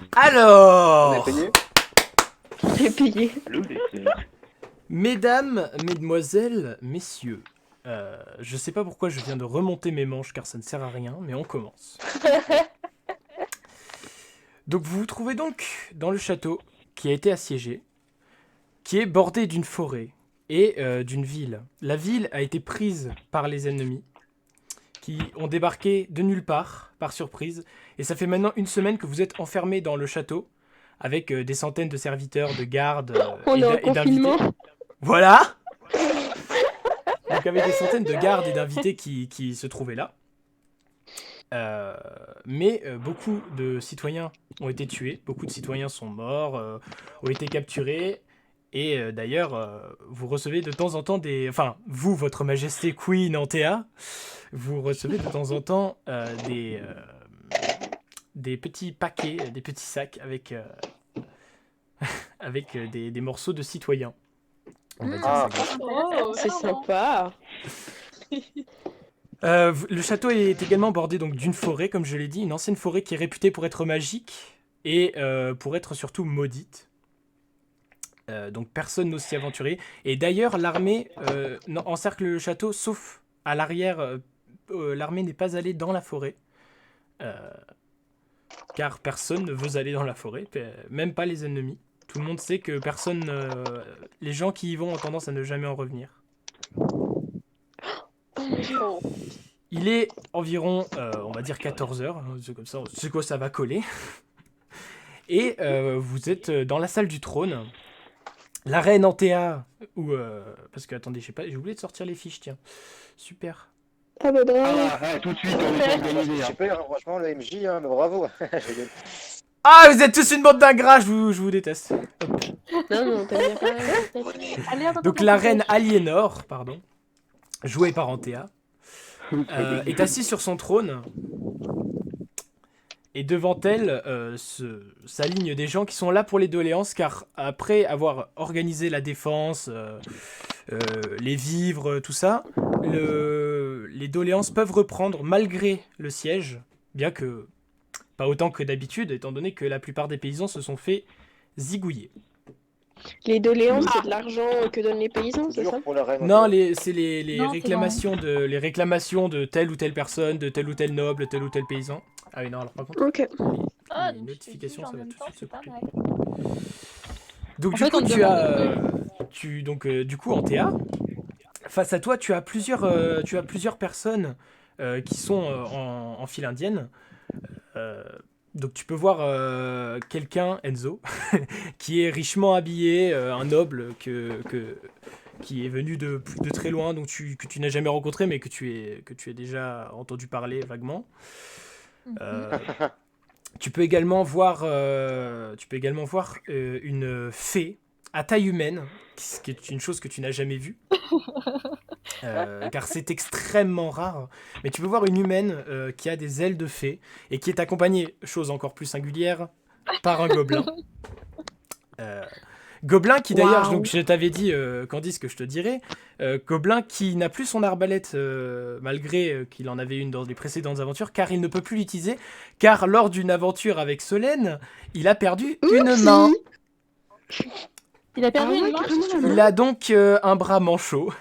On est Alors, payé? J'ai payé. mesdames, mesdemoiselles, messieurs, je sais pas pourquoi je viens de remonter mes manches car ça ne sert à rien, mais on commence. Donc vous vous trouvez donc dans le château qui a été assiégé, qui est bordé d'une forêt et d'une ville. La ville a été prise par les ennemis qui ont débarqué de nulle part, par surprise, et ça fait maintenant une semaine que vous êtes enfermés dans le château avec des centaines de serviteurs, de gardes On est en et d'invités. confinement. Voilà. Donc avec des centaines de gardes et d'invités qui se trouvaient là. Mais beaucoup de citoyens ont été tués, beaucoup de citoyens sont morts, ont été capturés, et d'ailleurs, vous recevez de temps en temps des... Enfin, vous, votre majesté Queen Antea, vous recevez de temps en temps des petits paquets, des petits sacs avec des morceaux de citoyens. On va dire ça Ah. comme ça. Oh, C'est sympa. Le château est également bordé donc d'une forêt, comme je l'ai dit, une ancienne forêt qui est réputée pour être magique et pour être surtout maudite. Donc personne n'ose s'y aventurer. Et d'ailleurs, l'armée encercle le château, sauf à l'arrière. L'armée n'est pas allée dans la forêt. Car personne ne veut aller dans la forêt, même pas les ennemis. Tout le monde sait que personne... les gens qui y vont ont tendance à ne jamais en revenir. Oh. Il est environ, on va dire 14 heures, c'est comme ça, c'est quoi ça va coller. Et vous êtes dans la salle du trône. La reine Antea, ou... parce que, attendez, je sais pas, j'ai oublié de sortir les fiches, tiens. Super. Ah bah bravo. Ah, ouais, tout de suite, on est organisé. Hein. Super, franchement, le MJ, hein, mais bravo. Ah, vous êtes tous une bande d'ingrats, je vous déteste. Non, non, t'as bien pas. Allez, attends, Donc attends, la attends. reine Aliénor, pardon, jouée par Antea, est assise sur son trône. Et devant elle s'alignent des gens qui sont là pour les doléances, car après avoir organisé la défense, les vivres, tout ça, les doléances peuvent reprendre malgré le siège, bien que pas autant que d'habitude, étant donné que la plupart des paysans se sont fait zigouiller. Les doléances, c'est de l'argent que donnent les paysans, c'est ça? Dur pour la reine. Non, c'est les Non, c'est réclamations de telle ou telle personne, de tel ou tel noble, tel ou tel paysan. Ah oui, non, alors par contre, Ok. Ah, les donc notifications, en ça va même tout de temps, suite se c'est pas couper. mal. Donc En du fait, coup, on demande- du coup, Antea, face à toi, tu as plusieurs personnes qui sont en file indienne. Euh, donc tu peux voir quelqu'un, Enzo, qui est richement habillé, un noble qui est venu de très loin, donc que tu n'as jamais rencontré, mais que tu as déjà entendu parler vaguement. Euh, tu peux également voir une fée à taille humaine, ce qui est une chose que tu n'as jamais vue. Car c'est extrêmement rare. Mais tu peux voir une humaine qui a des ailes de fée et qui est accompagnée, chose encore plus singulière, par un gobelin. Gobelin qui d'ailleurs, Waouh. donc je t'avais dit, Candice, que je te dirais, Gobelin qui n'a plus son arbalète malgré qu'il en avait une dans les précédentes aventures, car il ne peut plus l'utiliser, car lors d'une aventure avec Solène, il a perdu une Oupsie. main. Il a perdu Ah ouais, une main. carrément. Il a donc un bras manchot.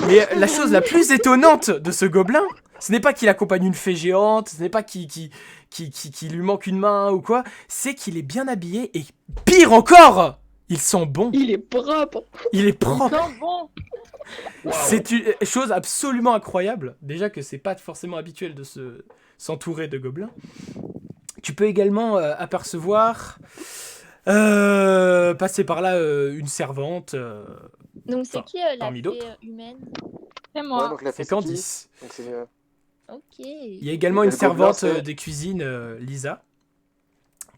Mais la chose la plus étonnante de ce gobelin, ce n'est pas qu'il accompagne une fée géante, ce n'est pas qu'il lui manque une main ou quoi, c'est qu'il est bien habillé et pire encore, il sent bon, Il est propre. il est propre. Non, bon. C'est une chose absolument incroyable. Déjà que c'est pas forcément habituel de s'entourer de gobelins. Tu peux également apercevoir passer par là une servante. Donc c'est Enfin, qui la parmi fée d'autres. humaine? C'est Ouais, moi. donc la C'est fée, c'est qui Candice. Donc c'est Ok. Il y a également Et une le gobelin, servante c'est- des cuisines, Lisa,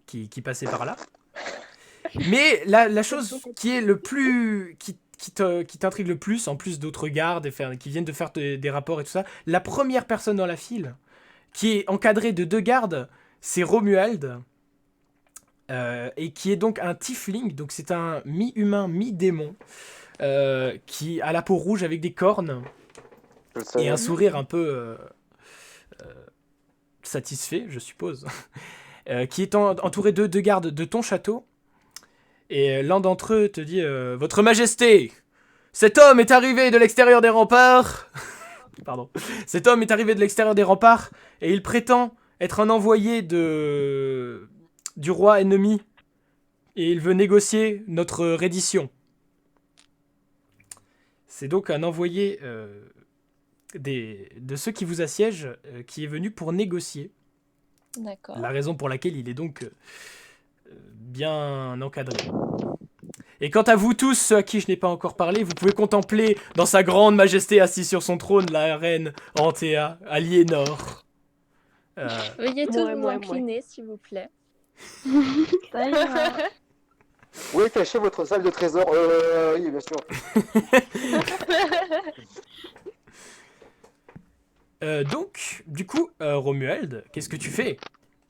qui passait par là. Mais la chose qui est le plus... qui t'intrigue le plus, en plus d'autres gardes qui viennent de faire des rapports et tout ça, la première personne dans la file, qui est encadrée de 2 gardes, c'est Romuald, et qui est donc un tiefling, donc c'est un mi-humain, mi-démon, qui a la peau rouge avec des cornes je le et savais. un sourire un peu satisfait, je suppose. qui est entouré de deux gardes de ton château. Et l'un d'entre eux te dit Votre Majesté, cet homme est arrivé de l'extérieur des remparts. Pardon. Cet homme est arrivé de l'extérieur des remparts et il prétend être un envoyé du roi ennemi. Et il veut négocier notre reddition. C'est donc un envoyé de ceux qui vous assiègent qui est venu pour négocier. D'accord. La raison pour laquelle il est donc bien encadré. Et quant à vous tous, ceux à qui je n'ai pas encore parlé, vous pouvez contempler dans sa grande majesté assise sur son trône la reine Antea, Aliénor. Veuillez tous Ouais, vous ouais, incliner, s'il vous plaît. Ça ira. Où est cachée votre salle de trésor Oui, bien sûr. Donc, du coup, Romuald, qu'est-ce que tu fais?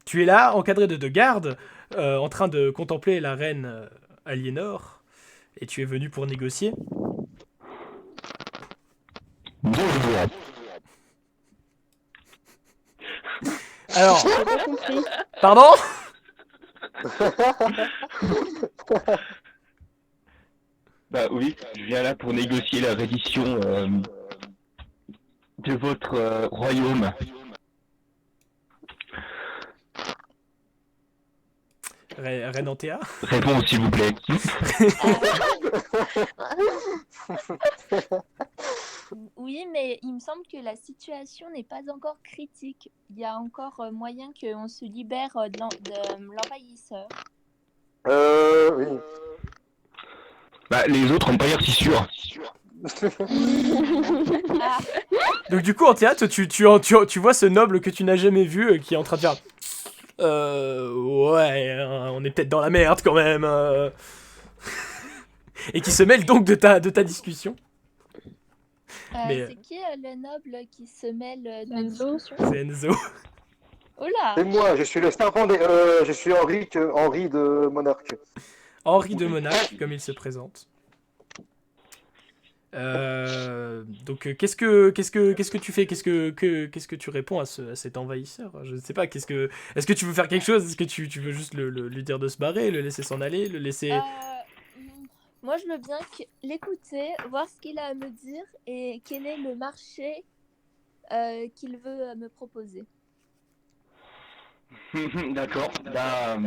Tu es là, encadré de deux gardes, en train de contempler la reine Aliénor, et tu es venu pour négocier. Bonjour. Alors, J'ai pas compris. pardon? Bah oui, je viens là pour négocier la reddition de votre royaume. Reine Antea? Réponse s'il vous plaît. Oui, mais il me semble que la situation n'est pas encore critique. Il y a encore moyen qu'on se libère de l'envahisseur. Oui. Bah les autres ont pas l'air si sûrs. Ah, Donc du coup, Antea, toi, tu vois ce noble que tu n'as jamais vu qui est en train de faire... Ouais, on est peut-être dans la merde quand même. Et qui se mêle donc de ta discussion. Mais- c'est qui le noble qui se mêle de la Enzo. discussion? C'est Enzo. Oh là! C'est moi, je suis le serpent des... je suis Henri de Monarque. Henri de Monaco, comme il se présente. Donc, qu'est-ce que tu fais? Qu'est-ce que tu réponds à cet envahisseur? Je ne sais pas. Est-ce que tu veux faire quelque chose? Est-ce que tu veux juste lui dire de se barrer, le laisser s'en aller, le laisser... Moi, je veux bien l'écouter, voir ce qu'il a à me dire et quel est le marché qu'il veut me proposer. D'accord. Bah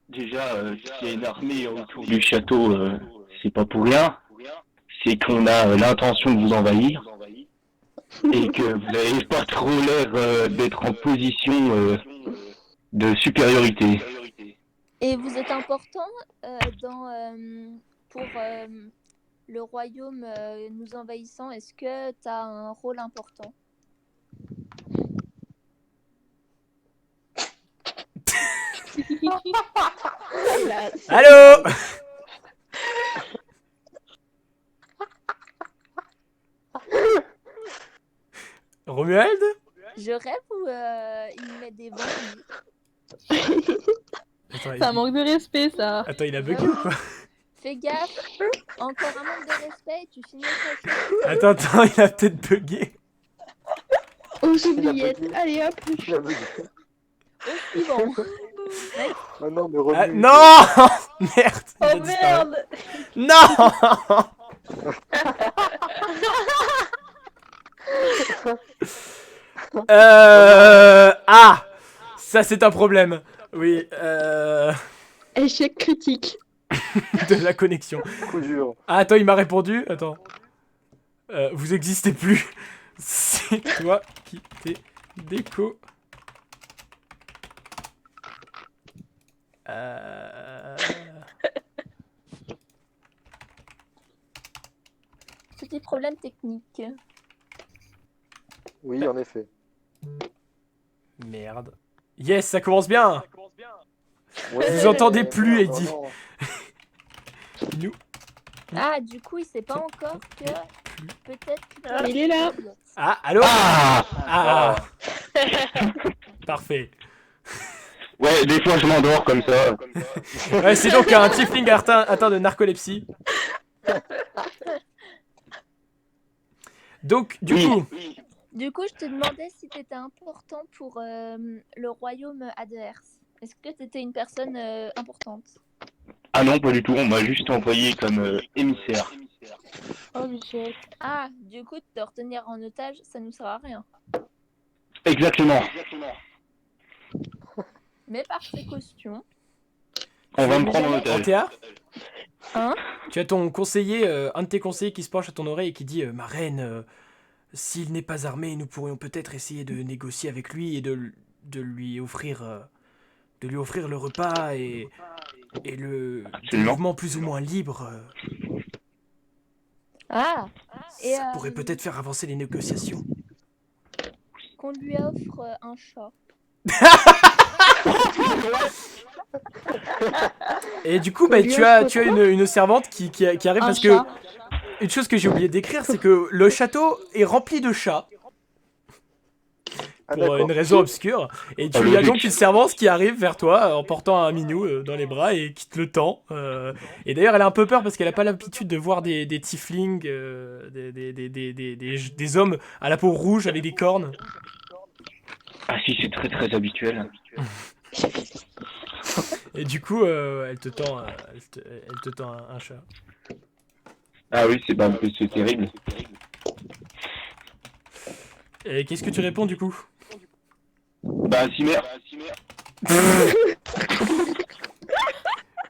déjà, s'il y a une armée autour du château, c'est pas pour rien. C'est qu'on a l'intention de vous envahir et que vous n'avez pas trop l'air d'être en position de supériorité. Et vous êtes important pour le royaume nous envahissant. Est-ce que tu as un rôle important? Là, c'est- Allô? Romuald? Je rêve ou il met des vents? Attends, C'est un manque de respect, ça. Attends, il a bugué ou quoi? Fais gaffe, encore un manque de respect et tu finis ta chose. Attends, il a peut-être bugué. Aux Il a oubliettes. bugué. Allez hop. Il a bugué. Suivant. Ah non, mais Ah, remue. non! Merde! il a Oh disparu. merde! Non! Ah! Ça, c'est un problème. Oui, Échec critique. de la connexion. Coup dur. Ah, attends, il m'a répondu. Attends. Vous existez plus. C'est toi qui t'es déco. Petit problème technique. Oui, en effet. Merde. Yes, ça commence bien. Ouais, Vous entendez mais plus, non, Eddie. non, non. Nous. Ah, du coup, il sait pas encore que peut-être que tu peux- Il est là. Ah, allô? Ah Ah. Parfait. Ouais, des fois je m'endors comme ça. Ouais, c'est donc un tiefling atteint de narcolepsie. Donc, du Oui. coup, Du coup, je te demandais si t'étais important pour le royaume adverse. Est-ce que t'étais une personne importante? Ah non, pas du tout, on m'a juste envoyé comme émissaire. Oh, Michel. Ah, du coup, te retenir en otage, ça nous sert à rien. Exactement. Mais par précaution. On va me prendre en En otage. Théa, Hein? tu as ton conseiller, un de tes conseillers qui se penche à ton oreille et qui dit ma reine, s'il n'est pas armé, nous pourrions peut-être essayer de négocier avec lui et de lui offrir le repas et des Absolument. mouvements plus ou moins libres. Ah! Et Ça pourrait peut-être faire avancer les négociations. qu'on lui offre un chat. Et du coup, Qu'on lui tu as offre une servante qui arrive Un parce que chat. une chose que j'ai oublié d'écrire, c'est que le château est rempli de chats. Ah, Pour d'accord. une raison obscure. Et Ah, il y a logique. donc une servante qui arrive vers toi en portant un minou dans les bras et qui te le tend. Et d'ailleurs, elle a un peu peur parce qu'elle n'a pas l'habitude de voir des tieflings, des hommes à la peau rouge avec des cornes. Ah si, c'est très très habituel. Et du coup, elle te tend, elle te tend un chat. Ah oui, c'est terrible. Et qu'est-ce que tu réponds du coup? Bah, Cimer.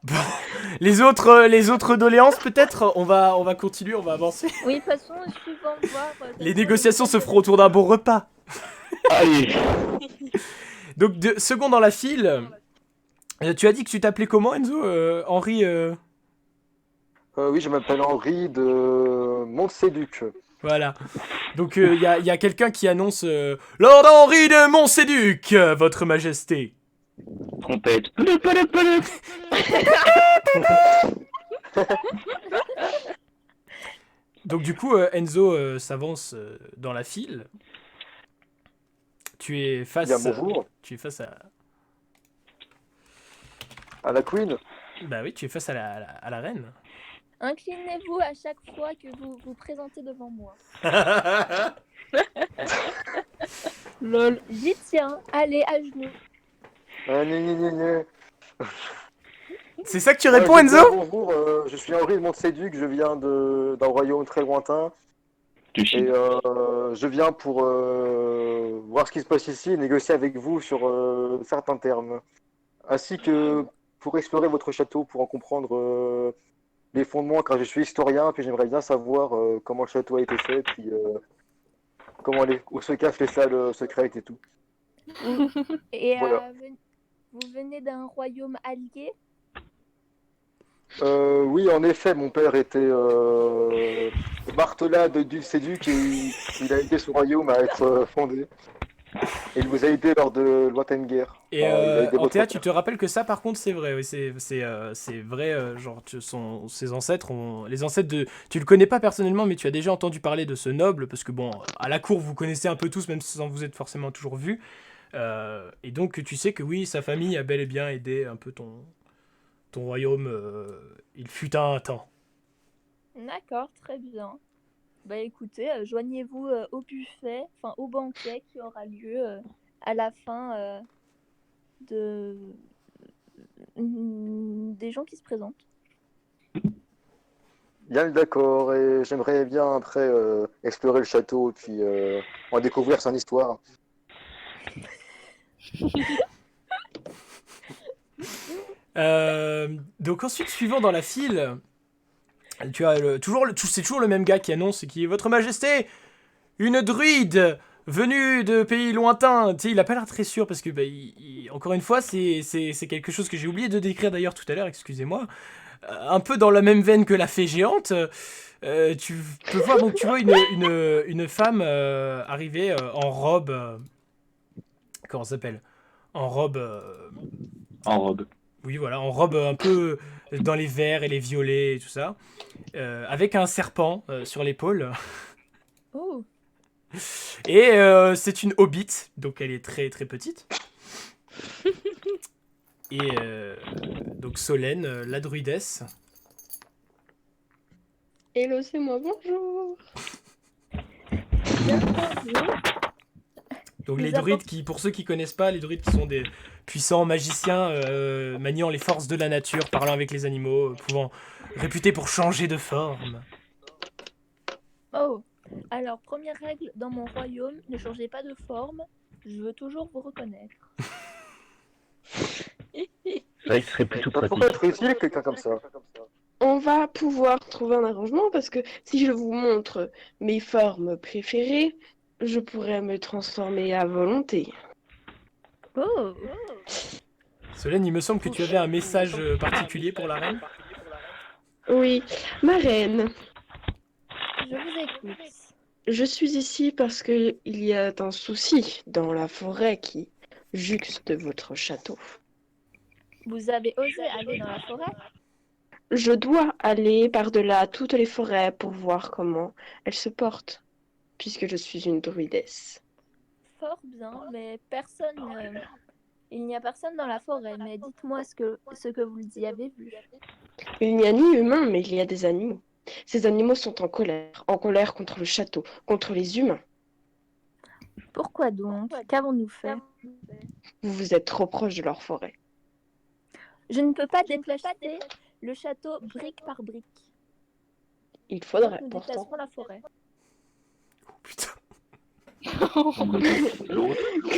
Bon. Les autres doléances peut-être, on va continuer, on va avancer. Oui, passons au suivant, voir. Les négociations se feront autour d'un bon repas. Allez. Donc, second dans la file, tu as dit que tu t'appelais comment, Enzo? Henri. Oui, je m'appelle Henri de Montséduc. Voilà. Donc, il y a quelqu'un qui annonce Lord Henri de Montséduc, votre majesté. Trompette. Donc, du coup, Enzo s'avance dans la file. Tu es face. Bien, bonjour. Tu es face à. À la Queen. Bah oui, tu es face à la reine. Inclinez-vous à chaque fois que vous vous présentez devant moi. Lol. J'y tiens, allez à genoux. Ah, gna, gna, gna, gna. C'est ça que tu Ouais, réponds, je dis Enzo? bonjour, je suis Henri de Montséduc, je viens d'un royaume très lointain. Tu Et chies. je viens pour voir ce qui se passe ici et négocier avec vous sur certains termes. Ainsi que pour explorer votre château, pour en comprendre les fondements, car je suis historien, puis j'aimerais bien savoir comment le château a été fait, puis où se cachent les salles secrètes et tout. Et Voilà. vous venez d'un royaume allié? Oui, en effet, mon père était Martelat de Dulcéduc et il a aidé ce royaume à être fondé. Et il vous a aidé lors de lointaines guerres. Et Enfin, il a aidé en votre Théa, père. tu te rappelles que ça, par contre, c'est vrai. Oui, c'est vrai. Genre, ses ancêtres, les ancêtres de. Tu le connais pas personnellement, mais tu as déjà entendu parler de ce noble, parce que bon, à la cour, vous connaissez un peu tous, même sans vous être forcément toujours vus. Et donc, tu sais que oui, sa famille a bel et bien aidé un peu ton royaume. Il fut un temps. D'accord, très bien. Bah écoutez, joignez-vous au buffet, enfin au banquet qui aura lieu à la fin des gens qui se présentent. Bien d'accord, et j'aimerais bien après explorer le château et puis en découvrir son histoire. Donc ensuite, suivant dans la file, tu as c'est toujours le même gars qui annonce, qui est Votre Majesté, une druide venue de pays lointains. Tu sais, il a pas l'air très sûr parce que, bah, encore une fois, c'est quelque chose que j'ai oublié de décrire d'ailleurs tout à l'heure, excusez-moi. Un peu dans la même veine que la fée géante. Tu peux voir, donc tu vois une femme arriver en robe. Comment ça s'appelle? En robe. En robe. Oui, voilà, en robe un peu dans les verts et les violets et tout ça. Avec un serpent sur l'épaule. Oh, Et c'est une hobbit, donc elle est très très petite. Et donc Solène, la druidesse. Hello, c'est moi, bonjour. bien bonjour. Donc Nous les druides apporte- qui, pour ceux qui connaissent pas, les druides qui sont des puissants magiciens maniant les forces de la nature, parlant avec les animaux, pouvant réputés pour changer de forme. Oh, alors première règle dans mon royaume, ne changez pas de forme. Je veux toujours vous reconnaître. C'est vrai que ce serait plutôt Ça pratique. pourrait être utile, quelqu'un comme ça. On va pouvoir trouver un arrangement parce que si je vous montre mes formes préférées, je pourrais me transformer à volonté. Oh, Solène, il me semble que tu avais un message particulier pour la reine. Oui, ma reine, je vous écoute. je suis ici parce qu'il y a un souci dans la forêt qui jouxte votre château. Vous avez osé aller dans la forêt? Je dois aller par-delà toutes les forêts pour voir comment elles se portent, puisque je suis une druidesse. Fort bien, mais il n'y a personne dans la forêt, mais dites-moi ce que vous y avez vu. Il n'y a ni humain, mais il y a des animaux. Ces animaux sont en colère contre le château, contre les humains. Pourquoi donc? Qu'avons-nous fait? Vous êtes trop proche de leur forêt. Je ne peux pas déplacer le château brique par brique. Il Donc faudrait nous pourtant. déplacerons la forêt. Oh, putain.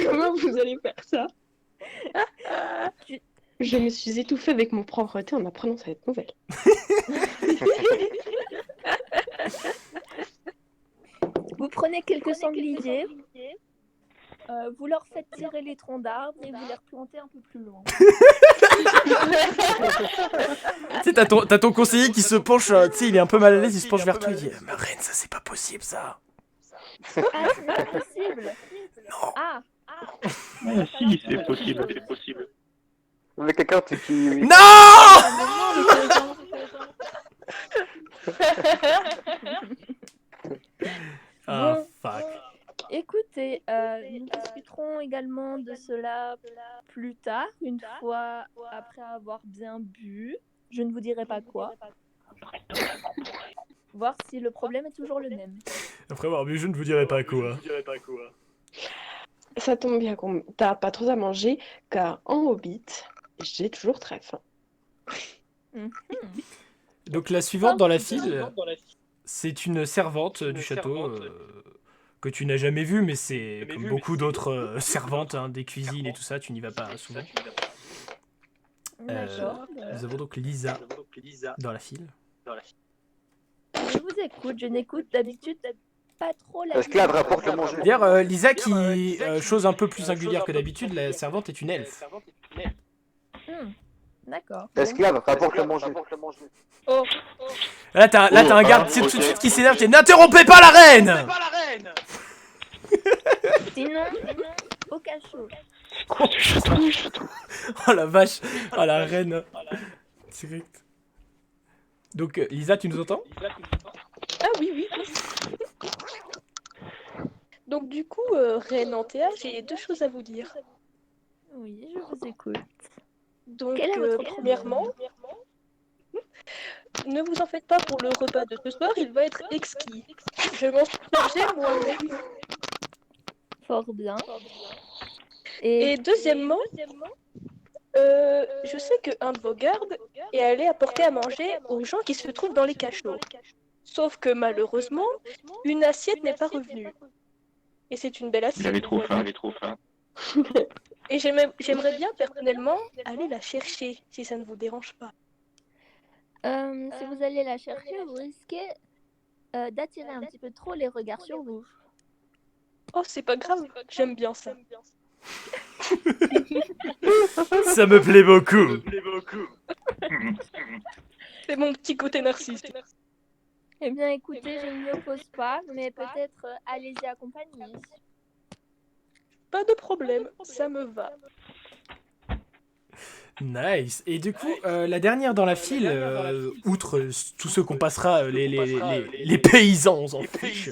Comment vous allez faire ça? Tu- Je me suis étouffée avec mon propre thé en apprenant cette nouvelle. Vous prenez quelques sangliers, vous leur faites tirer les troncs d'arbres et vous les replantez un peu plus loin. Tu sais, t'as ton conseiller qui se penche, tu sais, il est un peu mal à l'aise, il se penche vers toi, il dit « Ma reine, ça c'est pas possible ça !» Ah, c'est pas possible. Non. Ah, Ah, si, c'est possible, c'est possible. Avec quelqu'un qui... Non. Ah, Bon. fuck. écoutez, nous discuterons également de cela plus tard, une fois après avoir bien bu. Je ne vous dirai pas quoi. Voir si le problème est toujours le même. Après avoir bu, je ne vous dirai pas quoi. Ça tombe bien qu'on t'as pas trop à manger, car en Hobbit, j'ai toujours très faim. Donc la suivante dans la file, c'est une servante du château que tu n'as jamais vue, mais c'est comme beaucoup d'autres servantes, hein, des cuisines et tout ça, tu n'y vas pas souvent. D'accord. Nous avons donc Lisa dans la file. Je vous écoute, je n'écoute d'habitude pas trop la Esclave rapporte le manger. D'ailleurs, Lisa qui, chose un peu plus singulière que d'habitude, la servante est une elfe. D'accord. Esclave rapporte le manger. Là, t'as un garde tout de suite qui s'énerve, t'es n'interrompez pas la reine. Sinon, au cachot. Oh la vache, oh la reine. Direct. Donc, Lisa, tu nous entends? Ah oui, oui. Donc du coup, Reine Antea, j'ai deux choses à vous dire. Oui, je vous écoute. Donc Quel est votre premièrement, ne vous en faites pas pour le repas de ce soir, il va être exquis. Je m'en suis chargée moi-même. Fort bien. Et deuxièmement, je sais qu'un de vos gardes est allé apporter à manger aux gens qui se trouvent dans les cachots. Sauf que malheureusement, une assiette n'est pas revenue. Et c'est une belle assiette. J'avais trop faim, j'avais trop faim. Et j'aimerais bien personnellement aller la chercher, si ça ne vous dérange pas. Si vous allez la chercher, vous risquez d'attirer un petit peu trop les regards sur vous. Oh, c'est pas grave, j'aime bien ça. Ça me plaît beaucoup. C'est mon petit côté narcissique. Eh bien, écoutez, je ne m'y oppose pas, mais peut-être allez-y accompagner. Pas de problème, ça me va. Nice. Et du coup, la dernière dans la file, outre tous ceux qu'on passera, les paysans, on s'en fiche.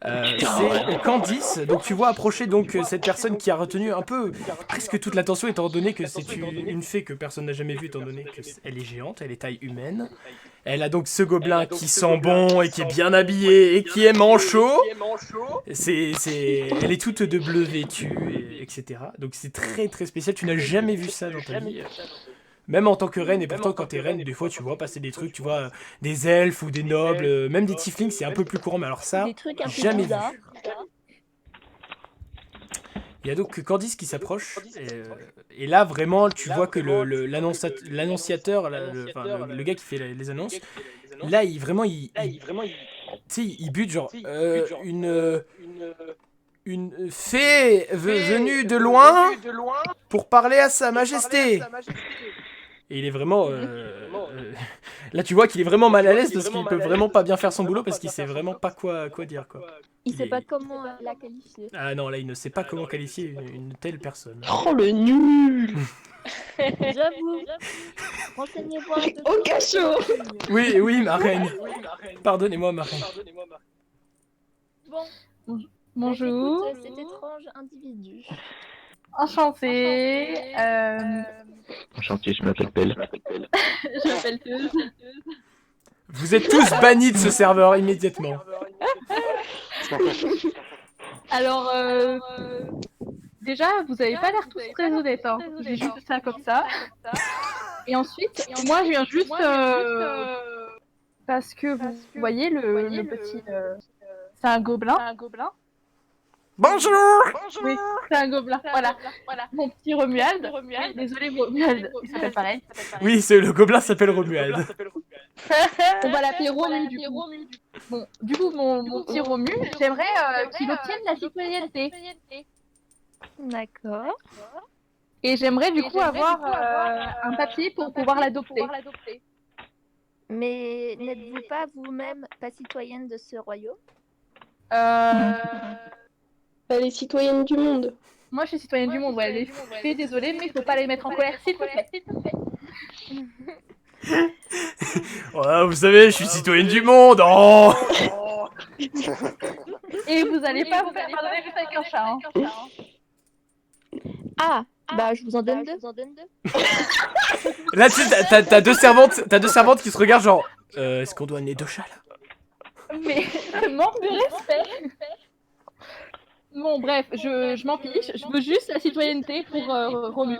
C'est Candice. Donc tu vois approcher donc cette personne qui a retenu un peu presque toute l'attention étant donné que c'est une fée que personne n'a jamais vue étant donné qu'elle est géante, elle est taille humaine. Elle a donc ce gobelin qui sent bon et qui est bien habillé et qui est manchot. Elle est toute de bleu vêtue, etc. Donc c'est très très spécial. Tu n'as jamais vu ça dans ta vie. Même en tant que reine, et pourtant quand t'es reine, des fois tu vois passer des trucs, tu vois, des elfes ou des nobles, même des tieflings, c'est un peu plus courant, mais alors ça, Des trucs un peu jamais vu. bizarres. Il y a donc Candice qui s'approche, et là vraiment tu vois que l'annonciateur, le gars qui fait les annonces, là il bute genre une fée venue de loin pour parler à sa majesté. Et il est vraiment... Là, tu vois qu'il est vraiment mal à l'aise parce qu'il peut vraiment pas bien faire son boulot parce qu'il sait vraiment pas quoi dire, quoi. Il sait pas comment la qualifier. Ah non, là, il ne sait pas comment qualifier une telle personne. Oh le nul. J'avoue. Renseignez-vous un peu. Au cachot. Oui, ma reine. Pardonnez-moi, ma reine. Bon. Bonjour. Écoute, cet étrange individu. Enchantée. Enchanté, je m'appelle Pelle. Je m'appelle Teuse. Vous êtes tous bannis de ce serveur immédiatement. Alors, déjà, vous avez pas l'air tous très honnêtes. Hein. J'ai juste ça comme ça. Et ensuite, moi, je viens juste parce que vous voyez le petit. C'est un gobelin. Bonjour. Oui, c'est un gobelin. Voilà. Mon petit Romuald. Désolé, Romuald. Il s'appelle pareil. Oui, le gobelin s'appelle Romuald. On va l'appeler Romu du coup. Bon, du coup, mon petit Romu, j'aimerais qu'il obtienne la citoyenneté. D'accord. Et j'aimerais du coup avoir un papier pour pouvoir l'adopter. Mais n'êtes-vous pas vous-même pas citoyenne de ce royaume? Elle est citoyenne du monde. Moi, je suis citoyenne du monde. Ouais, les fées, désolée, mais il faut pas les mettre en colère, s'il te plaît. Oh, vous savez, je suis citoyenne du monde. Oh. Et vous allez pas vous faire pardonner juste avec un chat. Hein. Ah, bah je vous en donne deux. Là, tu sais, t'as deux servantes qui se regardent genre. Est-ce qu'on doit amener deux chats là? Mais manque de respect. Bon, bref, je m'en fiche. Je veux juste la citoyenneté pour Romu.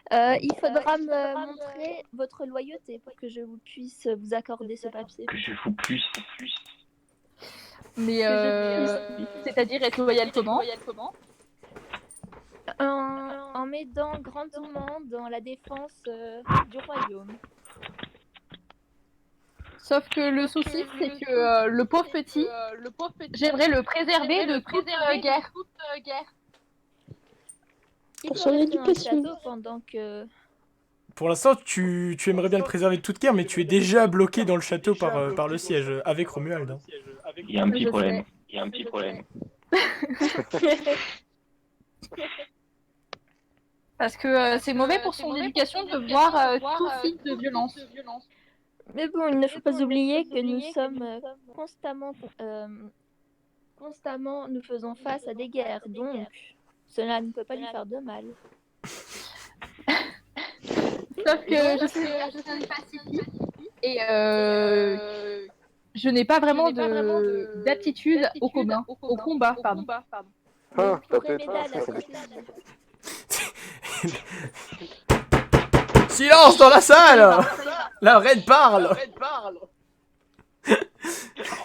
Il faudra me montrer votre loyauté pour que je vous puisse vous accorder ce papier. Que je vous puisse. Mais c'est-à-dire être loyal comment? En m'aidant grandement dans la défense du royaume. Sauf que le souci, c'est que le pauvre petit, j'aimerais le préserver de toute guerre. Il Pour peut son rester dans le éducation. château pendant que... Pour l'instant, tu aimerais bien le préserver de toute guerre, mais tu es déjà bloqué dans le château par le siège avec Romuald. Hein. Il y a un petit Je problème. sais. Il y a un petit problème. Parce que c'est mauvais pour son éducation de voir tout type de violence. Mais bon, il ne faut pas oublier que nous sommes constamment, nous faisons face à des guerres, donc cela ne peut pas lui faire de mal. Sauf que je suis une pacifiste et je n'ai pas vraiment d'aptitude au combat. Pardon. Ah, Vous pourrez peut-être. m'aider à la protéger. Silence dans la salle. La reine parle.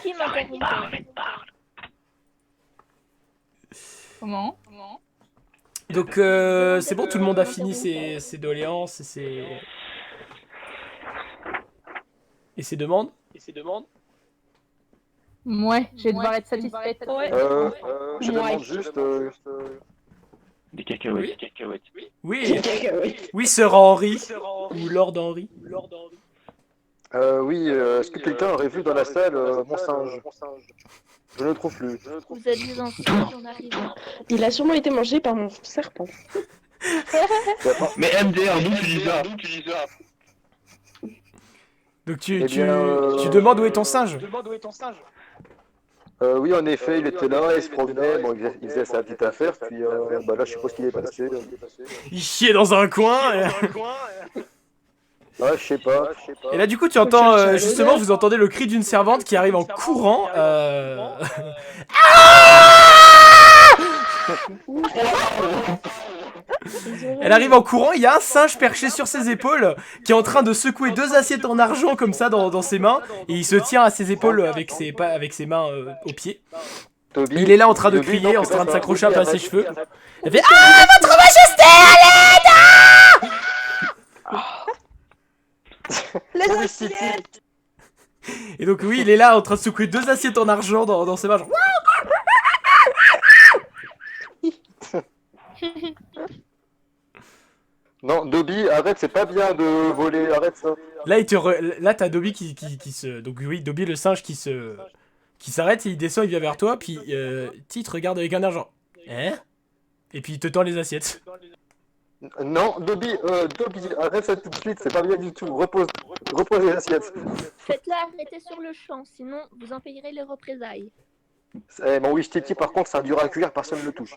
Qui m'interrompt? Comment? Donc c'est bon, tout le monde a fini ses doléances et ses demandes. Ouais, je vais devoir être satisfaite. Je demande juste. Des cacahuètes. Oui, Sir Henry ou Lord Henry. Oui, est-ce que quelqu'un aurait vu dans la salle mon singe? Je ne le trouve plus. Vous êtes des anciens, on arrive. Il a sûrement été mangé par mon serpent. Mais MDR, nous tu dis ça. Donc Eh bien, tu demandes où est ton singe. Oui, en effet, il était là, il se promenait, bon, il faisait sa petite affaire, puis bah là, je sais pas ce qu'il est passé. Il chiait dans un coin. Ah, je sais pas. Et là, du coup, tu Faut entends, chercher à justement, l'odeur. vous entendez le cri d'une servante qui arrive en courant. Elle arrive en courant, il y a un singe perché sur ses épaules qui est en train de secouer 2 assiettes en argent comme ça dans ses mains. Et il se tient à ses épaules avec ses mains aux pieds. Toby, Il est là en train de Toby, crier, non, en fais train de pas ça. s'accrocher un peu à ses Arrête. cheveux. Elle fait Ah, votre majesté, Les Toby assiettes. City. Et donc, oui, il est là en train de secouer 2 assiettes en argent dans ses mains. Genre, Non, Dobby, arrête, c'est pas bien de voler, arrête ça. là, t'as Dobby qui se. Donc, oui, Dobby le singe qui s'arrête, et il descend, il vient vers toi, puis il te regarde avec un air genre Hein? Et puis il te tend les assiettes. Non, Dobby, arrête ça tout de suite, c'est pas bien du tout. Repose les assiettes. Faites-le arrêter sur le champ, sinon vous en payerez les représailles. Mon Wish Titi, par contre, c'est un dur à cuire, personne ne le touche.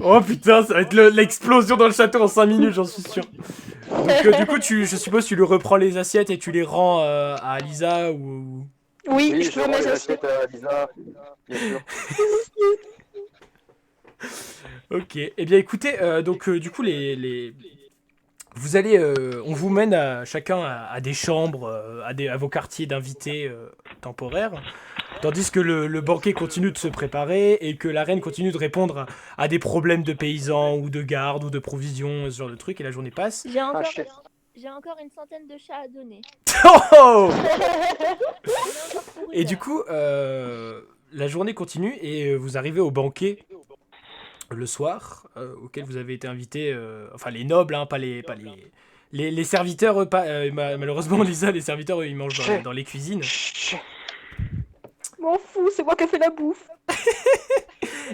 Oh putain, ça va être l'explosion dans le château en 5 minutes, j'en suis sûr. Donc du coup, je suppose tu lui reprends les assiettes et tu les rends à Lisa ou... Oui, Oui, je je veux rends mes les assiettes. assiettes à Lisa, bien sûr. Ok, eh bien écoutez, donc du coup vous allez, on vous mène chacun à des chambres, à vos quartiers d'invités temporaires, tandis que le banquet continue de se préparer et que la reine continue de répondre à des problèmes de paysans ou de garde ou de provisions, ce genre de trucs, et la journée passe. J'ai encore, chef. j'ai encore une centaine de chats à donner. Oh J'en ai encore pour Et une du heure. coup, la journée continue et vous arrivez au banquet le soir, auquel vous avez été invité, enfin les nobles, hein, pas les serviteurs, malheureusement Lisa, les serviteurs, ils mangent dans les cuisines. Chut. M'en fous, c'est moi qui ai fait la bouffe.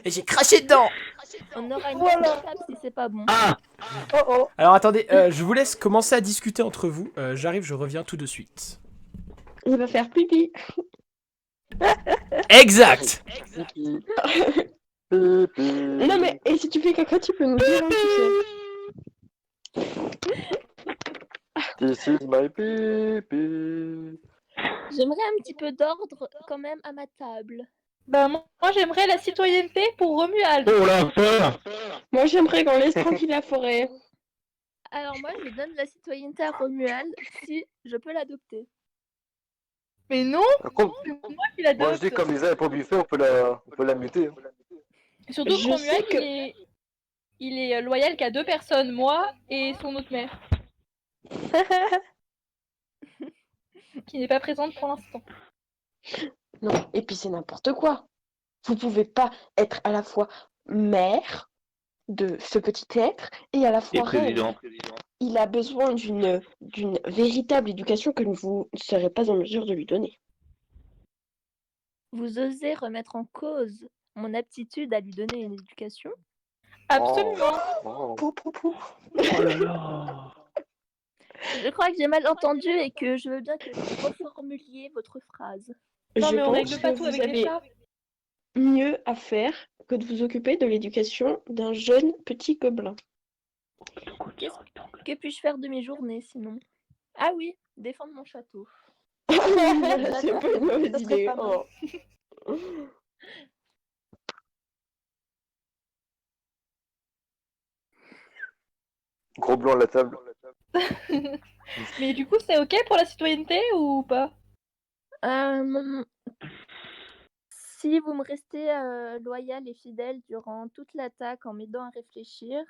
Et j'ai craché dedans. On aura une Voilà. petite table si c'est pas bon. Oh oh. Alors attendez, je vous laisse commencer à discuter entre vous. J'arrive, je reviens tout de suite. Il va faire pipi. Exact. Pipi. Pipi. Non mais, et si tu fais caca, tu peux nous dire, hein, tu sais. This is my pipi. J'aimerais un petit peu d'ordre quand même à ma table. Bah moi j'aimerais la citoyenneté pour Romuald. Oh l'enfer! Moi j'aimerais qu'on laisse tranquille la forêt. Alors moi, je donne la citoyenneté à Romuald si je peux l'adopter. Mais non, Par contre, c'est moi qui moi je l'adopte. dis comme Lisa est pas buffet, on peut la muter. Hein. Surtout que Je Romuald, sais que- il est loyal qu'à 2 personnes, moi et son autre mère, qui n'est pas présente pour l'instant. Non, et puis c'est n'importe quoi. Vous pouvez pas être à la fois mère de ce petit être et à la Et fois reine. président. Il a besoin d'une véritable éducation que vous ne serez pas en mesure de lui donner. Vous osez remettre en cause mon aptitude à lui donner une éducation? Absolument. Oh. Pou, pou, pou. Oh là là! Je crois que j'ai mal entendu et que je veux bien que vous reformuliez votre phrase. Non Je mais on pense règle pas que tout vous avec les avez chats. mieux à faire que de vous occuper de l'éducation d'un jeune petit gobelin. Que puis-je faire de mes journées sinon? Ah oui, défendre mon château. C'est pas une mauvaise Ça serait idée. pas mal. Oh. Gros blanc à la table. Mais du coup, c'est ok pour la citoyenneté ou pas? Si vous me restez loyal et fidèle durant toute l'attaque en m'aidant à réfléchir,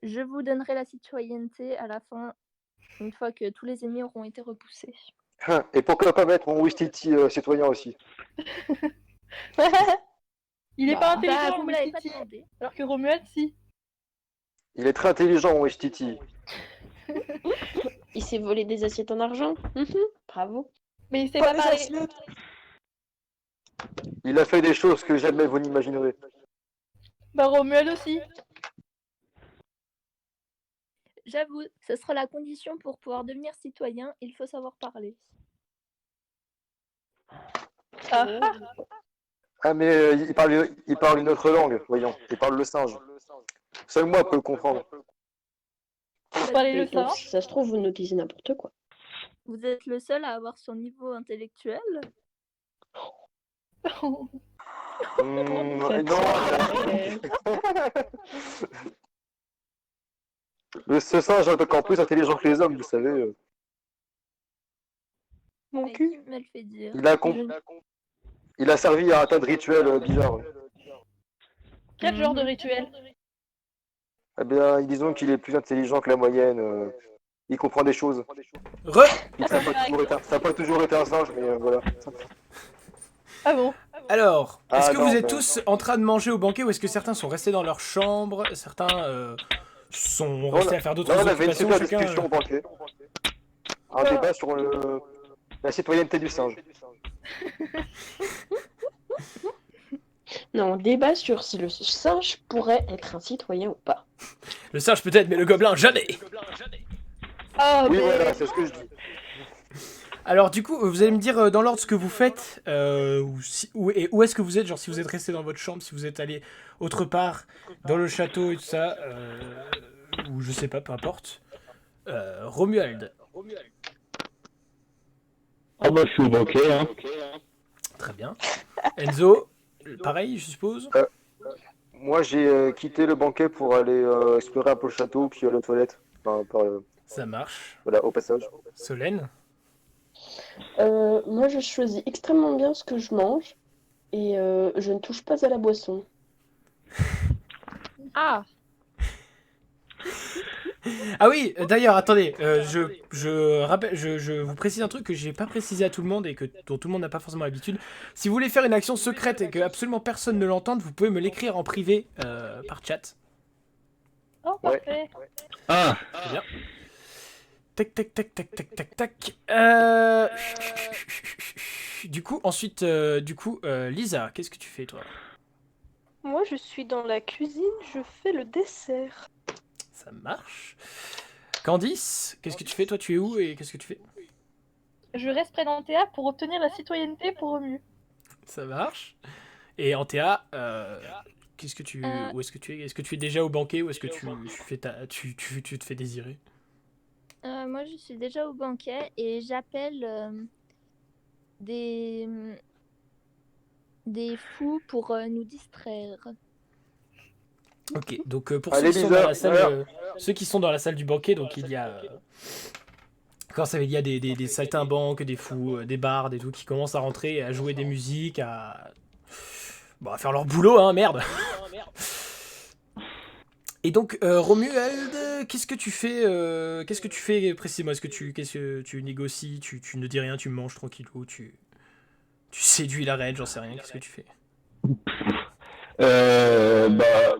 je vous donnerai la citoyenneté à la fin, une fois que tous les ennemis auront été repoussés. Et pourquoi pas mettre mon Wish Titi citoyen aussi? Il est Bah, pas Bah, intelligent, vous me l'avez pas Titi. demandé. Alors que Romuald, si. Il est très intelligent, mon Wish Titi. Il s'est volé des assiettes en argent. Bravo. Mais il sait Pas pas les parler. assiettes. Il a fait des choses que jamais vous n'imaginerez. Bah Romuald aussi. J'avoue, ce sera la condition pour pouvoir devenir citoyen, il faut savoir parler. Ah, Ah, mais il parle une autre langue, voyons. Il parle le singe. Seul moi peut le comprendre. vous parlez le Donc, singe. si ça se trouve, vous nous disiez n'importe quoi. Vous êtes le seul à avoir son niveau intellectuel. Faites Non, ça. ce singe est encore plus intelligent que les hommes, vous savez. Mon Mais cul. qui me le fait dire? Il a servi à un tas de rituels bizarres. Quel genre de rituel? Eh bien, disons qu'il est plus intelligent que la moyenne. Il comprend des choses. Ça n'a pas toujours été un singe, mais voilà. Ah bon? Alors, est-ce Ah, que non, vous êtes mais- tous en train de manger au banquet ou est-ce que certains sont restés dans leur chambre, certains sont restés à faire d'autres Là, on avait une occupations, super chacun discussion au banquet. Un débat sur la citoyenneté du singe. Non, on débat sur si le singe pourrait être un citoyen ou pas. Le singe peut-être, mais le gobelin jamais. Ah, Oui, mais... voilà, c'est ce que je dis. Alors du coup, vous allez me dire dans l'ordre ce que vous faites, où est-ce que vous êtes, genre si vous êtes resté dans votre chambre, si vous êtes allé autre part, dans le château et tout ça, ou je sais pas, peu importe. Romuald, Ah bah je suis au banquet, hein. très bien. Enzo, pareil, je suppose. Moi, j'ai quitté le banquet pour aller explorer un peu le château, puis aller aux toilettes. Enfin, Ça marche. voilà, au passage. Solène, Moi, je choisis extrêmement bien ce que je mange et je ne touche pas à la boisson. Ah, ah oui, d'ailleurs, attendez, je vous précise un truc que j'ai pas précisé à tout le monde et dont tout le monde n'a pas forcément l'habitude. Si vous voulez faire une action secrète et que absolument personne ne l'entende, vous pouvez me l'écrire en privé par chat. oh, parfait. Ah, Très bien. Tac, tac, tac, tac, tac, tac, tac. Du coup, ensuite, Lisa, qu'est-ce que tu fais, toi? Moi, je suis dans la cuisine, je fais le dessert. Ça marche. Candice, qu'est-ce que tu fais? Toi, tu es où et qu'est-ce que tu fais? Je reste près d'Antea pour obtenir la citoyenneté pour Romu. Ça marche. Et Antea, qu'est-ce que tu, Euh. où est-ce que tu es? Est-ce que tu es déjà au banquet ou est-ce que tu te fais désirer? Moi, je suis déjà au banquet et j'appelle des fous pour nous distraire. Ok, donc pour Allez, ceux qui sont dans Lisa, la salle, voilà. ceux qui sont dans la salle du banquet, donc il y a, il y a des saltimbanques, des fous, des bardes et tout qui commencent à rentrer, à jouer des musiques, à faire leur boulot, hein, merde. Et donc Romuald, qu'est-ce que tu fais précisément? Qu'est-ce que tu négocies, tu ne dis rien, tu manges tranquillou, tu séduis la reine, j'en sais rien. Qu'est-ce que tu fais? bah,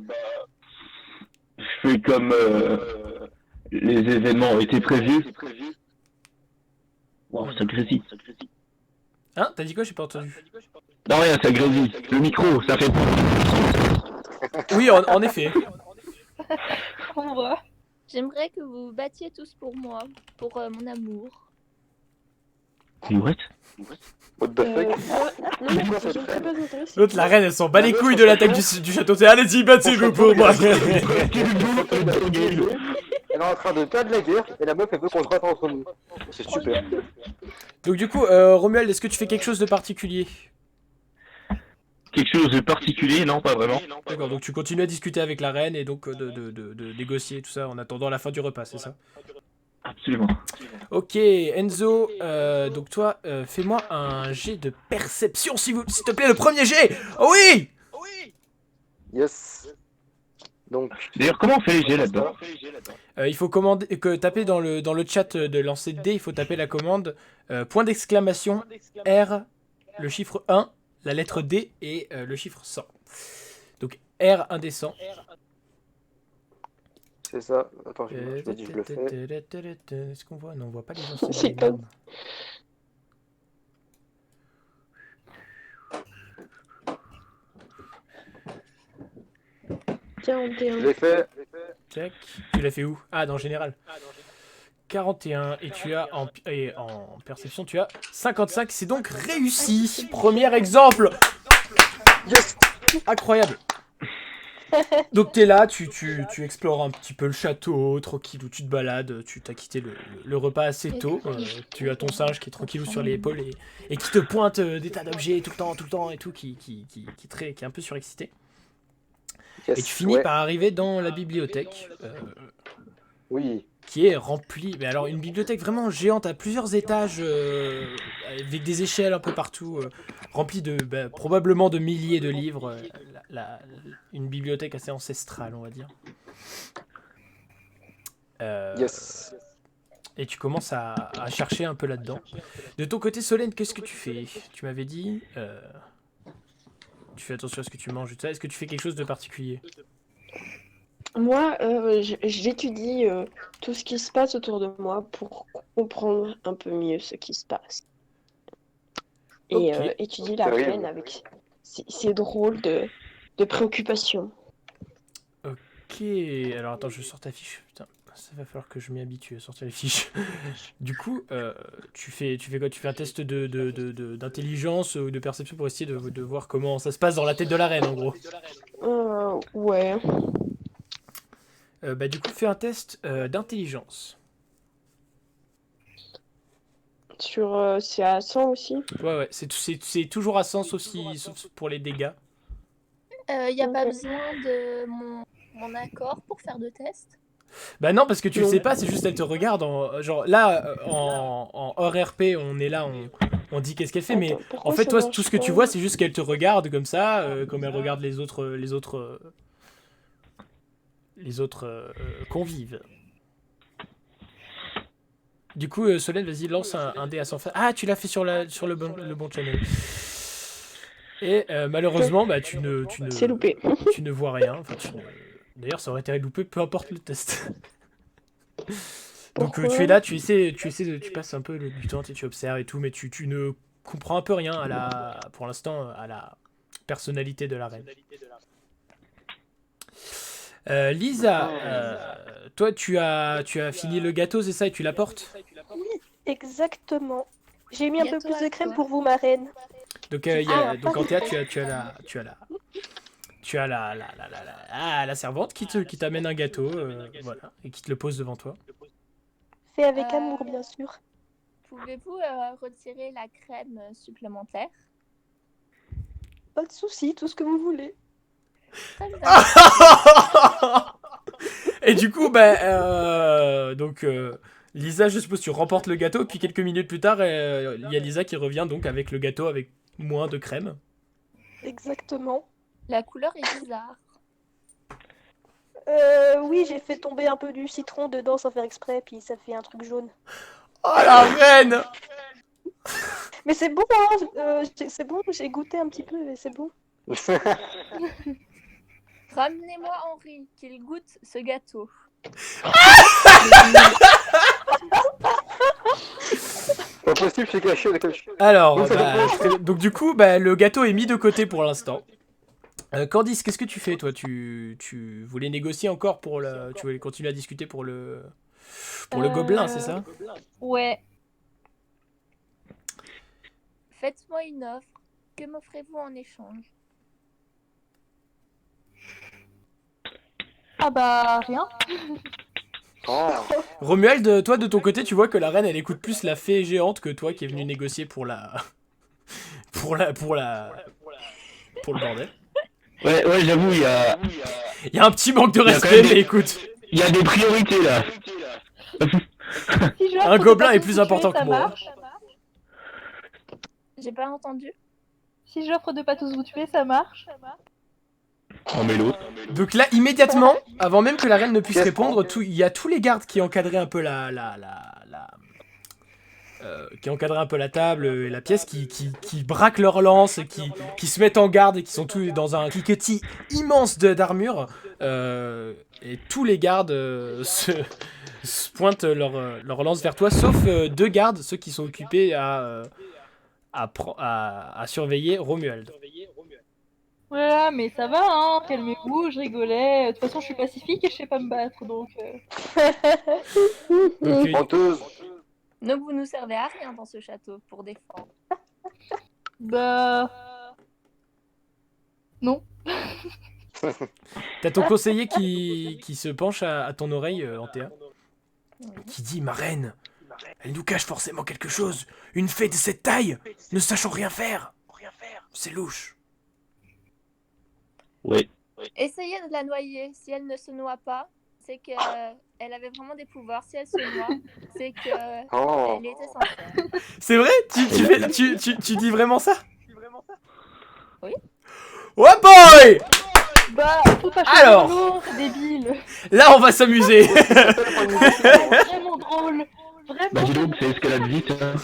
je fais comme les événements ont été prévus. Wow, ça grésille. Hein? T'as dit quoi? J'ai pas entendu. Non, rien, ça grésille. Le micro, ça fait... Oui, en effet. On voit. J'aimerais que vous battiez tous pour moi, pour mon amour. What? What the fuck? Non, je ne suis pas intéressée. L'autre, la reine, elle s'en bat les couilles de l'attaque du château. C'est allez-y, battez-vous pour moi. Elle est en train de perdre la guerre et la meuf elle veut qu'on se batte entre nous. C'est super. Donc du coup, Romuald, est-ce que tu fais quelque chose de particulier? Quelque chose de particulier? Non, pas vraiment. D'accord, donc tu continues à discuter avec la reine et donc de négocier tout ça en attendant la fin du repas, c'est ça? Absolument. Ok, Enzo, donc toi, fais-moi un jet de perception, s'il te plaît, le premier jet. Oh oui! Yes. Donc, D'ailleurs, comment on fait les jets là-dedans? Il faut taper dans le chat de lancer de dés, il faut taper la commande point d'exclamation R, le chiffre 1, la lettre D et le chiffre 100. Donc R, 1 des 100. c'est ça. Attends, je me dis, je le fais. Est-ce qu'on voit? Non, on voit pas les gens. C'est pas- Je 41. l'ai fait. Tac. Tu l'as fait où? Ah, dans général. 41 et tu as en perception tu as 55, c'est donc réussi. Premier exemple. Yes. Incroyable. Donc t'es là, tu explores un petit peu le château, tranquille, où tu te balades, tu t'as quitté le repas assez tôt, tu as ton singe qui est tranquillou sur l'épaule et qui te pointe des tas d'objets tout le temps et tout, qui est un peu surexcité. Yes. Et tu finis Ouais. par arriver dans la bibliothèque, Oui. qui est remplie, mais alors une bibliothèque vraiment géante à plusieurs étages, avec des échelles un peu partout, remplie de probablement de milliers de livres, une bibliothèque assez ancestrale, on va dire. Yes. Et tu commences à chercher un peu là-dedans. De ton côté, Solène, qu'est-ce que tu fais? Tu m'avais dit, tu fais attention à ce que tu manges, tout ça. Est-ce que tu fais quelque chose de particulier? Moi, j'étudie tout ce qui se passe autour de moi pour comprendre un peu mieux ce qui se passe. Et Ok. étudier la Terrible. reine avec ces drôles de préoccupations. Ok, alors attends, je sors ta fiche. Putain, ça va falloir que je m'y habitue à sortir les fiches. Du coup, tu fais quoi? Tu fais un test d'intelligence ou de perception pour essayer de voir comment ça se passe dans la tête de la reine, en gros. Ouais. Du coup, fais un test d'intelligence. C'est à 100 aussi. Ouais, c'est toujours à 100 sauf pour les dégâts. Il n'y a pas Ok. besoin de mon accord pour faire de tests. Bah non, parce que tu le Non. sais pas, c'est juste elle te regarde. Genre là, en hors RP, on est là, on dit qu'est-ce qu'elle fait, mais Attends, pourquoi en fait, ça toi, marche tout ce que tu pas? vois, c'est juste qu'elle te regarde comme ça, comme elle regarde les autres convives. Du coup, Solène, vas-y, lance un dé à 100 faces. Ah, tu l'as fait sur le bon channel. Et malheureusement, C'est loupé. tu ne vois rien. Enfin, d'ailleurs, ça aurait été loupé, peu importe le test. Donc Pourquoi? tu es là, tu passes un peu du temps et tu observes et tout, mais tu ne comprends un peu rien pour l'instant, à la personnalité de la reine. Lisa, toi tu as fini le gâteau, c'est ça, et tu l'apportes? Exactement. J'ai mis un peu Gâteau plus à de crème quoi? pour vous, ma reine. Donc, donc en théâtre, tu as la servante qui t'amène un gâteau, voilà, et qui te le pose devant toi. Fait avec amour, bien sûr. Pouvez-vous retirer la crème supplémentaire? Pas de soucis, tout ce que vous voulez. Très bien. Et du coup, donc Lisa, je suppose, tu remportes le gâteau, puis quelques minutes plus tard, il y a Lisa qui revient donc avec le gâteau avec moins de crème. Exactement. La couleur est bizarre. Oui, j'ai fait tomber un peu du citron dedans sans faire exprès, puis ça fait un truc jaune. Oh la reine! Mais c'est bon, hein, c'est bon, j'ai goûté un petit peu, mais c'est bon. Ramenez-moi Henri, qu'il goûte ce gâteau. Pas possible, c'est caché avec le... Alors, Donc, ça donc du coup, le gâteau est mis de côté pour l'instant. Candice, qu'est-ce que tu fais, toi? Tu voulais négocier encore tu voulais continuer à discuter pour le gobelin, c'est ça? Ouais. Faites-moi une offre. Que m'offrez-vous en échange? Ah bah rien. Oh. Romuald, toi de ton côté, tu vois que la reine elle écoute plus la fée géante que toi qui est venu négocier pour le bordel. Ouais, j'avoue, Il y a un petit manque de Il y a quand respect, même mais écoute, il y a des priorités là. Si j'offre un de gobelin pas est tous plus vous important tuer, que ça moi. marche. J'ai pas entendu. Si j'offre de pas tous vous tuer, ça marche. On met l'autre. Donc là, immédiatement, avant même que la reine ne puisse Qu'est-ce répondre, il y a tous les gardes qui encadraient un peu qui encadraient un peu la table et la pièce, qui braquent leurs lances, qui se mettent en garde et qui sont tous dans un cliquetis immense d'armure. Et tous les gardes se pointent leur lance vers toi, sauf deux gardes, ceux qui sont occupés à surveiller Romuald. Voilà, mais ça va, hein, calmez-vous, je rigolais. De toute façon, je suis pacifique et je sais pas me battre, donc... Donc, Menteuse. Donc vous nous servez à rien dans ce château pour défendre. Bah. Non. t'as ton conseiller qui se penche à ton oreille, Antea, Oui. qui dit: Ma reine, elle nous cache forcément quelque chose. Une fée de cette taille, ne sachant rien faire. C'est louche. Oui. Essayez de la noyer. Si elle ne se noie pas, c'est que elle avait vraiment des pouvoirs. Si elle se noie, c'est que Oh. elle était sorcière. C'est vrai? Tu dis vraiment ça? Oui. Ouais, boy! Bah, faut pas Alors. choisir l'autre, débile. Là, on va s'amuser. Vraiment drôle. Vraiment. Bah dis donc, c'est escalade vite. Hein.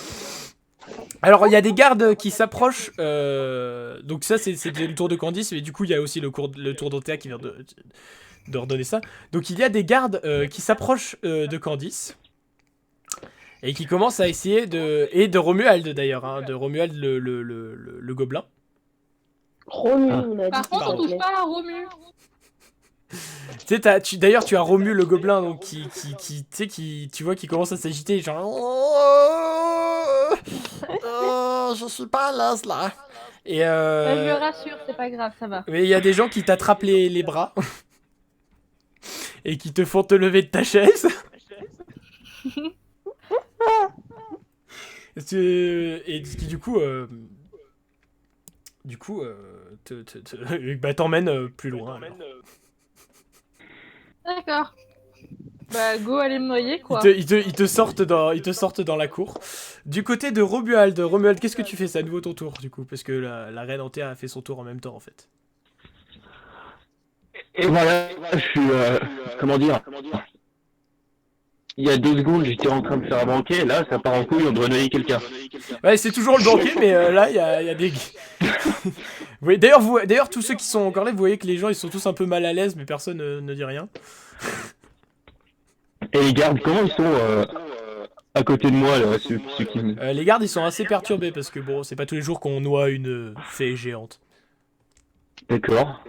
Alors, il y a des gardes qui s'approchent. Donc ça, c'est le tour de Candice, mais du coup, il y a aussi le tour d'Antea qui vient de redonner ça. Donc, il y a des gardes qui s'approchent de Candice et qui commencent à essayer et de Romuald d'ailleurs, hein, de Romuald le gobelin. Romu, on a dit. Par contre, on touche pas à Romu. Tu sais, d'ailleurs, tu as Romu le gobelin, donc tu sais, tu vois, qui commence à s'agiter, genre. Je suis pas à l'aise là. Et Bah, je le rassure, c'est pas grave, ça va. mais il y a des gens qui t'attrapent les bras et qui te font te lever de ta chaise. Et qui du coup bah, t'emmène plus loin. Alors. D'accord. Bah, go aller me noyer, quoi. Ils te sortent dans la cour. Du côté de Romuald, qu'est-ce que tu fais? C'est à nouveau ton tour, du coup, parce que la reine Antea a fait son tour en même temps, en fait. Et voilà, je suis... comment dire? Il y a 2 secondes, j'étais en train de faire un banquet, et là, ça part en couille, on doit noyer quelqu'un. Ouais, c'est toujours le banquet, mais là, il y a des... Oui, d'ailleurs, tous ceux qui sont encore là, vous voyez que les gens, ils sont tous un peu mal à l'aise, mais personne ne dit rien. Et les gardes, comment ils sont à côté de moi, là, ceux qui... Les gardes, ils sont assez perturbés, parce que bon, c'est pas tous les jours qu'on noie une fée géante. D'accord.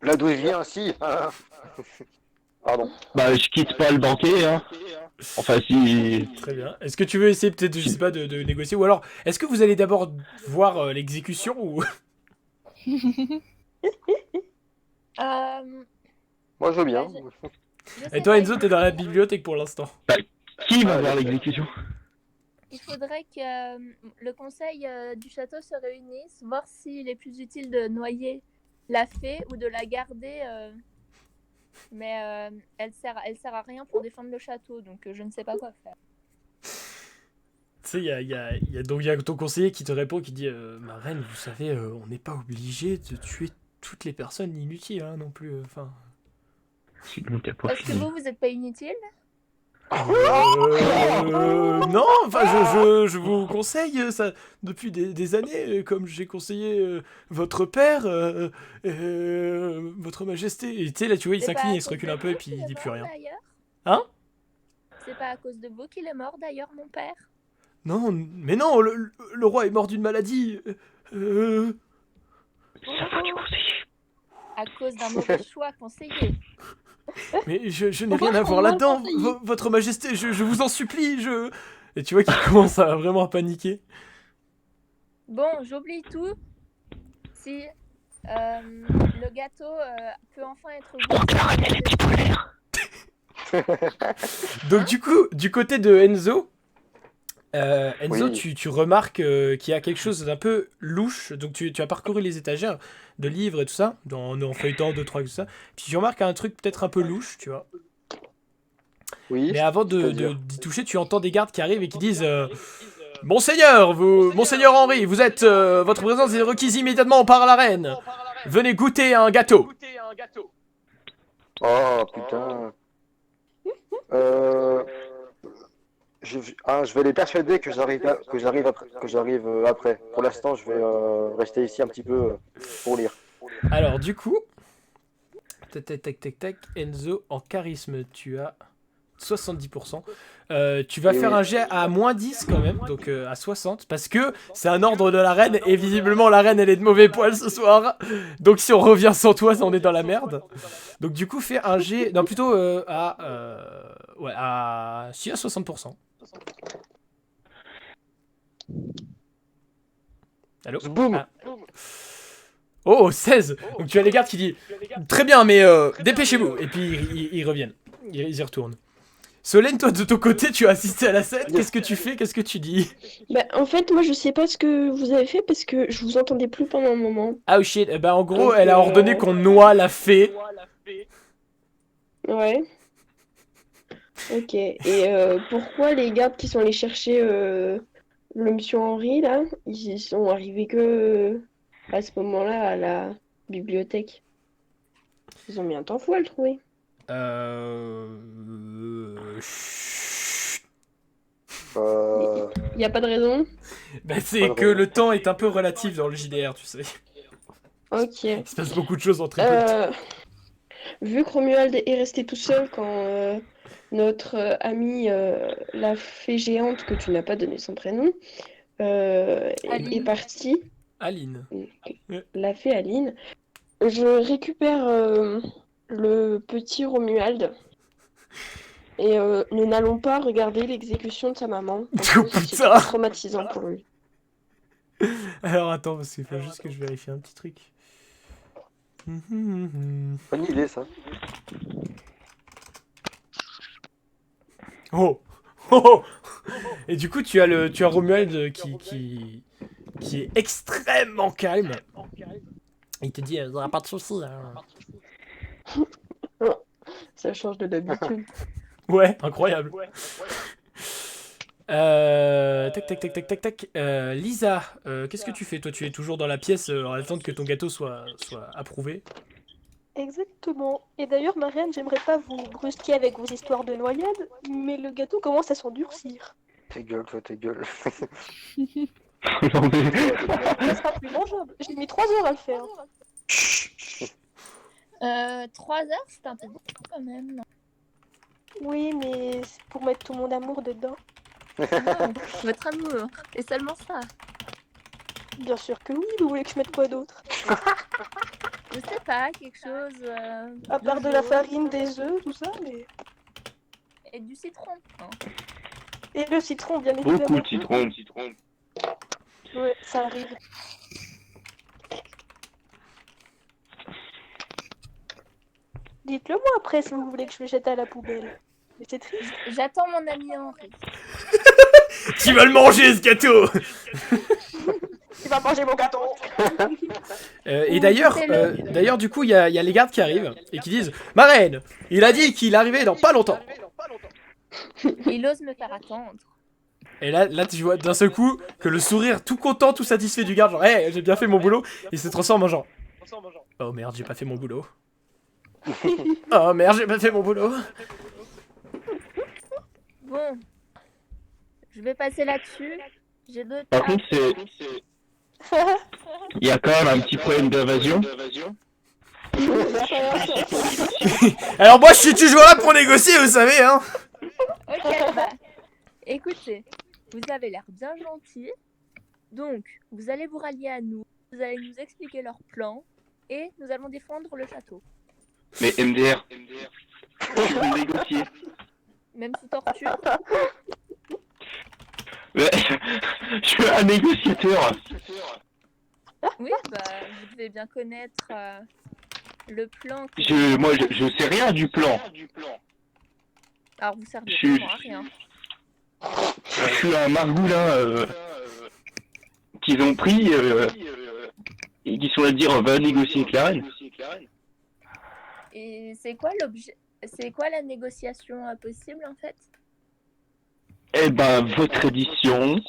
Là d'où il vient, si. Pardon. Bah, je quitte pas le banquet, hein. Enfin, si... Très bien. Est-ce que tu veux essayer peut-être, je sais pas, de négocier? Ou alors, est-ce que vous allez d'abord voir l'exécution ou... Moi je veux bien. Et toi, Enzo, t'es dans la bibliothèque pour l'instant. Qui va voir l'exécution? Il faudrait que le conseil du château se réunisse, voir s'il est plus utile de noyer la fée ou de la garder. Mais elle sert à rien pour défendre le château, donc je ne sais pas quoi faire. Tu sais, il y a ton conseiller qui te répond, qui dit Ma reine, vous savez, on n'est pas obligé de tuer toutes les personnes inutiles, hein, non plus. Enfin. Est-ce que vous n'êtes pas inutile? Non, enfin, je vous conseille ça depuis des années, comme j'ai conseillé votre père, votre majesté. Et tu sais, là, tu vois, il s'incline, il se recule un peu, et puis il dit plus rien. Hein? C'est pas à cause de vous qu'il est mort d'ailleurs, mon père? Non, mais non, le roi est mort d'une maladie. Ça va du conseiller. À cause d'un mauvais choix conseillé. Mais je n'ai rien à voir là-dedans, votre majesté, je vous en supplie, Et tu vois qu'il commence à vraiment paniquer. Bon, j'oublie tout. Si le gâteau peut enfin être goûté. Donc du coup, du côté de Enzo, Oui. tu remarques qu'il y a quelque chose d'un peu louche. Donc tu as parcouru les étagères de livres et tout ça, en feuilletant 2, 3, tout ça. Puis tu remarques un truc peut-être un peu louche, tu vois. Oui. Mais avant c'est-à-dire d'y toucher, tu entends des gardes qui arrivent et qui disent Monseigneur Henri, vous êtes votre présence est requise immédiatement par la reine. Venez goûter un gâteau. Oh putain. Je vais les persuader que j'arrive après. Pour l'instant, je vais rester ici un petit peu pour lire. Alors du coup, tac, Enzo, en charisme, tu as 70%. Tu vas faire un jet à moins 10 quand même, donc à 60, parce que c'est un ordre de la reine, et visiblement la reine elle est de mauvais poil ce soir. Donc si on revient sans toi, on est dans la merde. Donc du coup, fais un jet, non plutôt Ouais, si, à 60%. Allô? Boum. Ah. Oh, 16! Donc tu as les gardes qui disent très bien, mais dépêchez-vous. Et puis ils reviennent. Ils y retournent. Solène, toi de ton côté, tu as assisté à la scène. Qu'est-ce que tu fais? Qu'est-ce que tu dis? Bah, en fait, moi, je sais pas ce que vous avez fait parce que je vous entendais plus pendant un moment. Ah, oh shit. Eh ben, en gros, Donc, elle a ordonné qu'on noie la fée. Ouais. Ok. Et pourquoi les gardes qui sont allés chercher le monsieur Henri, là, ils sont arrivés que à ce moment-là à la bibliothèque? Ils ont mis un temps fou à le trouver. Chut. Y a pas de raison? Bah, c'est que le temps est un peu relatif dans le JDR, tu sais. Ok. Il se passe beaucoup de choses en très peu de temps. Vu que Romuald est resté tout seul quand notre amie, la fée géante, que tu n'as pas donné son prénom, est Aline. partie, Aline. la fée Aline, je récupère le petit Romuald et nous n'allons pas regarder l'exécution de sa maman. Parce Oh, que c'est putain. trop traumatisant pour lui. Alors attends, parce qu'il faut juste que je vérifie un petit truc. Bonne idée, ça. Oh. Oh. Et du coup, tu as Romuald qui est extrêmement calme. Il te dit, il n'y aura pas de soucis. Hein. Ça change de d'habitude. Ouais, incroyable. Tac. Lisa, qu'est-ce que tu fais? Toi, tu es toujours dans la pièce en attendant que ton gâteau soit approuvé. Exactement. Et d'ailleurs, ma reine, j'aimerais pas vous brusquer avec vos histoires de noyade, mais le gâteau commence à s'endurcir. Ta gueule, toi, ta gueule. Non, mais... Ça sera plus mangeable. J'ai mis 3 heures à le faire. 3 heures, c'est un peu beaucoup quand même. Non. Oui, mais c'est pour mettre tout mon amour dedans. Non, votre amour. Et seulement ça. Bien sûr que oui, vous voulez que je mette quoi d'autre? Je sais pas, quelque chose. À part de la farine, des œufs, tout ça, mais... Et du citron. Hein. Et le citron, bien évidemment. Beaucoup de citron. Ouais, ça arrive. Dites-le moi après si vous voulez que je le jette à la poubelle. Mais c'est triste. J'attends mon ami Henri. Tu vas le manger, ce gâteau. Tu vas manger mon gâteau. Et d'ailleurs, du coup, il y a les gardes qui arrivent et qui disent « Ma reine, il a dit qu'il arrivait dans pas longtemps. » Il ose me faire attendre. Et là, tu vois d'un seul coup que le sourire tout content, tout satisfait du garde, genre « Hey, j'ai bien fait mon boulot », il se transforme en genre « Oh merde, j'ai pas fait mon boulot. Oh merde, j'ai pas fait mon boulot. » Bon. Je vais passer là-dessus. J'ai deux Par tables. contre, il y a quand même un petit problème d'invasion. Alors moi, je suis toujours là pour négocier, vous savez, hein. Ok, bah, écoutez, vous avez l'air bien gentil. Donc, vous allez vous rallier à nous. Vous allez nous expliquer leur plan. Et nous allons défendre le château. Mais MDR, je veux négocier. Même sous torture. Ouais, je suis un négociateur. Oui, bah, vous devez bien connaître le plan. Moi, je sais rien du plan. Alors, vous servez Je- vraiment à rien. Je suis un margoulin qu'ils ont pris et qui sont à dire va négocier avec la reine. Et c'est quoi l'objet? C'est quoi la négociation possible en fait? Eh ben, votre édition,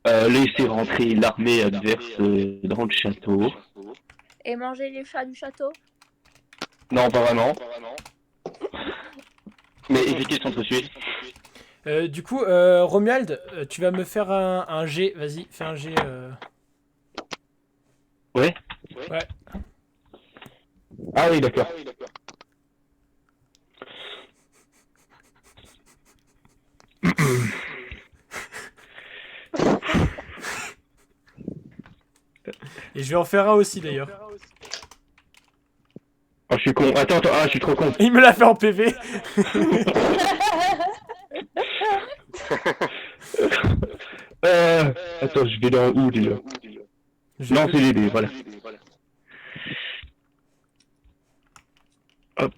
laissez rentrer l'armée adverse dans le château. Et manger les chats du château? Non, pas vraiment. Mais évitez de s'entretuer. Du coup, Romuald, tu vas me faire un G. Vas-y, fais un G. Ouais. Ouais. Ah oui, d'accord. Et je vais en faire un aussi d'ailleurs. Oh, je suis con. Attends, je suis trop con. Il me l'a fait en PV. Attends, je vais dans où déjà? Non, c'est les dés, voilà. Hop.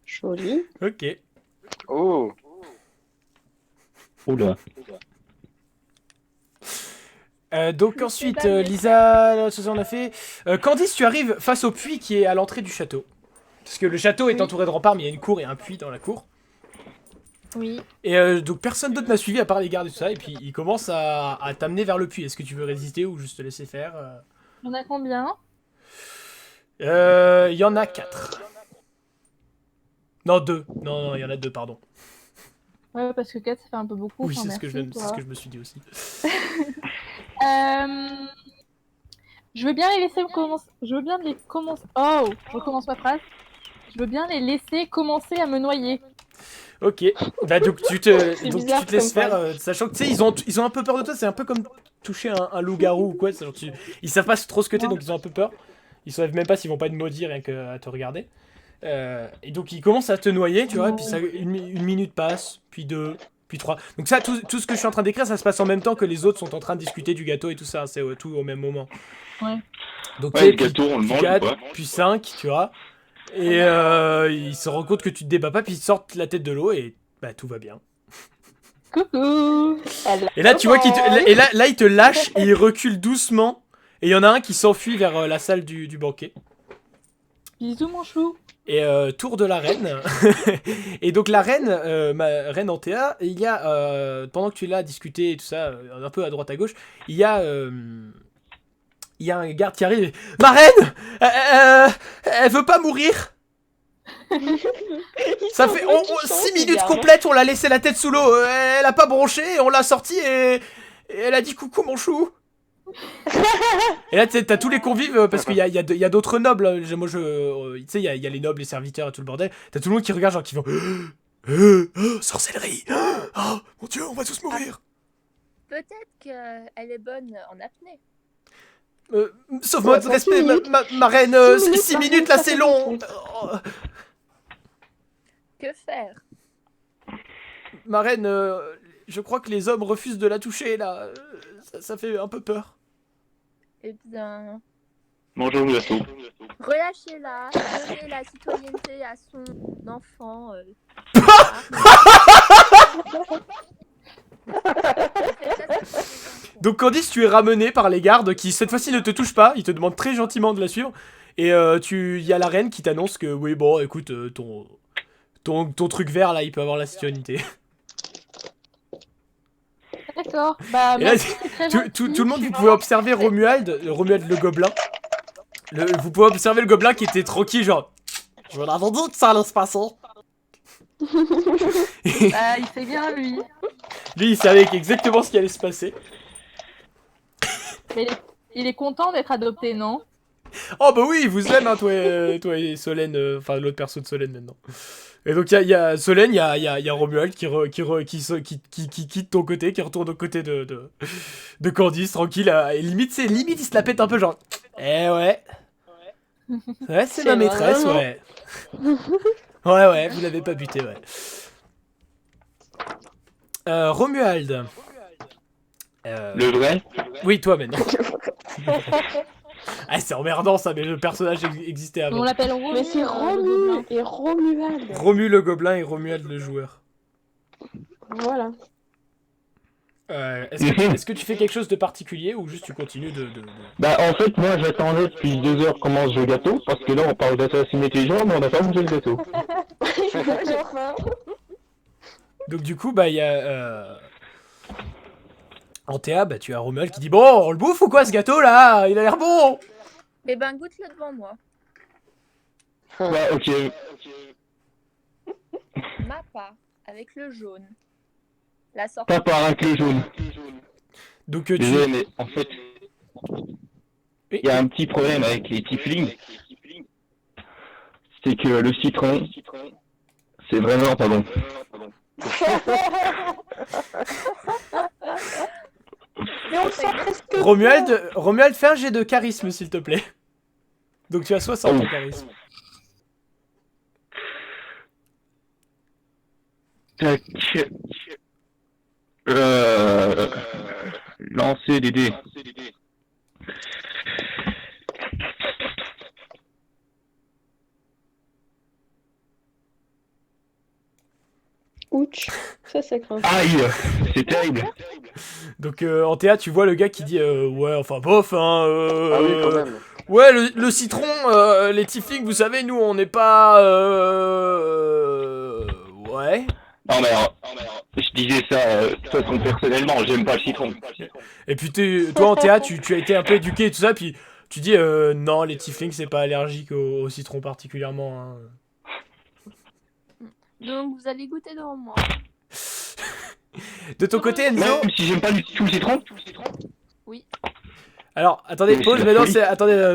Joli. Ok. Oh, Oula. Donc ensuite, Lisa, ça on a fait. Candice, tu arrives face au puits qui est à l'entrée du château. Parce que le château est entouré de remparts, mais il y a une cour et un puits dans la cour. Oui. Et donc personne d'autre n'a suivi à part les gardes et tout ça. Et puis il commence à t'amener vers le puits. Est-ce que tu veux résister ou juste te laisser faire On a combien? Il y en a 4. Non, 2. Non, il y en a 2, pardon. Ouais, parce que 4, ça fait un peu beaucoup. Oui, enfin, c'est ce que merci, je me suis dit aussi. Je veux bien les laisser commencer. Je veux bien les commencer. Oh, je recommence ma phrase. Je veux bien les laisser commencer à me noyer. Ok. Bah donc tu te bizarre laisses comme faire, phrase. sachant que tu sais ils ont un peu peur de toi. C'est un peu comme toucher un loup-garou ou quoi. Genre, ils savent pas trop ce que t'es, donc ils ont un peu peur. Ils savent même pas s'ils vont pas te maudire rien qu'à te regarder. Et donc ils commencent à te noyer, tu vois. Et puis ça, une minute passe, puis 2, puis 3. Donc ça, tout ce que je suis en train d'écrire, ça se passe en même temps que les autres sont en train de discuter du gâteau et tout ça. C'est tout au même moment. Ouais. Donc Ouais, tu sais, le gâteau, on le puis mange ou 4, pas? puis 5, tu vois. Et ils se rendent compte que tu te débats pas, puis ils sortent la tête de l'eau et bah tout va bien. Coucou. Et là, tu vois là, il te lâche et il recule doucement. Et il y en a un qui s'enfuit vers la salle du banquet. Bisous, mon chou. Et tour de la reine. Et donc la reine, ma reine Antea, il y a, pendant que tu es là à discuter et tout ça, un peu à droite à gauche, il y a un garde qui arrive et, ma reine, elle veut pas mourir. Ça fait 6 minutes complètes, on l'a laissé la tête sous l'eau, elle a pas bronché, on l'a sortie et elle a dit coucou mon chou. Et là t'as tous les convives parce qu'il y a d'autres nobles, tu sais il y a les nobles, les serviteurs et tout le bordel. T'as tout le monde qui regarde genre qui font sorcellerie, oh mon dieu on va tous mourir. Peut-être qu'elle est bonne en apnée. Sauf moi de respect ma reine, 6 minutes là c'est long. Que faire? Ma reine, je crois que les hommes refusent de la toucher là, ça fait un peu peur. Eh bien, Mangez le gâteau. relâchez-la, donnez la citoyenneté à son enfant. Donc Candice, tu es ramené par les gardes qui cette fois-ci ne te touchent pas, ils te demandent très gentiment de la suivre. Et il y a la reine qui t'annonce que oui bon écoute ton truc vert là il peut avoir la citoyenneté. D'accord. Bah, Et là, merci, c'est très gentil. tout le monde vous pouvez observer Romuald le gobelin. Vous pouvez observer le gobelin qui était tranquille genre. Je vous l'avais dit que ça allait se passer. Bah, il sait bien, lui. Lui il savait exactement ce qui allait se passer. Mais il est content d'être adopté, non? Oh bah oui, il vous aime, hein, toi et Solène, enfin l'autre perso de Solène maintenant. Et donc il y a Solène, il y a Romuald qui quitte ton côté, qui retourne au côté de Candice, tranquille, et limite il se la pète un peu genre, eh ouais. Ouais, c'est ma maîtresse, ouais. Ouais, vous l'avez pas buté, ouais. Romuald. Le vrai? Oui, toi maintenant. Ah, c'est emmerdant ça, mais le personnage existait avant. On l'appelle Romu. Mais c'est le Romu gobelin. et Romuald. Romu le gobelin et Romuald le joueur. Voilà. Est-ce que tu fais quelque chose de particulier ou juste tu continues de... Bah en fait moi j'attendais depuis 2 heures qu'on mange le gâteau, parce que là on parle d'assassiner les gens mais on n'a pas mangé le gâteau. J'ai faim. Donc du coup, bah il y a... Antea, bah tu as Romuald qui dit « Bon, on le bouffe ou quoi ce gâteau là? Il a l'air bon !» Eh ben, goûte-le devant moi. Ouais ok. Ma part, avec le jaune. La sortie. Pas par un clé jaune. Donc tu... Désolé mais en fait Oui. il y a un petit problème avec les tieflings. C'est que le citron, c'est vraiment pas bon. Mais on sent presque pas. Romuald, fais un jet de charisme, s'il te plaît. Donc tu as 60 en charisme. Tac. Lancer des dés. Ouch, ça craint. Aïe, c'est terrible. Donc Antea, tu vois le gars qui dit ouais, enfin bof, hein. Ah oui, quand même. Ouais, le citron, les tieflings, vous savez, nous, on n'est pas. Ouais. Non mais je disais ça de toute façon personnellement, j'aime pas le citron. Et puis toi, Antea, tu as été un peu éduqué et tout ça, puis tu dis non, les tieflings, c'est pas allergique au citron particulièrement. Hein. Donc vous allez goûter devant moi. De ton côté, Enzo. Même si j'aime pas du tout le citron. Alors, attendez, Mais pause, c'est mais non, la folie. attendez,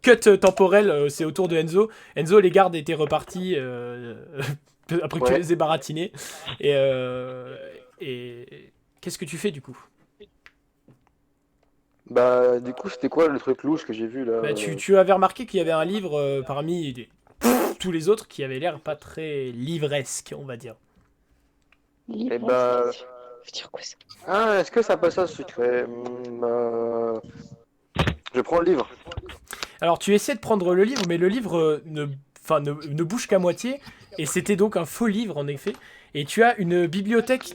cut temporel, c'est autour de Enzo. Enzo, les gardes étaient repartis après que tu Ouais. les aies baratinés. Et qu'est-ce que tu fais du coup? Bah, du coup, c'était quoi le truc louche que j'ai vu là? Bah, tu avais remarqué qu'il y avait un livre parmi tous les autres qui avait l'air pas très livresque, on va dire. Eh bah- Ça veut dire quoi ça? Ah, est-ce que ça passe à secret? Je prends le livre. Alors, tu essaies de prendre le livre, mais le livre ne bouge qu'à moitié. Et c'était donc un faux livre, en effet. Et tu as une bibliothèque,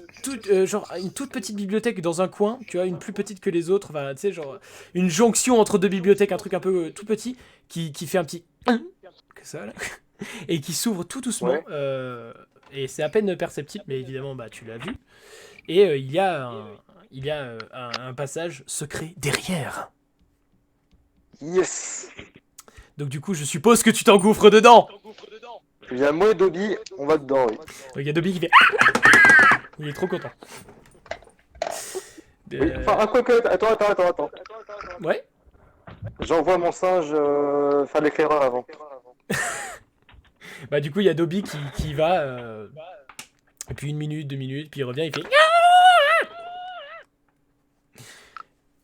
genre une toute petite bibliothèque dans un coin. Tu as une plus petite que les autres. Enfin, tu sais, genre une jonction entre deux bibliothèques, un truc un peu tout petit, qui fait un petit que ça, là. Et qui s'ouvre tout doucement. Ouais. Et c'est à peine perceptible, mais évidemment, bah, tu l'as vu. Et il y a un passage secret derrière. Yes! Donc du coup, je suppose que tu t'engouffres dedans. Eh bien, moi et Dobby, on va dedans, oui. Donc il y a Dobby qui fait... Il est trop content. Oui, enfin, quoique, attends. Ouais. J'envoie mon singe faire l'éclaireur avant. Bah du coup, il y a Dobby qui va... Et puis 1 minute, 2 minutes, puis il revient, il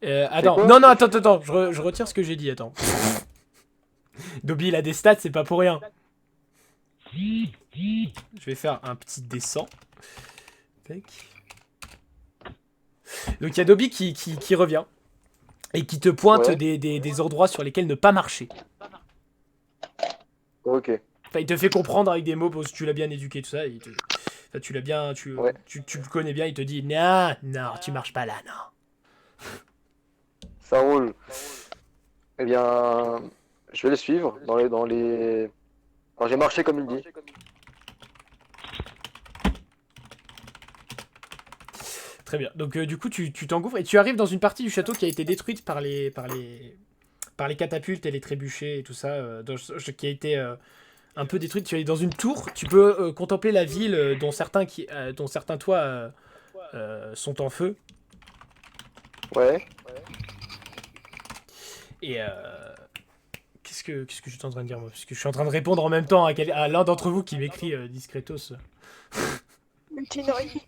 fait... Attends, quoi non, attends, je retire ce que j'ai dit, attends. Dobby, il a des stats, c'est pas pour rien. Je vais faire un petit descend. Tac. Donc il y a Dobby qui revient et qui te pointe Ouais. des endroits sur lesquels ne pas marcher. Ok. Enfin, il te fait comprendre avec des mots parce que tu l'as bien éduqué, tout ça. Enfin, tu l'as bien, Ouais. tu le connais bien. Il te dit non, tu marches pas là, non. Ça roule. Eh bien, je vais les suivre dans les... Alors, j'ai marché comme il dit. Très bien. Donc du coup, tu t'engouffres et tu arrives dans une partie du château qui a été détruite par les catapultes et les trébuchets et tout ça, qui a été un peu détruite. Tu es dans une tour. Tu peux contempler la ville dont certains toits sont en feu. Ouais. Et qu'est-ce que je suis en train de dire moi? Parce que je suis en train de répondre en même temps à l'un d'entre vous qui m'écrit discretos. Qu'est-ce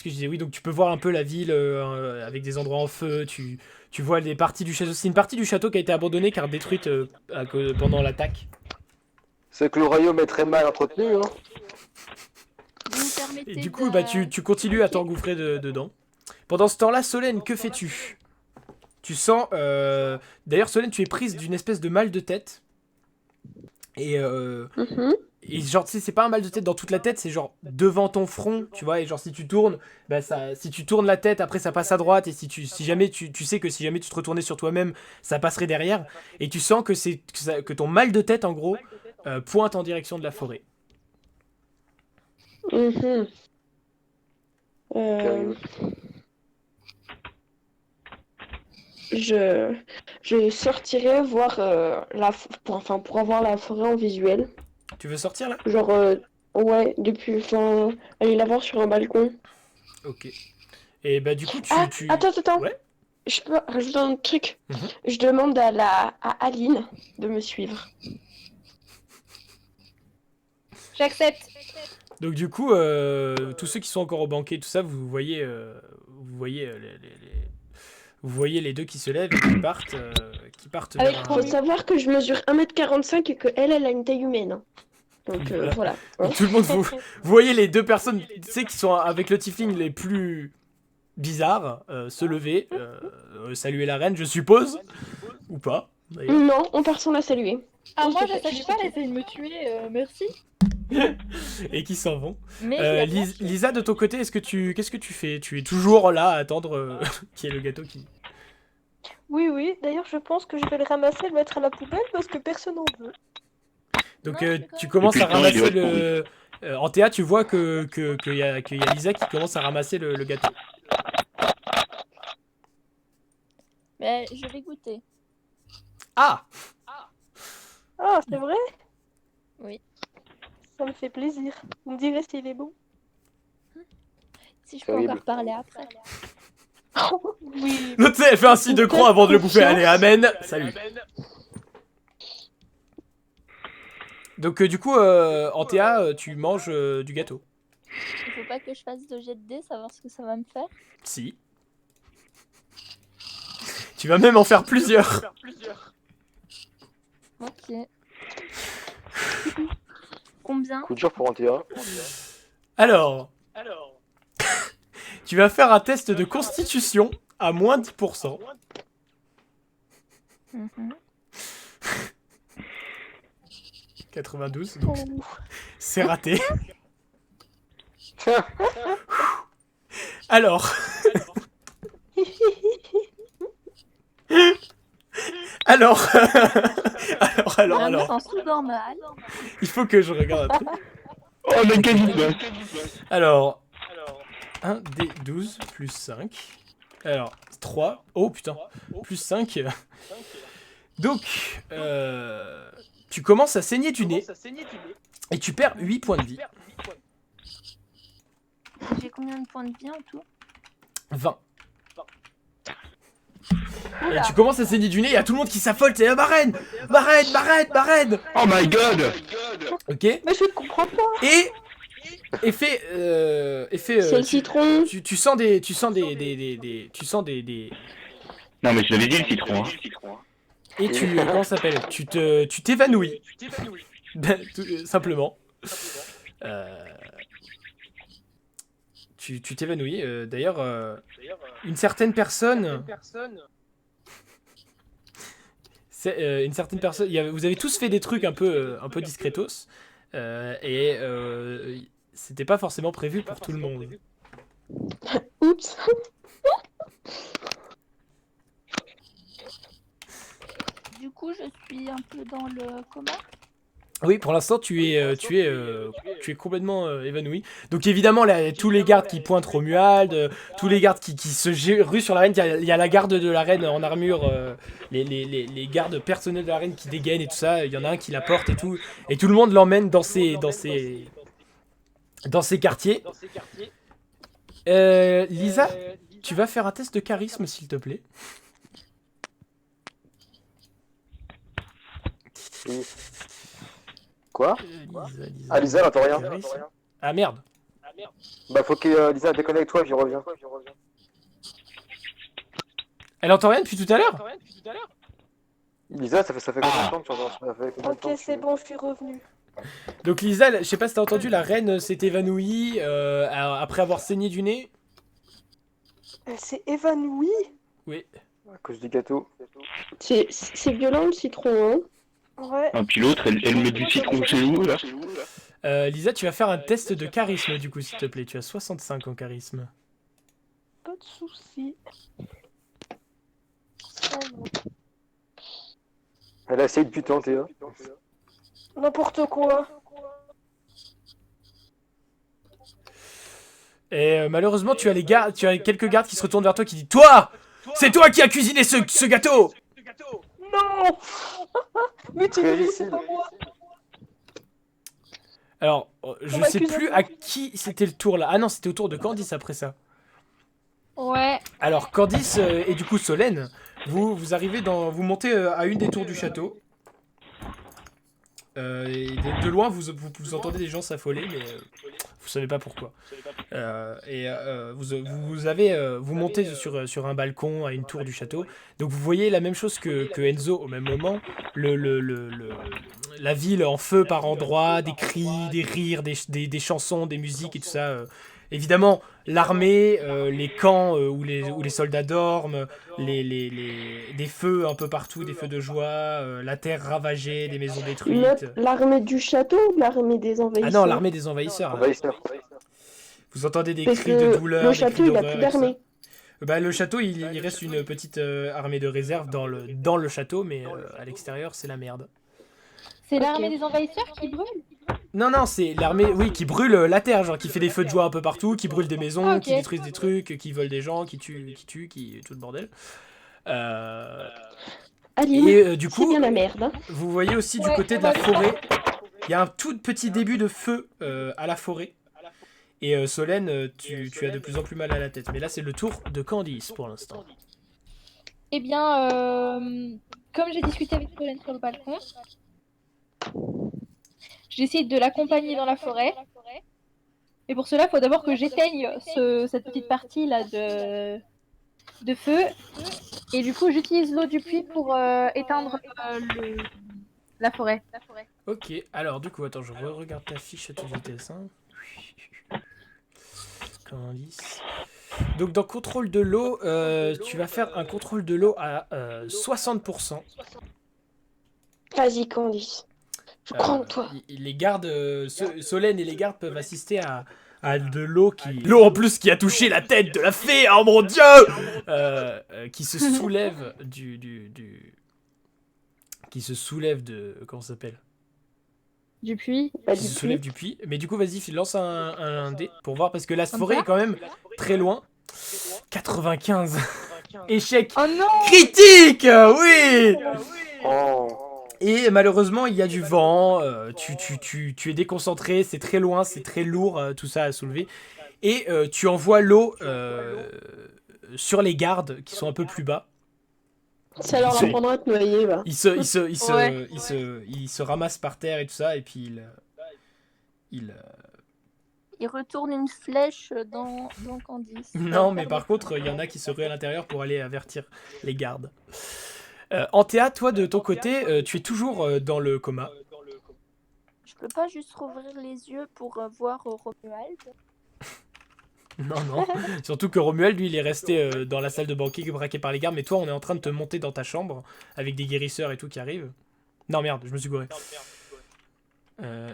que je disais? Oui, donc tu peux voir un peu la ville avec des endroits en feu. Tu vois des parties du château. C'est une partie du château qui a été abandonnée car détruite pendant l'attaque. C'est que le royaume est très mal entretenu, hein. Vous me permettez Et du coup, bah, tu continues à Ok. t'engouffrer dedans. Pendant ce temps-là, Solène, que fais-tu? Tu sens... D'ailleurs, Solène, tu es prise d'une espèce de mal de tête. Et genre, tu sais, c'est pas un mal de tête dans toute la tête, c'est genre devant ton front, tu vois. Et genre, si tu tournes, bah, si tu tournes la tête, après ça passe à droite. Et si jamais tu sais que si jamais tu te retournais sur toi-même, ça passerait derrière. Et tu sens que ton mal de tête, en gros, pointe en direction de la forêt. Mhm. Curieux. Je sortirai voir pour avoir la forêt en visuel. Tu veux sortir là? Genre, ouais, aller la voir sur un balcon. Ok. Et bah, du coup, Ah, attends. Ouais. Je peux rajouter un truc. Mhm. Je demande à Aline de me suivre. J'accepte. Donc du coup, tous ceux qui sont encore au banquet, tout ça, vous voyez, vous voyez les deux qui se lèvent et qui partent Avec, vers faut savoir que je mesure 1m45 et qu'elle, elle a une taille humaine. Hein. Donc voilà. Donc, tout le monde, vous voyez les deux personnes, tu sais, qui sont avec le tiefling les plus bizarres, se lever, saluer la reine, je suppose, ou pas, d'ailleurs. Non, on part sans la saluer. Ah, On moi, se je fait- savais pas, elle essaie de me tuer, merci. Et qui s'en vont. Mais je la Lisa, de ton côté, qu'est-ce que tu fais? Tu es toujours là à attendre qu'il y ait le gâteau qui... Oui, oui. D'ailleurs, je pense que je vais le ramasser et le mettre à la poubelle parce que personne n'en veut. Donc Non, je suis tu quand commences Et à puis, le temps, il ramasser doit le... en théâtre, tu vois qu'il y a Lisa qui commence à ramasser le gâteau. Mais je vais goûter. Ah! Ah, c'est vrai? Oui. Ça me fait plaisir. Vous me direz s'il est bon. Si je peux Terrible. encore parler après. Oui. L'autre, tu sais, elle fait un signe de croix avant de le bouffer. Allez, amen. Salut. Donc du coup, Antea, tu manges du gâteau. Il faut pas que je fasse de jet de dés, savoir ce que ça va me faire. Si. Tu vas même en faire plusieurs. Ok. Combien? Coup dur pour Antea. Alors, tu vas faire un test de constitution à moins 10%. Mhm. 92, donc c'est raté. Alors. Alors. Vraiment, en sous-normal. Il faut que je regarde un truc. Oh, mais quel passe. Alors. 1 d 12 plus 5. Alors, 3. Oh putain. Plus 5. Donc, tu commences à saigner du nez. Et tu perds 8 points de vie. J'ai combien de points de vie en tout? 20. Et tu commences à saigner du nez, il y a tout le monde qui s'affole, c'est ma reine, ma reine, ma reine, ma reine. Oh my god. Ok. Mais je ne comprends pas. Et effet, C'est le citron. tu sens des, Non, mais je l'avais dit, le citron. Hein. et tu, comment ça s'appelle, tu t'évanouis, simplement. Tu t'évanouis. D'ailleurs, une certaine personne. Une certaine personne. Vous avez tous fait des trucs un peu discretos. Et c'était pas forcément prévu pour tout le monde. Oups. Du coup, je suis un peu dans le coma. Oui, pour l'instant, tu es complètement évanoui. Donc évidemment, tous les gardes qui pointent Romuald, tous les gardes qui se ruent sur la reine, il y a la garde de la reine en armure, les gardes personnels de la reine qui dégainent et tout ça. Il y en a un qui la porte et tout le monde l'emmène dans ses quartiers. Lisa, tu vas faire un test de charisme, s'il te plaît. Oui. Quoi? Lisa. Ah, Lisa, elle entend rien. Charisme. Ah merde. Bah, faut que Lisa déconne avec toi, j'y reviens. Elle entend rien depuis tout à l'heure? Lisa, ça fait combien de temps que tu entends ça fait combien de temps Ok, que c'est tu- bon, je suis revenue. Donc Lisa, je sais pas si t'as entendu, la reine s'est évanouie après avoir saigné du nez. Elle s'est évanouie. Oui. À cause du gâteau. C'est violent le citron. Hein. Ouais. Ah, puis l'autre, elle met du citron chez vous, là. Lisa, tu vas faire un test de charisme du coup, s'il te plaît. Tu as 65 en charisme. Pas de soucis. Elle a essayé depuis tenter. Hein. N'importe quoi. Et malheureusement, tu as quelques gardes qui se retournent vers toi qui disent: Toi! C'est toi qui as cuisiné ce gâteau! Non. Mais tu Très dis, difficile. c'est pas moi. Alors, je m'a sais accusé plus de à qui c'était le tour là. Ah non, c'était au tour de Candice après ça. Ouais. Alors, Candice et du coup Solène, vous arrivez vous montez à une des tours du château. Et de loin, vous entendez des gens s'affoler, mais vous savez pas pourquoi. Vous montez sur un balcon à une tour du château. Donc vous voyez la même chose que Enzo au même moment. La ville en feu par endroits, des cris, des rires, des chansons, des musiques et tout ça. Évidemment, l'armée, les camps où les soldats dorment, des feux un peu partout, des feux de joie, la terre ravagée, des maisons détruites. L'armée du château ou l'armée des Ah envahisseurs? non, l'armée des envahisseurs. Là. Envahisseur. Vous entendez des Parce cris que de douleur, le des château, cris il a d'horreur plus et tout ça. d'armée. Le château, il reste une petite armée de réserve dans le château, mais à l'extérieur, c'est la merde. C'est Ok. l'armée des envahisseurs qui brûle. Non, c'est l'armée, oui, qui brûle la terre, genre qui fait des feux de joie un peu partout, qui brûle des maisons, Ah, ok. qui détruisent des trucs, qui volent des gens, qui tue, tout le bordel. Aline, Et du c'est coup, bien la merde. Hein. vous voyez aussi du Ouais, côté de la forêt, il y a un tout petit début de feu à la forêt. Et Solène, tu as de plus en plus mal à la tête. Mais là, c'est le tour de Candice pour l'instant. Eh bien, comme j'ai discuté avec Solène sur le balcon, j'essaie de l'accompagner dans la forêt. Et pour cela, il faut d'abord que j'éteigne cette petite partie là de feu. Et du coup, j'utilise l'eau du puits pour éteindre la forêt. Ok, alors du coup, attends, je regarde ta fiche à toute vitesse. Hein. Candice. Donc dans contrôle de l'eau, tu vas faire un contrôle de l'eau à 60%. Vas-y, Candice. Je crois en toi. Les gardes, Solène et les gardes peuvent assister à de l'eau l'eau en plus qui a touché la tête de la fée, oh mon dieu, qui se soulève qui se soulève de... Comment ça s'appelle? Du puits. Pas Qui du se tout. soulève du puits. Mais du coup, vas-y, lance un dé pour voir, parce que la Comme forêt ça est quand même très loin. 95. Échec Oh non! critique, oui. Oh. Et malheureusement, il y a du vent, tu es déconcentré, c'est très loin, c'est très lourd, tout ça à soulever. Et tu envoies l'eau sur les gardes qui sont un peu plus bas. Ça leur Ils- apprendra à te noyer, va. Ils se ramassent par terre et tout ça, et puis ils Il retourne une flèche dans Candice. Non, mais par contre, il y en a qui se ruent à l'intérieur pour aller avertir les gardes. Antea, toi, de ton côté, tu es toujours dans le coma. Je peux pas juste rouvrir les yeux pour voir Romuald. Non. Surtout que Romuald, lui, il est resté dans la salle de banquet braqué par les gardes. Mais toi, on est en train de te monter dans ta chambre avec des guérisseurs et tout qui arrivent. Non, merde, je me suis gouré. 1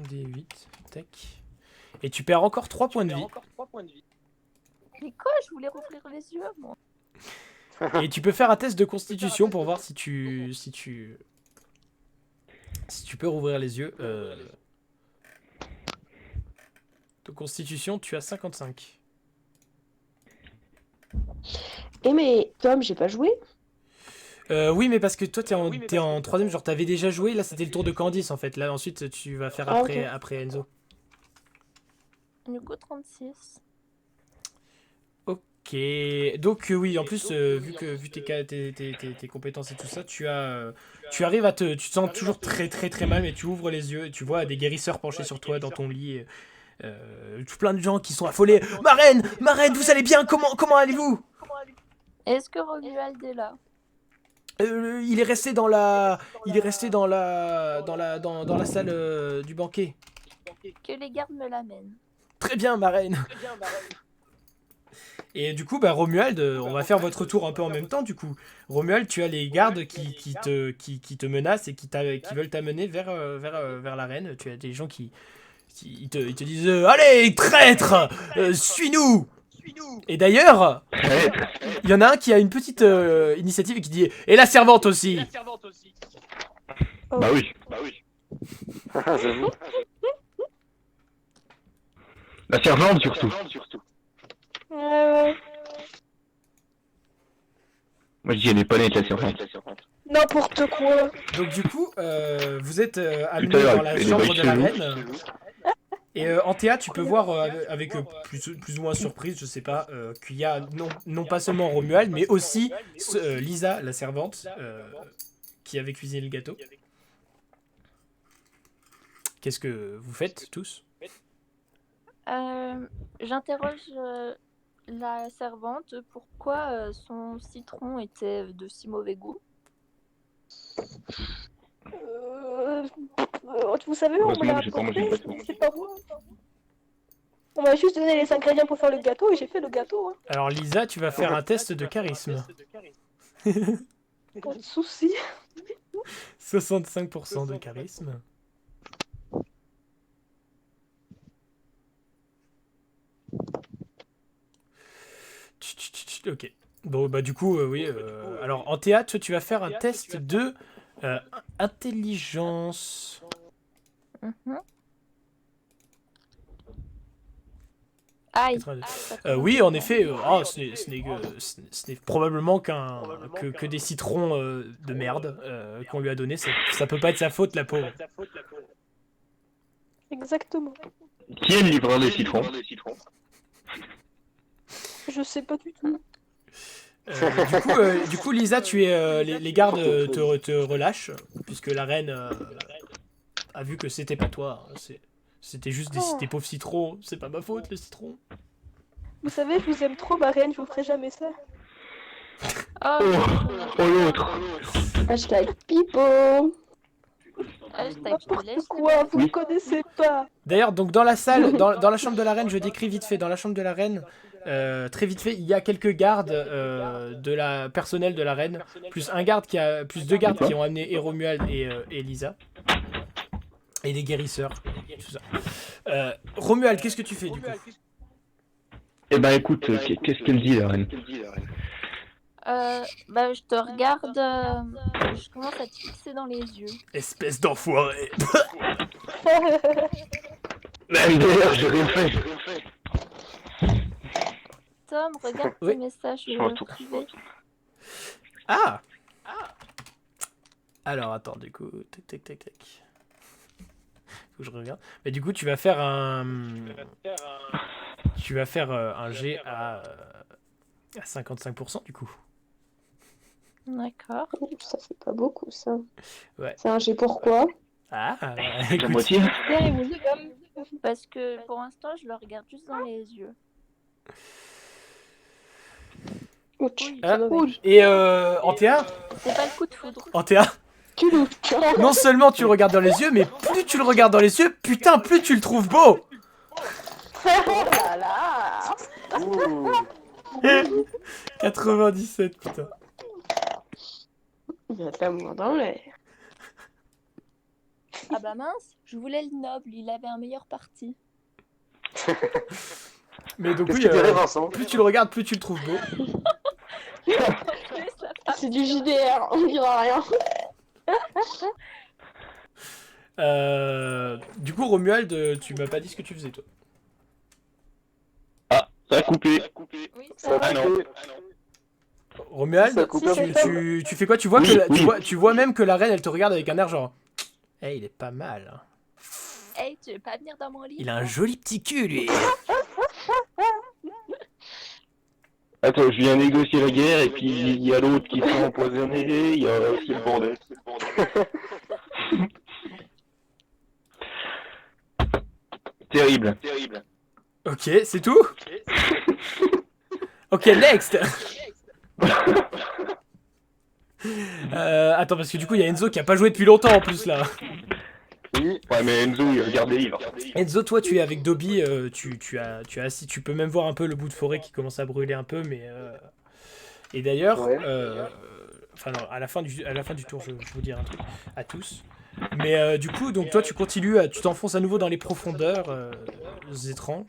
des 8. Tac. Et tu perds encore 3 points de vie. Mais quoi, je voulais rouvrir les yeux, moi. Et tu peux faire un test de constitution pour voir si tu peux rouvrir les yeux. De constitution, tu as 55. Eh mais Tom, j'ai pas joué. Oui, mais parce que toi, t'es en troisième, genre t'avais déjà joué, là c'était le tour de Candice en fait. Là ensuite, tu vas faire Ah, ok. après Enzo. Du coup, 36. Ok, donc oui, en plus, vu tes compétences et tout ça, tu arrives tu te sens toujours très très très mal, mais tu ouvres les yeux et tu vois des guérisseurs penchés sur toi dans ton lit. Tout plein de gens qui sont affolés. Marraine, vous allez bien? Comment allez-vous? Est-ce que Romuald est là? Il est resté dans la salle du banquet. Que les gardes me l'amènent. Très bien, marraine. Et du coup, Romuald, on va faire votre tour un peu en même temps. Du coup, Romuald, tu as les gardes qui te menacent et qui veulent t'amener vers l'arène. Tu as des gens qui te disent allez, traître, suis-nous. Et d'ailleurs, il y en a un qui a une petite initiative et qui dit et la servante aussi. Bah oui. J'avoue. La servante surtout. Ouais. Moi je dis elle est pas nette la servante. N'importe quoi. Donc du coup, vous êtes amené Tout à l'heure, dans la elle est chambre pas de la chelou. reine. Et Antea, tu peux voir avec plus ou moins surprise, je sais pas, qu'il y a non pas seulement Romuald, mais aussi Lisa, la servante, qui avait cuisiné le gâteau. Qu'est-ce que vous faites tous? J'interroge la servante pourquoi son citron était de si mauvais goût. Vous savez, on me Heureusement l'a que j'ai pas mangé le apporté, gâteau. c'est pas moi. On m'a juste donné les ingrédients pour faire le gâteau et j'ai fait le gâteau. Hein. Alors Lisa, tu vas faire un test de charisme. Pas de soucis. 65% de charisme. Ok. Bon, bah du coup, oui. Alors, en théâtre, tu vas faire un test de intelligence. Mhm. Aïe. 82. Oui, en effet, ce n'est probablement que des citrons de merde qu'on lui a donné. Ça peut pas être sa faute, la pauvre. Exactement. Qui est le livreur des citrons? Je sais pas du tout. Du coup, Lisa, les gardes te relâchent, puisque la reine a vu que c'était pas toi. C'était juste des pauvres citrons. C'est pas ma faute, le citron. Vous savez, je vous aime trop, ma reine, je vous ferai jamais ça. Oh, Oh l'autre. Hashtag Pipo. hashtag je te N'importe laisse. quoi, vous Oui. ne connaissez pas. D'ailleurs, donc dans la salle, dans la chambre de la reine, je décris vite fait. Dans la chambre de la reine, très vite fait, il y a quelques gardes de la personnel de la reine, plus deux gardes qui ont amené Romuald et Lisa, et des guérisseurs, tout ça. Romuald, qu'est-ce que tu fais du coup? Eh ben écoute, qu'est-ce qu'elle dit la reine? Bah, je te regarde, je commence à te fixer dans les yeux. Espèce d'enfoiré. Même d'ailleurs, j'ai rien fait. Tom, regarde Oui. tes messages retourne. privés. Ah. Alors attends, du coup, tac. Faut que je regarde. Mais du coup, tu vas faire un jet à 55% du coup. D'accord. Ça fait pas beaucoup, ça. Ouais. C'est un G pourquoi? Ah, La écoute, moitié? Parce que pour l'instant, je le regarde juste dans les yeux. Ouch. Oui, Ah. c'est mauvais. Et en théâtre, C'est pas le coup de foudre. Tu louches. non seulement tu le regardes dans les yeux, mais plus tu le regardes dans les yeux, putain, plus tu le trouves beau. Oh là là. Ouh. 97, putain. Il y a de l'amour dans l'air. Ah bah mince, je voulais le noble, il avait un meilleur parti. Mais donc Qu'est-ce oui, qu'il dirait, Vincent? plus tu le regardes, plus tu le trouves beau. C'est du JDR, on dira rien. Du coup, Romuald, tu m'as pas dit ce que tu faisais toi. Ah, ça a coupé. Oui, Ça Ah a non. coupé. Romuald, Ça coupe un petit peu. tu fais quoi? Tu vois Oui, que oui. tu vois même que la reine, elle te regarde avec un air genre, hey, il est pas mal, hein. Hey, tu veux pas venir dans mon lit? Il a un joli petit cul, lui. Attends, je viens négocier la guerre et puis il y a l'autre qui s'est empoisonné, il y a aussi le bordel. Terrible. Ok, c'est tout? Ok, next. Attends, parce que du coup, il y a Enzo qui a pas joué depuis longtemps en plus là. Oui. Ouais, mais Enzo, il regarde des livres. Enzo, toi, tu es avec Dobby, tu as assis, tu peux même voir un peu le bout de forêt qui commence à brûler un peu, mais et d'ailleurs, Ouais. enfin non, à la fin du tour, je vous dirai un truc à tous. Mais du coup, donc toi, tu continues, tu t'enfonces à nouveau dans les profondeurs étranges.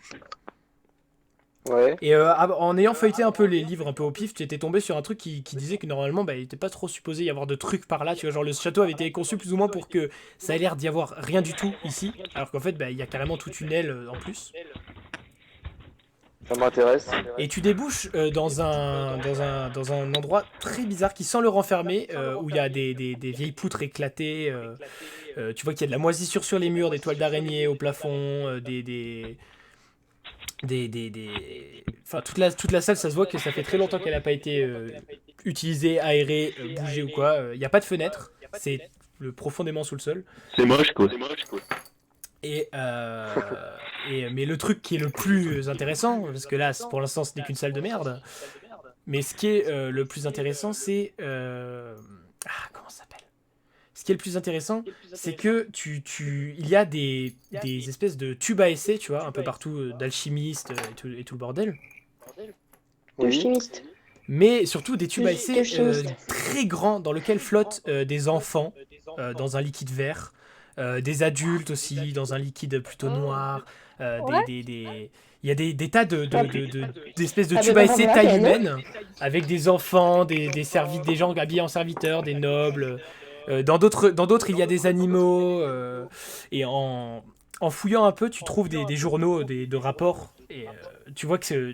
Ouais. Et en ayant feuilleté un peu les livres un peu au pif, tu étais tombé sur un truc qui disait que normalement, bah, il n'était pas trop supposé y avoir de trucs par là. Tu vois, genre le château avait été conçu plus ou moins pour que ça ait l'air d'y avoir rien du tout ici, alors qu'en fait, bah, il y a carrément toute une aile en plus. Ça m'intéresse. Et tu débouches dans un endroit très bizarre qui sent le renfermer, où il y a des vieilles poutres éclatées. Tu vois qu'il y a de la moisissure sur les murs, des toiles d'araignée au plafond, Enfin, toute la salle, ça se voit que ça fait très longtemps qu'elle n'a pas été utilisée, aérée, bougée ou quoi. Il n'y a pas de fenêtre, c'est profondément sous le sol. C'est moche, quoi. Mais le truc qui est le plus intéressant, parce que là, pour l'instant, ce n'est qu'une salle de merde, mais ce qui est le plus intéressant, c'est... comment ça s'appelle? Ce qui est le plus intéressant, c'est que il y a des espèces de tubes à essai, tu vois, un peu partout, d'alchimistes et tout le bordel. De Oui. chimiste. Mais surtout des tubes à essai De chimiste. très grands dans lesquels flottent des enfants dans un liquide vert, des adultes aussi dans un liquide plutôt noir, Ouais. il y a des tas d'espèces de Ah, tubes bah, à bah, essai bah, taille bah, non. humaine avec des enfants, des gens habillés en serviteurs, des nobles. Dans d'autres, il y a des animaux. Et en fouillant un peu, tu trouves des journaux, de rapports. Et tu vois tu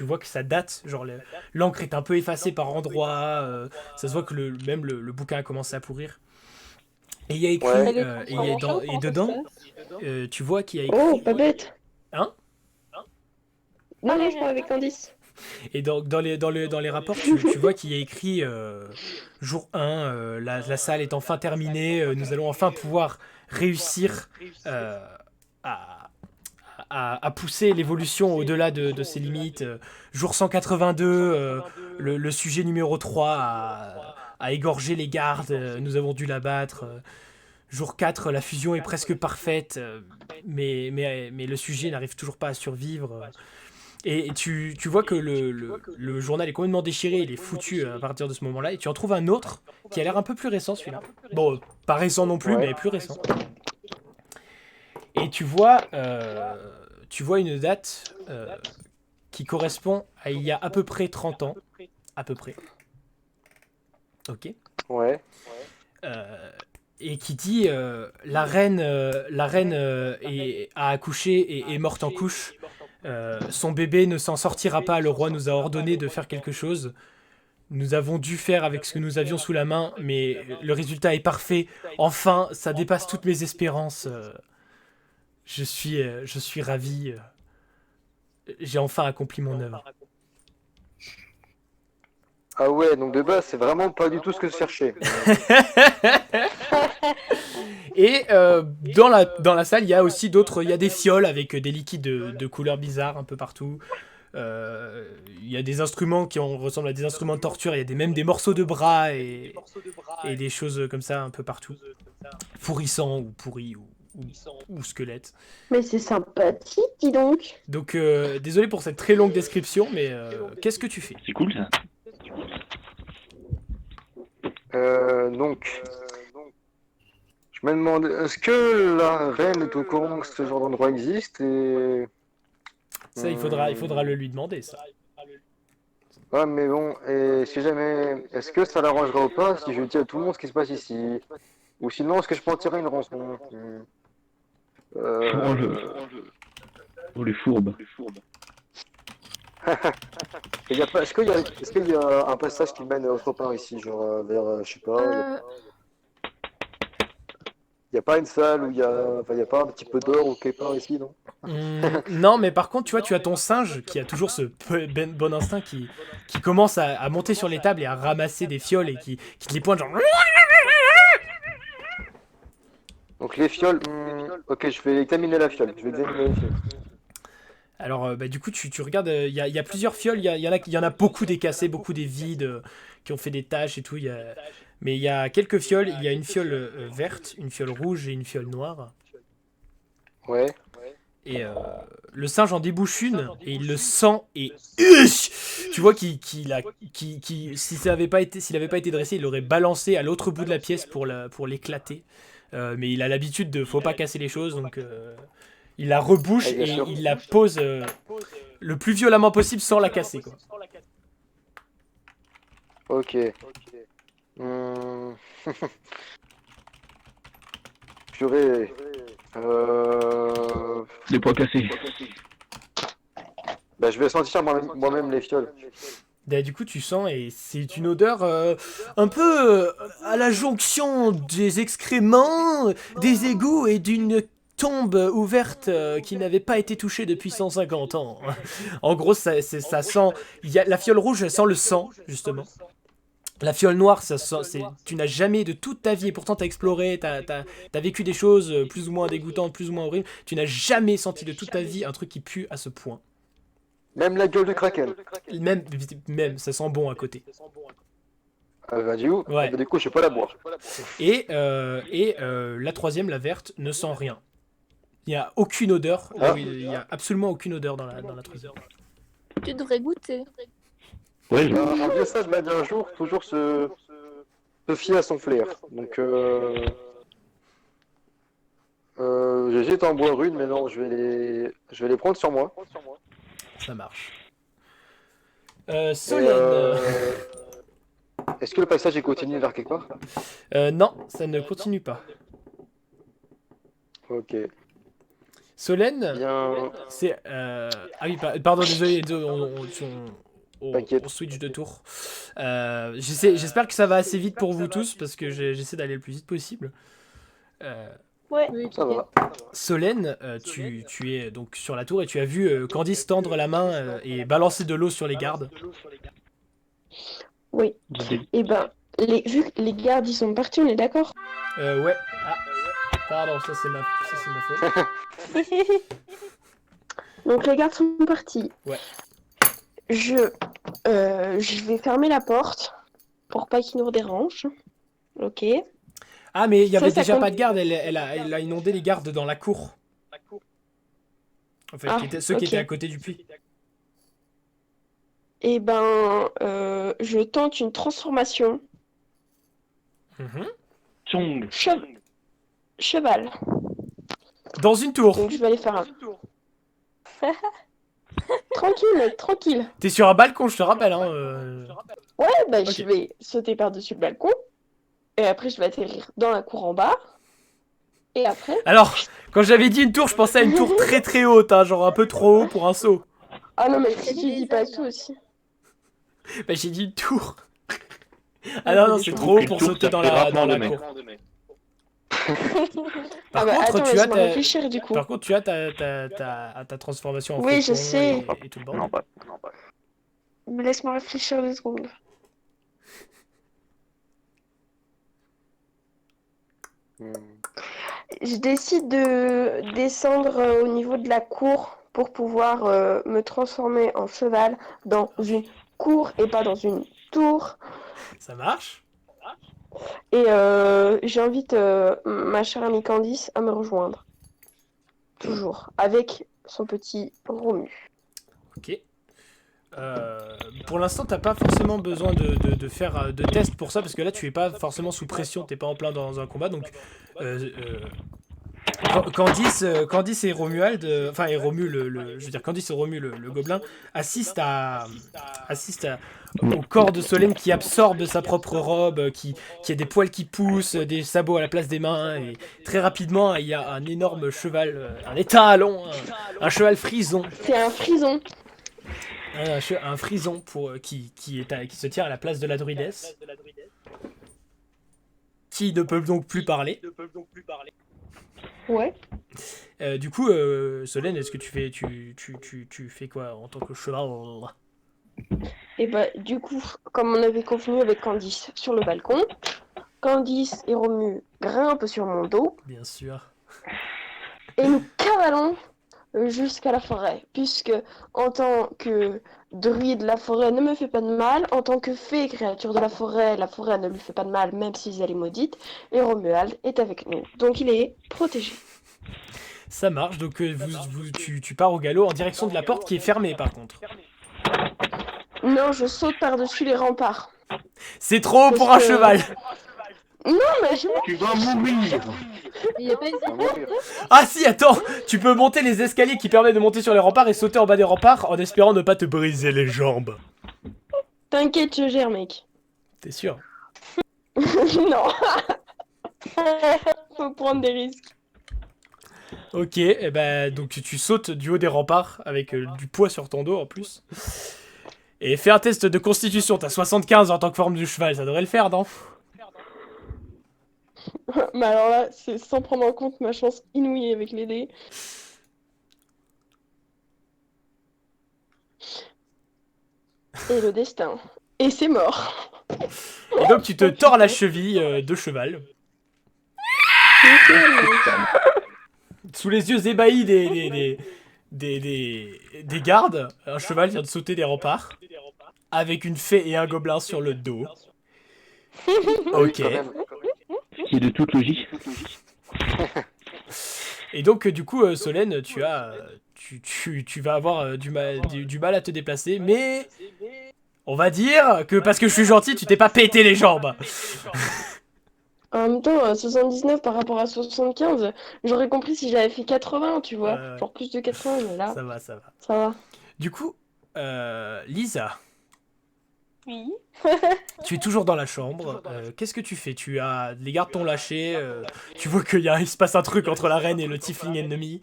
vois que ça date. Genre, l'encre est un peu effacée par endroits. Ça se voit que même le bouquin a commencé à pourrir. Et il y a écrit. Ouais. Et les Et transformations, comment ça se dedans, passe tu vois qu'il y a écrit. Oh, pas bête. Hein? Non, non, je parle avec Candice. Et dans les rapports, tu vois qu'il y a écrit jour 1, la salle est enfin terminée, nous allons enfin pouvoir réussir à, à pousser l'évolution au-delà de ses limites. Jour 182, le sujet numéro 3 a égorgé les gardes, nous avons dû l'abattre. Jour 4, la fusion est presque parfaite, mais le sujet n'arrive toujours pas à survivre. Et tu vois que le journal est complètement déchiré, il est foutu à partir de ce moment-là, et tu en trouves un autre qui a l'air un peu plus récent celui-là. Bon, pas récent non plus, Ouais. mais plus récent. Et tu vois une date qui correspond à il y a à peu près 30 ans. À peu près. Ok. Ouais. Et qui dit la reine a accouché et est morte en couche. Son bébé ne s'en sortira pas, le roi nous a ordonné de faire quelque chose. Nous avons dû faire avec ce que nous avions sous la main, mais le résultat est parfait. Enfin, ça dépasse toutes mes espérances. Je suis ravi. J'ai enfin accompli mon œuvre. Ah ouais, donc de base, c'est vraiment pas du tout ce que je cherchais. Et dans la salle, il y a aussi il y a des fioles avec des liquides de couleurs bizarres un peu partout. Il y a des instruments qui ressemblent à des instruments de torture. Il y a même des morceaux de bras et des choses comme ça un peu partout. Pourrissants ou pourris ou squelettes. Mais c'est sympathique, dis donc. Donc désolé pour cette très longue description, mais qu'est-ce que tu fais? C'est cool ça. Donc, je me demande, est-ce que la reine est au courant que ce genre d'endroit existe et... Ça, il faudra le lui demander, ça. Ouais, mais bon, et si jamais, est-ce que ça l'arrangerait ou pas si je dis à tout le monde ce qui se passe ici? Ou sinon, est-ce que je peux en tirer une rançon? Oh les fourbes. Est-ce qu'il y a un passage qui mène autre part ici, genre vers, je sais pas, il y a pas une salle où il y a pas un petit peu d'or ou quelque part ici, non? Non, mais par contre, tu as ton singe qui a toujours ce bon instinct qui commence à monter sur les tables et à ramasser des fioles et qui te les pointe genre. Donc les fioles, ok, je vais examiner la fiole. Je vais examiner la fiole. Alors, du coup, tu regardes, il y a plusieurs fioles, il y en a beaucoup des cassées, beaucoup des vides qui ont fait des taches et tout. Mais il y a quelques fioles, il y a une fiole verte, une fiole rouge et une fiole noire. Ouais. Et le singe en débouche une et il le sent et tu vois s'il n'avait pas été dressé, il l'aurait balancé à l'autre bout de la pièce pour l'éclater. Mais il a l'habitude de faut pas casser les choses, donc il la rebouche Ouais, bien et sûr. il la pose le plus violemment possible sans la casser, quoi. Ok. Hmm. Purée. Des poids cassés. Bah, je vais sentir moi-même les fioles. Du coup, tu sens et c'est une odeur un peu à la jonction des excréments, des égouts et d'une tombe ouverte qui n'avait pas été touchée depuis 150 ans. En gros, ça sent. La fiole rouge sent le sang, justement. La fiole noire, tu n'as jamais de toute ta vie, et pourtant t'as exploré, t'as vécu des choses plus ou moins dégoûtantes, plus ou moins horribles, tu n'as jamais senti de toute ta vie un truc qui pue à ce point. Même la gueule de Kraken. Même, ça sent bon à côté. Ouais. Du coup, je sais pas la boire. Et la troisième, la verte, ne sent rien. Il n'y a aucune odeur. Oui, il n'y a absolument aucune odeur dans la troisième. Tu devrais goûter. Ouais, Un vieux sage m'a dit un jour, toujours se fier à son flair. Donc, j'hésite à en boire une, mais non, je vais les prendre sur moi. Ça marche. Solène. Est-ce que le passage est continue vers quelque part? Non, ça ne continue pas. Ok. Solène, Bien. c'est... Ah oui, pardon, désolé, on switch de tour. J'espère que ça va assez vite pour vous tous, parce que j'essaie d'aller le plus vite possible. Ouais. Oui, Ça va. Solène, tu es donc sur la tour et tu as vu Candice tendre la main et balancer de l'eau sur les gardes. Oui. Et ben, vu que les gardes ils sont partis, on est d'accord? Ouais. Ah, pardon, ça c'est ma faute. Donc les gardes sont partis. Ouais. Je vais fermer la porte pour pas qu'ils nous dérangent. Ok. Ah, mais il y avait Ça déjà compte. pas de garde, elle a inondé les gardes dans la cour. En fait, ceux qui ok. étaient à côté du puits. Et ben, je tente une transformation. Mhm. Tchong. Cheval. Dans une tour. Donc je vais aller faire un. Tranquille. T'es sur un balcon, je te rappelle. Hein, Ouais, bah Ok. je vais sauter par-dessus le balcon. Et après, je vais atterrir dans la cour en bas. Et après. Alors, quand j'avais dit une tour, je pensais à une tour très très haute, hein, genre un peu trop haut pour un saut. Ah non, mais C'est si tu dis des pas ailes. tout aussi. Bah, j'ai dit une tour. Ah non, c'est trop haut pour sauter dans la cour. Par contre, attends, tu as laisse-moi ta... réfléchir du coup. Par contre, tu as ta transformation en Oui, je faucon sais. et tout le bordel. Mais laisse-moi réfléchir 2 secondes. Je décide de descendre au niveau de la cour pour pouvoir me transformer en cheval dans une cour et pas dans une tour. Ça marche? Et j'invite ma chère amie Candice à me rejoindre. Toujours. Avec son petit Romu. Ok. Pour l'instant, t'as pas forcément besoin de faire de tests pour ça, parce que là, tu es pas forcément sous pression, t'es pas en plein dans un combat, donc... Candice et Romuald, enfin et Romu je veux dire Candice et Romu le gobelin assistent au corps de Solène qui absorbe sa propre robe, qui a des poils qui poussent, des sabots à la place des mains, et très rapidement il y a un énorme cheval, un étalon, un cheval frison, C'est un frison. un frison qui se tient à la place de la druidesse, qui ne peut donc plus parler. Ouais. Du coup, Solène, est-ce que tu fais quoi en tant que cheval? Et bah du coup, comme on avait convenu avec Candice sur le balcon, Candice et Romu grimpent sur mon dos Bien sûr. et nous cavalons jusqu'à la forêt, puisque en tant que druide, la forêt ne me fait pas de mal, en tant que fée, créature de la forêt ne lui fait pas de mal, même si elle est maudite, et Romuald est avec nous, donc il est protégé. Ça marche, donc tu pars au galop en direction de la porte qui est fermée par contre. Non, je saute par-dessus les remparts. C'est trop haut pour un Parce que- cheval. Non, mais je... Tu vas mourir. Il y a pas une Ah si, attends, tu peux monter les escaliers qui permettent de monter sur les remparts et sauter en bas des remparts en espérant ne pas te briser les jambes. T'inquiète, je gère, mec. T'es sûr? Non. Faut prendre des risques. Ok, et ben donc tu sautes du haut des remparts avec du poids sur ton dos en plus. Et fais un test de constitution, t'as 75 en tant que forme du cheval, ça devrait le faire, non? Mais alors là, c'est sans prendre en compte ma chance inouïe avec les dés. Et le destin. Et c'est mort. Et donc tu te tords la cheville de cheval. Sous les yeux ébahis des gardes, un cheval vient de sauter des remparts. Avec une fée et un gobelin sur le dos. Ok. Quand même. Qui est de toute logique. Et donc, du coup, Solène, tu vas avoir du mal à te déplacer, mais on va dire que parce que je suis gentil, tu t'es pas pété les jambes. En même temps, 79 par rapport à 75, j'aurais compris si j'avais fait 80, tu vois. Genre plus de 80, mais là, Ça va, ça va. ça va. Du coup, Lisa, Oui. tu es toujours dans la chambre. Qu'est-ce que tu fais? Les gardes t'ont lâché. Tu vois il se passe un truc entre la reine et le tiefling ennemi.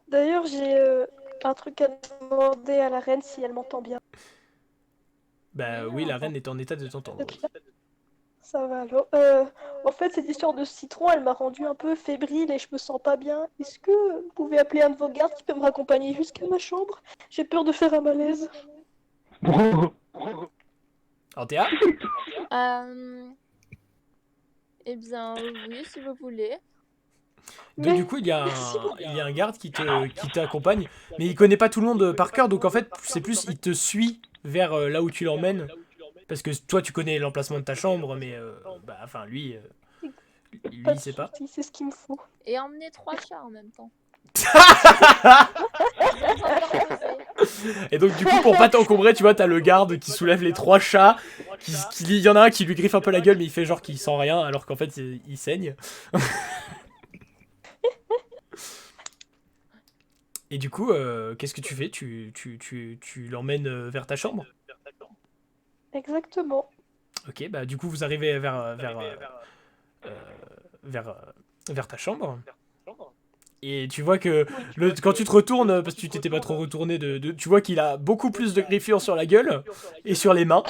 D'ailleurs, j'ai un truc à demander à la reine si elle m'entend bien. Bah oui, la reine est en état de t'entendre. Ça va alors. En fait, cette histoire de citron, elle m'a rendu un peu fébrile et je me sens pas bien. Est-ce que vous pouvez appeler un de vos gardes qui peut me raccompagner jusqu'à ma chambre? J'ai peur de faire un malaise. Antea? Eh bien, oui, si vous voulez. Donc, du coup, il y a un garde qui t'accompagne, mais il connaît pas tout le monde par cœur, donc en fait, c'est plus il te suit vers là où tu l'emmènes, parce que toi, tu connais l'emplacement de ta chambre, mais lui, Pas il de sait pas. soucis, c'est ce qu'il me faut. Et emmener 3 chats en même temps. Et donc, du coup, pour pas t'encombrer, tu vois, t'as le garde qui soulève les 3 chats, il y en a un qui lui griffe un peu la gueule, mais il fait genre qu'il sent rien, alors qu'en fait, il saigne. Et du coup, qu'est-ce que tu fais? Tu l'emmènes vers ta chambre? Exactement. Ok, bah du coup, vous arrivez vers ta chambre. Et tu vois que quand tu te retournes, parce que tu t'étais pas trop retourné, tu vois qu'il a beaucoup plus de griffures sur la gueule et sur les mains.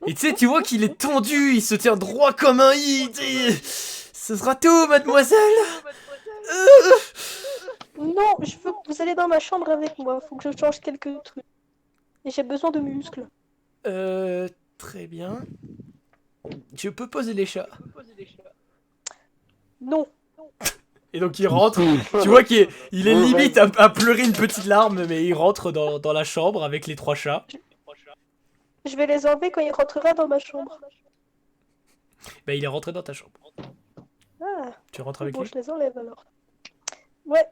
Et tu sais, tu vois qu'il est tendu, il se tient droit comme un i. Ce sera tout, mademoiselle. Non, je veux que vous allez dans ma chambre avec moi. Faut que je change quelques trucs. Et j'ai besoin de muscles. Très bien. Je peux poser les chats. Non. Et donc il rentre, tu vois qu'il est limite à pleurer une petite larme, mais il rentre dans la chambre avec les 3 chats. Je vais les enlever quand il rentrera dans ma chambre. Bah il est rentré dans ta chambre. Ah, Tu rentres avec bon, lui? je les enlève alors. Ouais.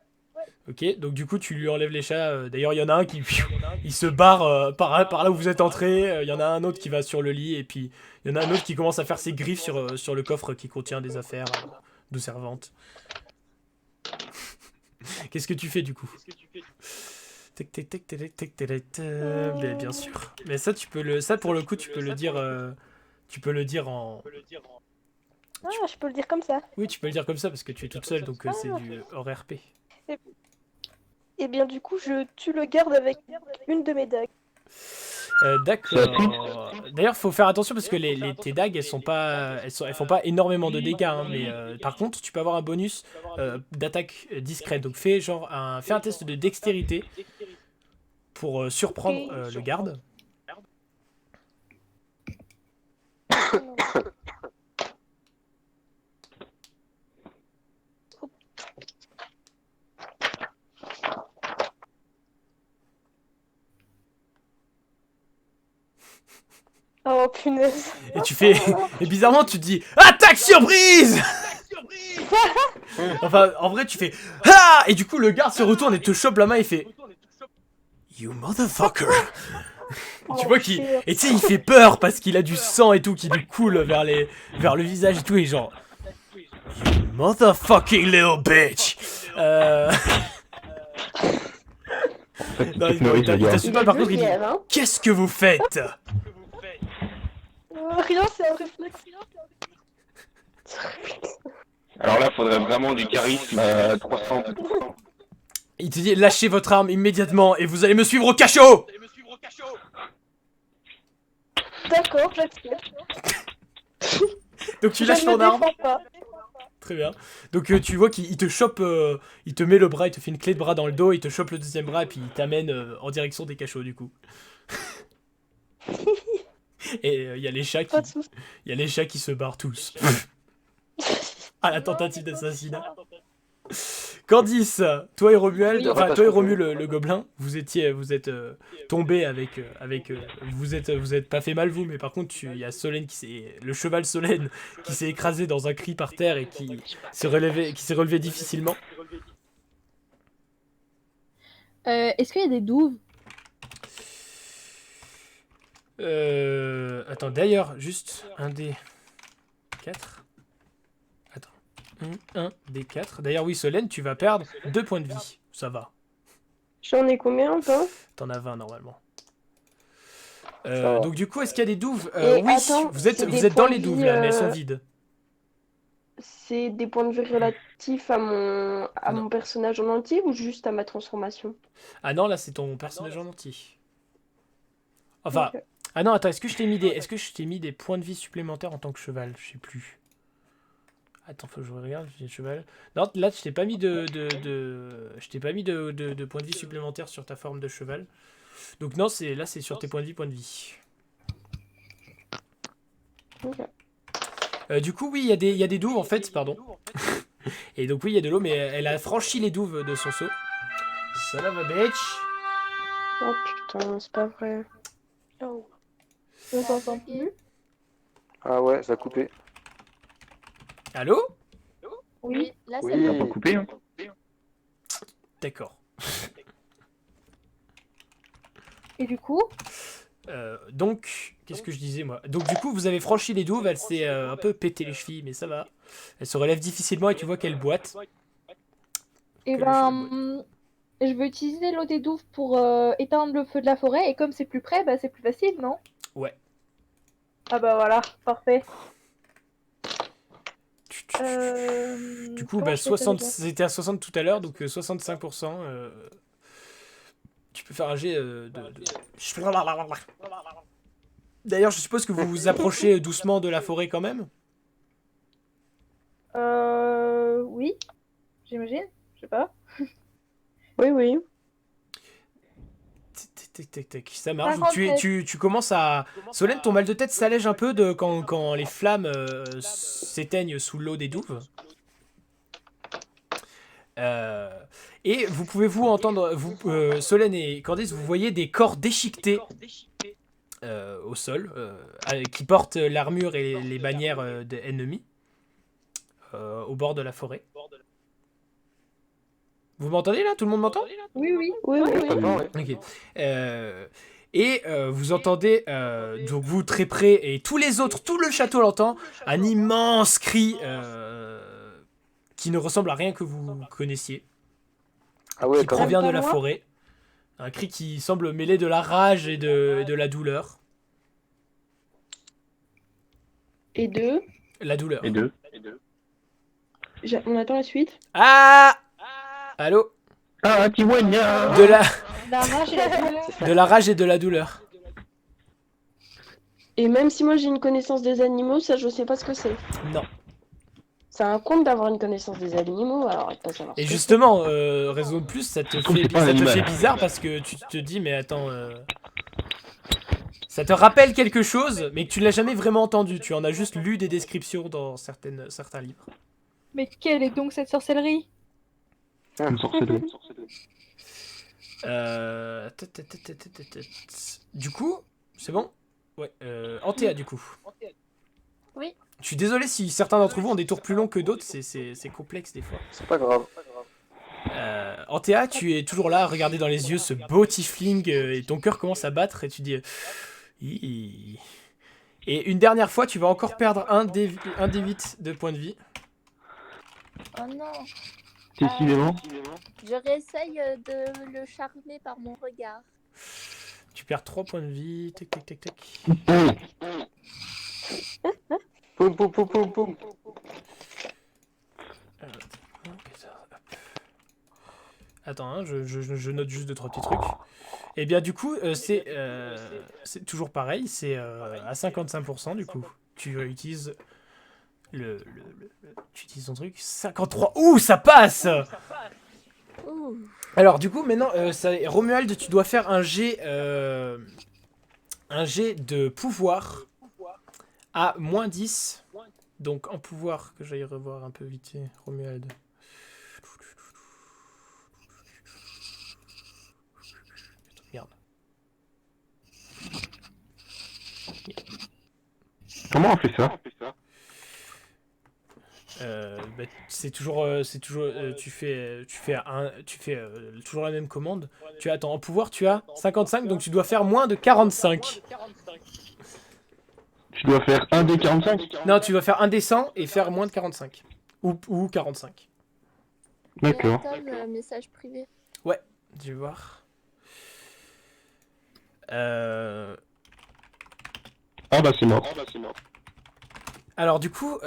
Ok, donc du coup tu lui enlèves les chats. D'ailleurs il y en a un qui il se barre par là où vous êtes entré. Il y en a un autre qui va sur le lit et puis il y en a un autre qui commence à faire ses griffes sur le coffre qui contient des affaires de servante. Qu'est-ce que tu fais du coup? Bien sûr. Mais ça pour le coup tu peux le dire en. Ah, je peux le dire comme ça. Oui, tu peux le dire comme ça parce que tu es toute seule, donc c'est du hors RP. Et bien du coup, je tue le garde avec une de mes dagues. D'accord. D'ailleurs, faut faire attention parce que tes dagues, elles font pas énormément de dégâts, hein, mais par contre, tu peux avoir un bonus d'attaque discrète. Donc fais un test de dextérité pour surprendre le garde. Oh punaise. Et bizarrement, tu te dis attaque surprise. Enfin, en vrai, tu fais ah. Et du coup, le garde se retourne et te chope la main et fait You motherfucker. Tu vois qu'il et tu sais, il fait peur parce qu'il a du sang et tout qui lui coule vers le visage et tout et genre You motherfucking little bitch. Non, il t'insulte pas, par contre, il dit qu'est-ce que vous faites? Rien, c'est un réflexe. Alors là, faudrait vraiment du charisme à 300. Il te dit lâchez votre arme immédiatement et vous allez me suivre au cachot. D'accord, j'accepte. Donc tu lâches ton arme. Très bien. Donc tu vois qu'il te chope, il te met le bras, il te fait une clé de bras dans le dos, il te chope le deuxième bras et puis il t'amène en direction des cachots du coup. Et il y a les chats qui... Pas de soucis. Il y a les chats qui se barrent tous. À la tentative d'assassinat. Candice, toi et Romuald, Oui. enfin toi et Romu le gobelin, vous êtes tombés avec, vous êtes pas fait mal vous, mais par contre il y a Solène le cheval Solène qui s'est écrasé dans un cri par terre et qui s'est relevé difficilement. Est-ce qu'il y a des douves? Attends, d'ailleurs, juste un des 4. Attends. Un des 4. D'ailleurs, oui, Solène, tu vas perdre 2 points de vie. Ça va. J'en ai combien, toi? T'en as 20 normalement. va. Donc, du coup, est-ce qu'il y a des douves? Et Oui, attends, vous c'est êtes des dans points les de douves vie, là, mais elles sont vides. C'est des points de vue relatifs à Non. mon personnage en entier ou juste à ma transformation? Ah non, là, c'est ton personnage en entier. Enfin. Ok. Ah non, attends, est-ce que je t'ai mis des points de vie supplémentaires en tant que cheval? Je sais plus. Attends, faut que je regarde, j'ai le cheval. Non, là, je t'ai pas mis je t'ai pas mis de points de vie supplémentaires sur ta forme de cheval. Donc non, c'est sur tes points de vie. Ok. Du coup, oui, il y a des douves, en fait, pardon. Et donc oui, il y a de l'eau, mais elle a franchi les douves de son saut. Ça va, ma bitch. Oh putain, c'est pas vrai. Oh. On t'entend plus? Ah ouais, ça a coupé. Allô? Oui, là c'est Oui. Ça va pas couper, hein. D'accord. Et du coup, Donc, qu'est-ce que je disais moi? Donc du coup, vous avez franchi les douves, elle s'est un peu pété les chevilles, mais ça va. Elle se relève difficilement et tu vois qu'elle boite. eh Que le ben, je vais utiliser l'eau des douves pour éteindre le feu de la forêt. Et comme c'est plus près, bah, c'est plus facile, non? Ouais. Ah bah voilà, parfait. Du coup, comment bah, je fais ça 60, déjà? c'était à 60 tout à l'heure, donc 65%. Tu peux faire un jet D'ailleurs, je suppose que vous vous approchez doucement de la forêt quand même. Oui, j'imagine. Je sais pas. Oui, oui. Ça marche. Donc, 57. tu commences à... Solène, ton mal de tête s'allège un peu quand les flammes s'éteignent sous l'eau des douves. Et vous pouvez vous entendre, Solène et Candice, vous voyez des corps déchiquetés au sol, qui portent l'armure et les bannières ennemies au bord de la forêt. Vous m'entendez là? Tout le monde m'entend? Oui, oui. Oui, oui. Totalement, ouais. Ok. Et vous entendez, donc vous très près, et tous les autres, tout le château l'entend, un immense cri qui ne ressemble à rien que vous connaissiez, Ah ouais, qui quand même. provient de pas la loin. forêt. Un cri qui semble mêler de la rage et de la douleur. Et deux. La douleur. Et deux. On attend la suite. Ah! Allô? Ah, Tiwanya! De la La rage et la douleur. de la rage et de la douleur. Et même si moi j'ai une connaissance des animaux, ça je sais pas ce que c'est. Non. C'est un conte d'avoir une connaissance des animaux, alors il faut pas savoir. Et ce que justement, raison de plus, ça te trouve que c'est pas un fait animal. bizarre parce que tu te dis, mais attends, ça te rappelle quelque chose, mais que tu l'as jamais vraiment entendu. Tu en as juste lu des descriptions dans certains livres. Mais quelle est donc cette sorcellerie? Une sorcellerie. Du coup, c'est bon? Ouais. Antea, du coup. Oui. Je suis désolé si certains d'entre vous ont des tours plus longs que d'autres, c'est complexe des fois. C'est pas grave. Antea, tu es toujours là à regarder dans les yeux ce beau tiefling et ton cœur commence à battre et tu dis... Hi. Et une dernière fois, tu vas encore perdre un des 8 de points de vie. Oh non. Décidément. Je réessaye de le charmer par mon regard. Tu perds 3 points de vie. Tac, tac, tac, tac. Poum, poum, poum, poum, poum. Attends, hein, je note juste 2-3 petits trucs. Et bien du coup, c'est toujours pareil, c'est à 55% du coup. Tu utilises tu utilises ton truc. 53. Ouh, ça passe! Ouh. Alors du coup, maintenant, Romuald, tu dois faire un jet un jet de pouvoir à -10. Donc en pouvoir, que j'aille revoir un peu vite fait, Romuald. Merde. Comment on fait ça? Tu fais toujours la même commande. Attends, en pouvoir, tu as 55, donc tu dois faire moins de 45. Je dois faire 1 des 45? Non, tu dois faire un des 100 et faire moins de 45. Ou 45. D'accord. Message privé. Je vais voir. Ah bah c'est mort. Alors du coup,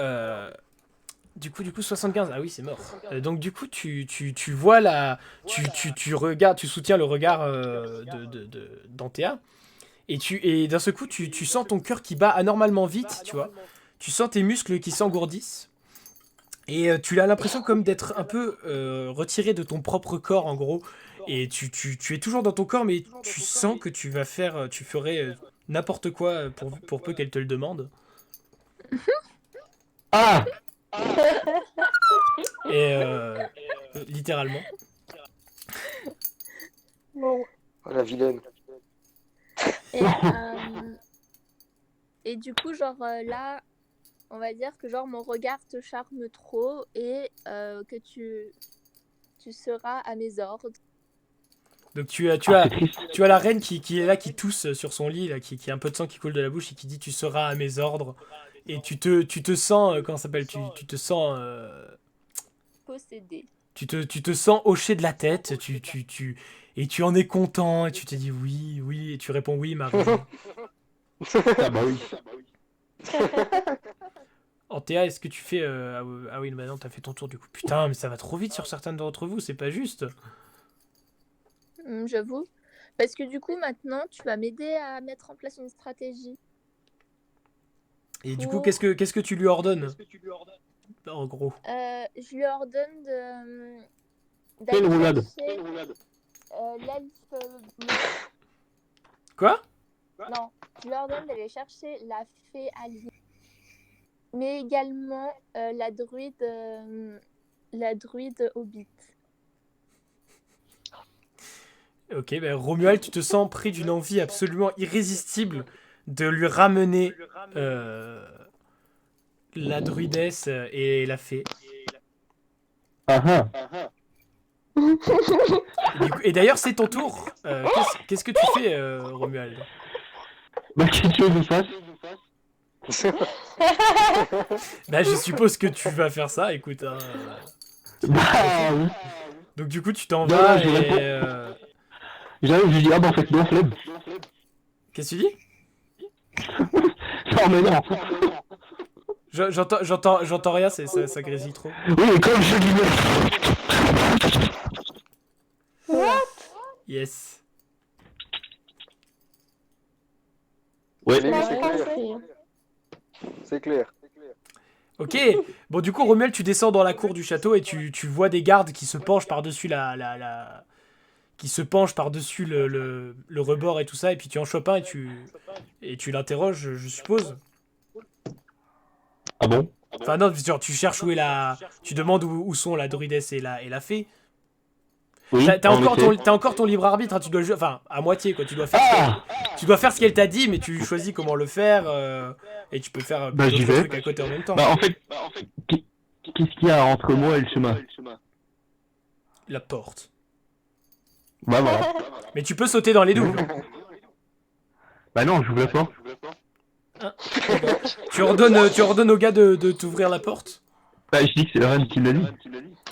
75. Ah oui, c'est mort. Donc du coup, tu vois tu regardes, tu soutiens le regard d'Antea. Et d'un seul coup, tu sens ton cœur qui bat anormalement vite, tu vois. Tu sens tes muscles qui s'engourdissent. Et tu as l'impression comme d'être un peu retiré de ton propre corps, en gros. Et tu es toujours dans ton corps, mais tu sens que tu ferais n'importe quoi pour peu qu'elle te le demande. Ah! Et littéralement. Bon, Oh, la vilaine. Et du coup, genre là, on va dire que genre mon regard te charme trop et que tu seras à mes ordres. Donc tu as la reine qui est là, qui tousse sur son lit, là, qui a un peu de sang qui coule de la bouche et qui dit tu seras à mes ordres. Et tu te sens, comment ça s'appelle, tu te sens... Possédée. Tu te sens hocher de la tête, et tu en es content, et tu te dis oui, et tu réponds oui, ma reine. Ah bah oui. Antea, est-ce que tu fais... Ah oui, maintenant t'as fait ton tour du coup. Putain, mais ça va trop vite sur certains d'entre vous, c'est pas juste. J'avoue. Parce que du coup, maintenant, tu vas m'aider à mettre en place une stratégie. Et du coup, qu'est-ce que tu lui ordonnes? En gros. Je lui ordonne Fais une d'aller roulade. chercher l'elfe Quoi? Non, je lui ordonne d'aller chercher la fée Aline, mais également la druide Hobbit. Ok, ben Romuald, tu te sens pris d'une envie absolument irrésistible de lui ramener la druidesse et la fée. Ah ah. Et d'ailleurs, c'est ton tour. Qu'est-ce que tu fais, Romuald? Bah qu'est-ce que tu veux que je fasse? Bah, je suppose que tu vas faire ça, écoute. Hein, Bah oui. Donc du coup, tu t'en Non, vas non, je et... réponds. J'arrive, je dis ah bah en fait non, flemme. Qu'est-ce que tu dis? Non mais non. J'entends rien, ça grésille trop. Oui mais comme je dis Yes. ouais. Mais Bah, c'est j'ai clair. compris. C'est clair. Ok. Bon, du coup, Romuald, tu descends dans la cour du château et tu vois des gardes qui se penchent par-dessus qui se penchent par-dessus le rebord et tout ça, et puis tu en chopes un et tu l'interroges, je suppose. Ah bon? Enfin non, genre tu cherches où est tu demandes où sont la druidesse et la fée. Oui. T'as en effet. encore ton libre arbitre, hein, tu dois enfin à moitié quoi, tu dois faire Ah! tu dois faire ce qu'elle t'a dit, mais tu choisis comment le faire et tu peux faire Bah, j'y d'autres vais. trucs à côté en même temps. Bah en fait, qu'est-ce qu'il y a entre moi et le chemin? La porte. Bah voilà. Mais tu peux sauter dans les douves. Bah non, j'ouvre la porte. Tu ordonnes au gars de t'ouvrir la porte. Bah je dis que c'est la reine qui l'a dit.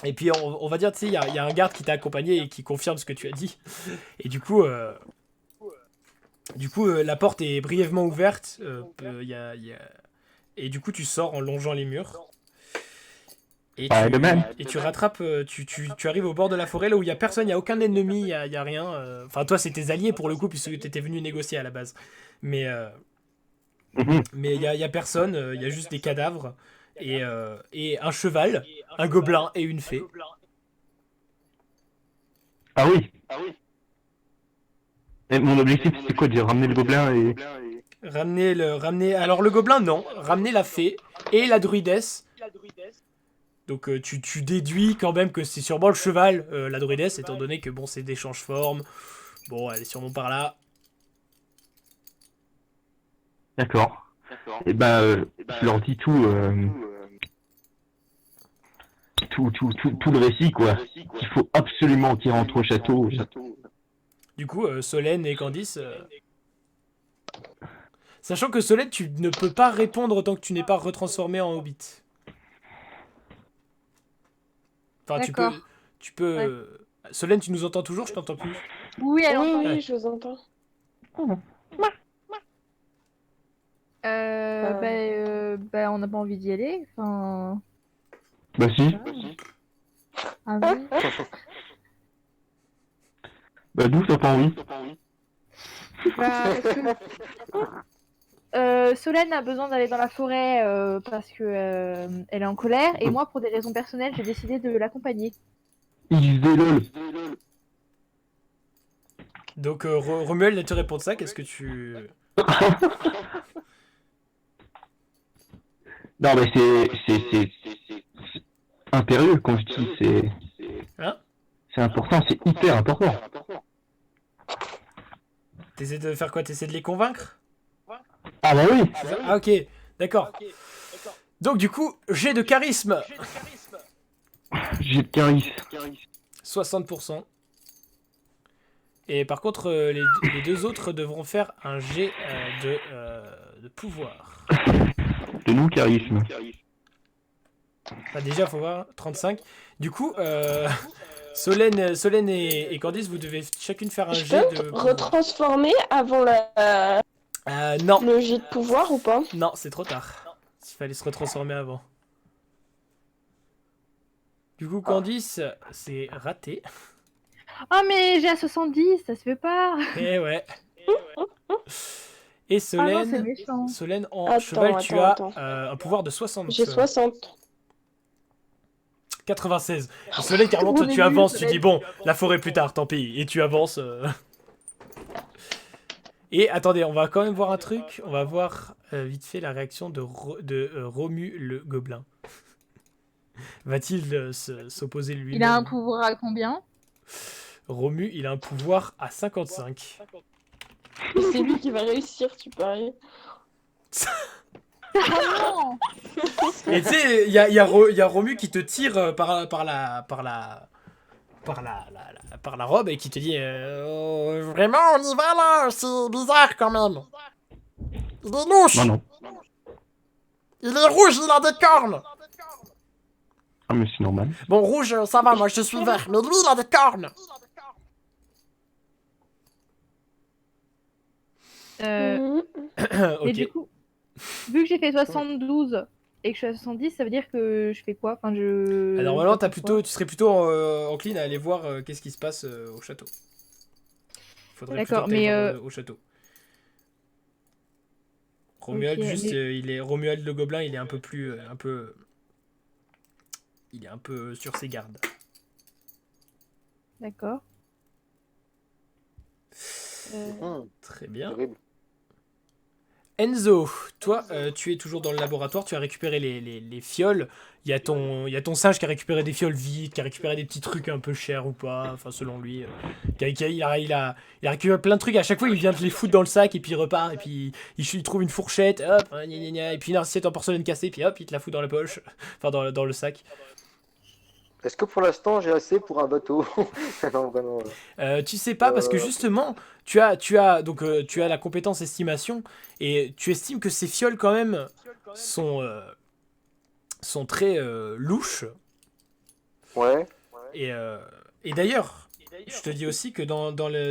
Et puis on va dire, tu sais, il y a un garde qui t'a accompagné et qui confirme ce que tu as dit. Et du coup, la porte est brièvement ouverte. Et du coup, tu sors en longeant les murs. Et tu rattrapes, tu arrives au bord de la forêt, là où il n'y a personne, il n'y a aucun ennemi, il y a rien. Enfin, toi, c'est tes alliés pour le coup, puisque tu étais venu négocier à la base. Mais il y a personne, il y a juste des cadavres. Et un cheval, un gobelin et une fée. Ah oui. Et mon objectif, c'est quoi? De ramener le gobelin et... Ramener. Alors le gobelin, non. Ramener la fée et la druidesse. Donc tu déduis quand même que c'est sûrement le cheval, la druidesse, étant donné que bon, c'est d'échange-forme. Bon, elle est sûrement par là. D'accord. Et je leur dis tout le récit, quoi. Il faut absolument qu'ils rentrent au château. Du coup, Solène et Candice. Sachant que Solène, tu ne peux pas répondre tant que tu n'es pas retransformé en hobbit. Enfin, D'accord. tu peux. Solène, tu nous entends toujours? Je t'entends plus. Oui, elle entend. Oui, je vous entends. On n'a pas envie d'y aller. Enfin... Bah si. Ah oui. Bah d'où t'as pas envie? Parce que, Solène a besoin d'aller dans la forêt parce que elle est en colère, et moi, pour des raisons personnelles, j'ai décidé de l'accompagner. XD Donc, Romuald ne te répond de ça. Qu'est-ce que tu. Non mais c'est impérieux quand je dis, Hein? c'est important, c'est hyper important. T'essaies de faire quoi? T'essaies de les convaincre? Ah bah oui. Ah, ok, d'accord. Donc, du coup, jet de charisme. J'ai de charisme. 60%. Et par contre, les deux autres devront faire un jet de pouvoir. De nous charisme. Enfin, déjà, faut voir. 35. Du coup, Solène et Candice, vous devez chacune faire un Je jet peux de. retransformer avant Non. le jet de pouvoir ou pas? Non, c'est trop tard. Il fallait se retransformer avant. Du coup, Candice, c'est raté. Ah, mais j'ai à 70, ça se fait pas. Eh ouais. Et Ah non, c'est Solène, méchant. Solène en Attends, cheval, tu attends. as un pouvoir de 60. J'ai 60. 96. Et Solène, carrément, On toi, est tu nuls, avances, tu Solène. dis bon, la forêt plus tard, tant pis. Et tu avances. Et attendez, on va quand même voir un truc. On va voir vite fait la réaction de Romu le gobelin. Va-t-il s'opposer lui-même? Il a un pouvoir à combien? Romu, il a un pouvoir à 55. Et c'est lui qui va réussir, tu paries. Ah non. Et tu sais, il y a Romu qui te tire par la robe et qui te dit vraiment, on y va là, c'est bizarre quand même. Il est louche. Non. Il est rouge, il a des cornes. Ah mais c'est normal. Bon, rouge, ça va, moi je suis vert, mais lui, il a des cornes. Mais Ok. du coup, vu que j'ai fait 72 et que je suis à 70, ça veut dire que je fais quoi? Enfin, Alors normalement, tu serais plutôt encline à aller voir qu'est-ce qui se passe au château. Faudrait plutôt D'accord, que t'ailles mais voir, au château. Romuald, Ok, juste, mais- Romuald le gobelin, il est un peu plus, il est un peu sur ses gardes. D'accord. Très bien. Terrible. Enzo, toi, tu es toujours dans le laboratoire, tu as récupéré les fioles. Il y a ton singe qui a récupéré des fioles vides, qui a récupéré des petits trucs un peu chers ou pas, enfin selon lui. Il a récupéré plein de trucs, à chaque fois il vient te les foutre dans le sac et puis il repart, et puis il trouve une fourchette, hop, gna gna gna, et puis une assiette en porcelaine cassée, puis hop, il te la fout dans la poche, enfin dans le sac. Est-ce que pour l'instant j'ai assez pour un bateau? Non, vraiment. Tu sais pas parce que justement tu as la compétence estimation et tu estimes que ces fioles quand même sont très louches Ouais. et d'ailleurs je te dis aussi que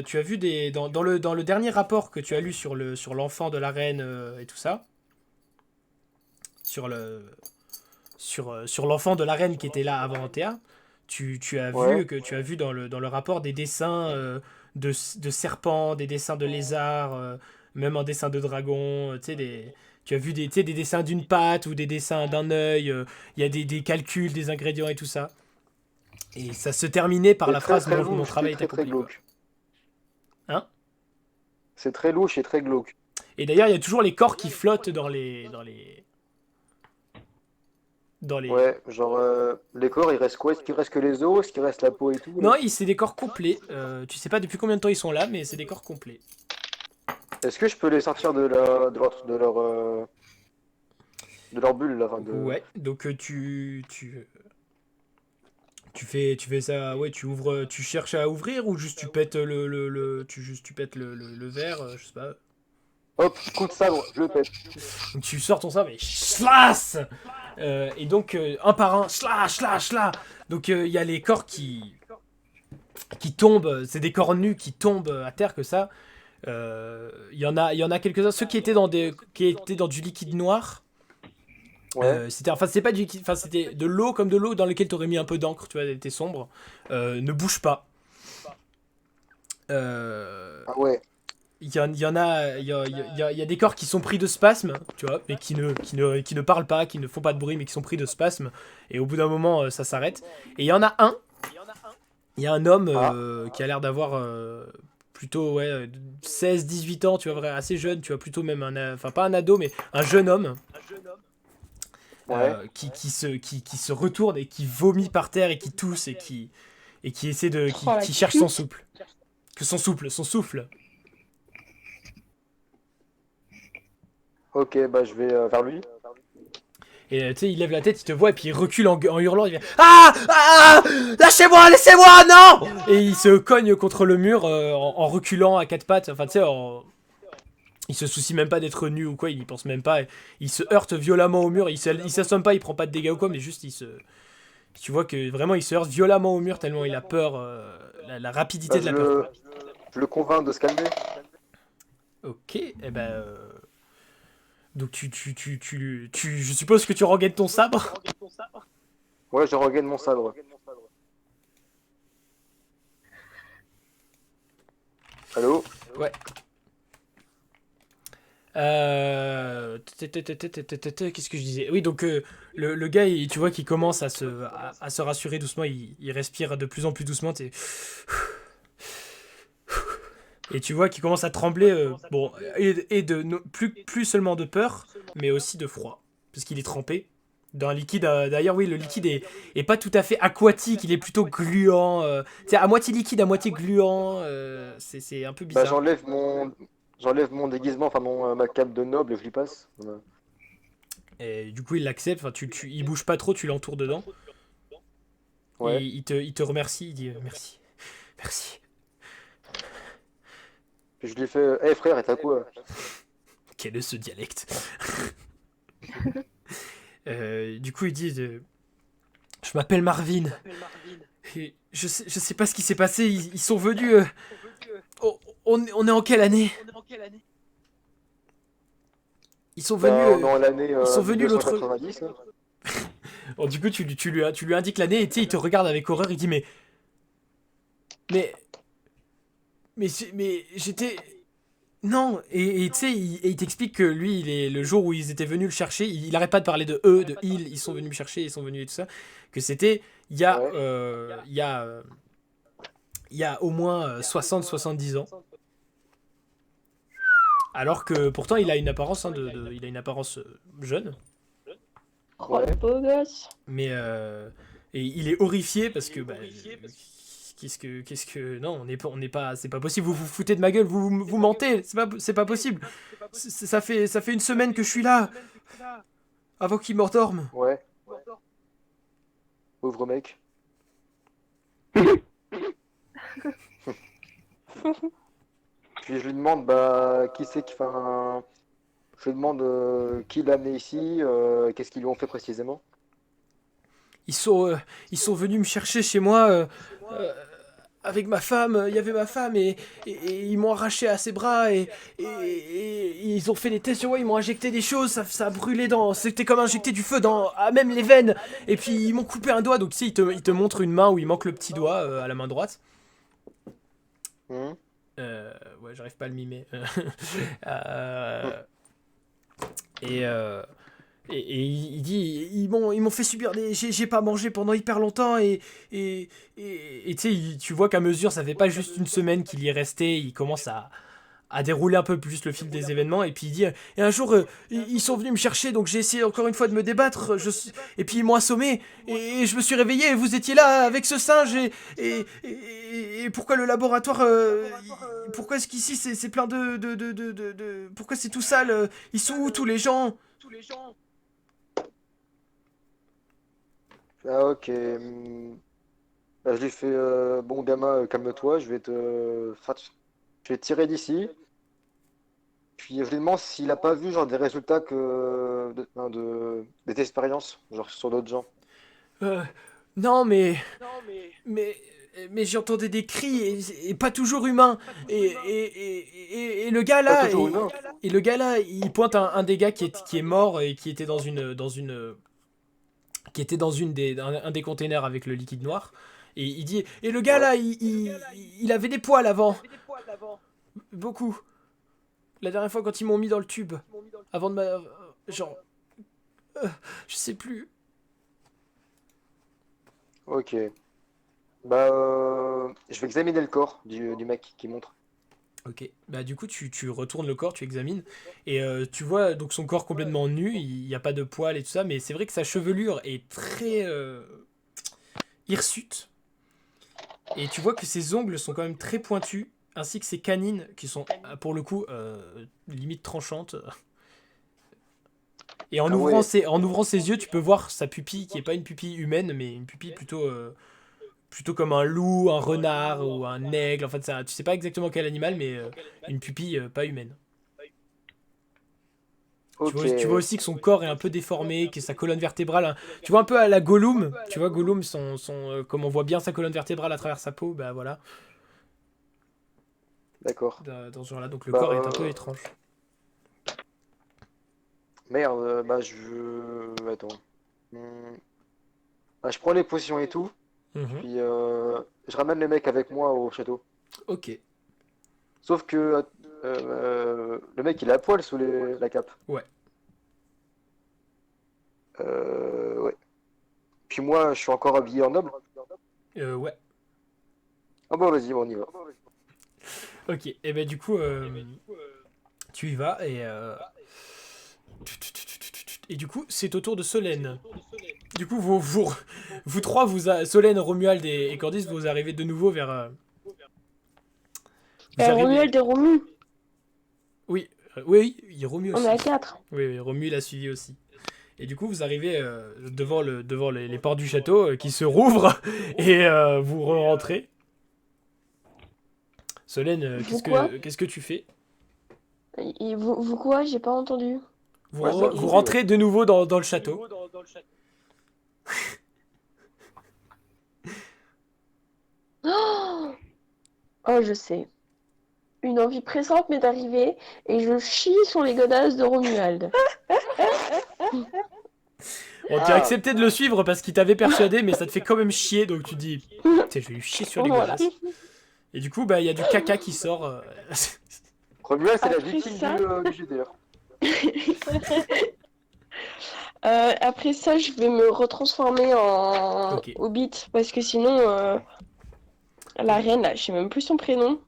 tu as vu dans le dernier rapport que tu as lu sur l'enfant de la reine et tout ça sur l'enfant de la reine qui était là avant Antea, tu as Ouais. vu dans le rapport des dessins de serpents, des dessins de lézards, même un dessin de dragon, tu as vu tu sais, des dessins d'une patte ou des dessins d'un œil, il y a des calculs, des ingrédients et tout ça. Et ça se terminait par C'est la très, phrase très mon louche, travail est c'est très, très accompli. Quoi. glauque. Hein? C'est très louche et très glauque. Et d'ailleurs, il y a toujours les corps qui flottent dans les... Ouais, genre, les corps, il reste quoi? Est-ce qu'il reste que les os? Est-ce qu'il reste la peau et tout, Non, là? c'est des corps complets. Tu sais pas depuis combien de temps ils sont là, mais c'est des corps complets. Est-ce que je peux les sortir de leur bulle, là, enfin, Ouais, donc tu fais ça, ouais, tu cherches à ouvrir ou juste tu pètes tu pètes le verre, je sais pas. Hop, coup de sabre, je le pète. Donc tu sors ton sabre et slash et donc un par un, slash. Donc il y a les corps qui tombent, c'est des corps nus qui tombent à terre que ça. Il y en a quelques-uns, ceux qui étaient dans du liquide noir. Ouais. C'est pas du liquide, enfin c'était de l'eau comme de l'eau dans laquelle t'aurais mis un peu d'encre, tu vois, elle était sombre. Ne bouge pas. Ah ouais. Il y en a, il y a des corps qui sont pris de spasmes, tu vois, mais qui ne parlent pas, qui ne font pas de bruit, mais qui sont pris de spasmes. Et au bout d'un moment, ça s'arrête. Et il y en a un. Il y a un homme qui a l'air d'avoir plutôt ouais, 16-18 ans, tu vois, assez jeune, tu vois, plutôt même enfin pas un ado, mais un jeune homme. Ouais. Qui se retourne et qui vomit par terre et qui tousse et qui essaie de qui cherche son souffle. Son souffle. Ok, bah je vais vers lui. Et tu sais, il lève la tête, il te voit et puis il recule en hurlant, il fait Ah lâchez-moi, laissez-moi, non. Et il se cogne contre le mur en reculant à quatre pattes, enfin tu sais il se soucie même pas d'être nu ou quoi, il y pense même pas. Il se heurte violemment au mur, il s'assomme pas, il prend pas de dégâts ou quoi, mais juste tu vois que vraiment il se heurte violemment au mur tellement il a peur, la rapidité Bah, de la peur. Quoi. je le convainc de se calmer. Ok, et ben donc je suppose que tu regagnes ton sabre. Ouais, je regagne mon sabre. Allô? Ouais. Qu'est-ce que je disais? Oui, donc le gars, tu vois qu'il commence à se rassurer doucement, il respire de plus en plus doucement. Et tu vois qu'il commence à trembler, bon, et plus seulement de peur, mais aussi de froid, parce qu'il est trempé dans un liquide. D'ailleurs, oui, le liquide est pas tout à fait aquatique, il est plutôt gluant. C'est à moitié liquide, à moitié gluant. C'est un peu Bah, bizarre. j'enlève mon déguisement, enfin ma cape de noble et je lui passe. Voilà. Et du coup, il l'accepte. Enfin, il bouge pas trop, tu l'entoures dedans. Ouais. Et il te remercie, il dit merci. Merci. Puis je lui fais, hé frère, et t'as quoi? Quel est ce dialecte? Du coup, il dit je m'appelle Marvin. Et je sais pas ce qui s'est passé. Ils sont venus. On est en quelle année? Ils sont Bah, venus. on est en l'année Ils sont venus l'autre. 1990. Hein. Bon, du coup, tu lui indiques l'année et tu sais, il te regarde avec horreur. Il dit mais j'étais. Non, et tu sais, il t'explique que lui, le jour où ils étaient venus le chercher, il arrête pas de parler de eux, de ils sont venus me chercher, ils sont venus et tout ça, que c'était il y a, Ouais. il y a au moins 60-70 ans. Alors que pourtant il a une apparence, il a une apparence jeune, Oh, le beau gosse. mais et il est horrifié parce que non, on n'est pas, c'est pas possible, vous vous foutez de ma gueule, vous mentez, c'est pas possible. Ça fait une semaine que je suis là avant qu'il m'endorme. Ouais. Pauvre mec. Puis je lui demande, bah, qui c'est qui. Enfin, je lui demande qui l'a amené ici, qu'est-ce qu'ils lui ont fait précisément. Ils sont venus me chercher chez moi avec ma femme. Il y avait ma femme et ils m'ont arraché à ses bras et ils ont fait des tests sur moi. Ils m'ont injecté des choses. Ça a brûlé c'était comme injecter du feu à même les veines. Et puis ils m'ont coupé un doigt. Donc tu sais, il te montre une main où il manque le petit doigt à la main droite. Ouais, j'arrive pas à le mimer. Et il dit ils m'ont fait subir j'ai pas mangé pendant hyper longtemps et tu sais tu vois qu'à mesure ça fait pas juste une semaine qu'il y est resté, il commence à à dérouler un peu plus le fil des événements, et puis il dit et un jour ils sont venus me chercher, donc j'ai essayé encore une fois de me débattre, et puis ils m'ont assommé, et je me suis réveillé et vous étiez là avec ce singe, et pourquoi le laboratoire pourquoi est-ce qu'ici c'est plein pourquoi c'est tout sale, ils sont où tous les gens? Ah, ok. Bah, je lui fais bon gamin, calme-toi, je vais te tirer d'ici. Puis je lui demande s'il a pas vu genre des résultats des expériences, genre sur d'autres gens. Euh, non mais mais j'entendais des cris et pas toujours humains, et le gars Pas là toujours humain. et le gars là il pointe un des gars qui est mort et qui était qui était dans un des containers avec le liquide noir, et il dit et le gars Ouais. là il avait des poils avant, beaucoup, la dernière fois quand ils m'ont mis dans le tube avant de genre je sais plus. Ok. Bah, je vais examiner le corps du mec qui montre. Ok, bah du coup tu retournes le corps, tu examines, et tu vois donc son corps complètement nu, il n'y a pas de poils et tout ça, mais c'est vrai que sa chevelure est très hirsute, et tu vois que ses ongles sont quand même très pointus, ainsi que ses canines qui sont pour le coup limite tranchantes. Et Ah ouais. en ouvrant ses yeux, tu peux voir sa pupille qui est pas une pupille humaine, mais une pupille plutôt comme un loup, un renard ou un aigle. En fait, ça, tu sais pas exactement quel animal, mais une pupille pas humaine. Ok. Tu vois aussi que son corps est un peu déformé, que sa colonne vertébrale, hein, tu vois un peu à la Gollum. Tu vois Gollum, comme on voit bien sa colonne vertébrale à travers sa peau, bah voilà, D'accord. dans ce genre-là. Donc le Bah, corps est un peu étrange. merde. Bah, je. Attends. Hmm. Bah, je prends les potions et tout. Mhm. Puis je ramène le mec avec moi au château. Ok, Sauf que le mec il a à poil sous la cape. ouais. Ouais. Puis moi je suis encore habillé en noble. Ouais. Ah bon vas-y, on y va. Ok, et ben du coup, tu y vas, et du coup, c'est au tour de Solène. Du coup, vous trois, Solène, Romuald et Cordis, vous arrivez de nouveau vers. Vous arrivez. Romuald et Romu, Oui, oui, il y a Romu on aussi. est à 4. Oui, oui, Romu l'a suivi aussi. Et du coup, vous arrivez devant les portes du château qui se rouvrent et vous rentrez. Solène, Vous quoi? qu'est-ce que tu fais? Et vous quoi? J'ai pas entendu. Ouais, ça a Vous coupé, ouais. rentrez de nouveau dans le château. Oh, oh, je sais. Une envie pressante m'est arrivée et je chie sur les godasses de Romuald. Bon, tu as Ah, accepté de le suivre parce qu'il t'avait persuadé, mais ça te fait quand même chier, donc tu dis, tiens, je vais lui chier sur les Voilà. godasses. Et du coup, bah, il y a du caca qui sort. Romuald c'est la Après victime ça- du GDR. Après ça, je vais me retransformer en Ok. hobbit parce que sinon, la reine, là, je sais même plus son prénom.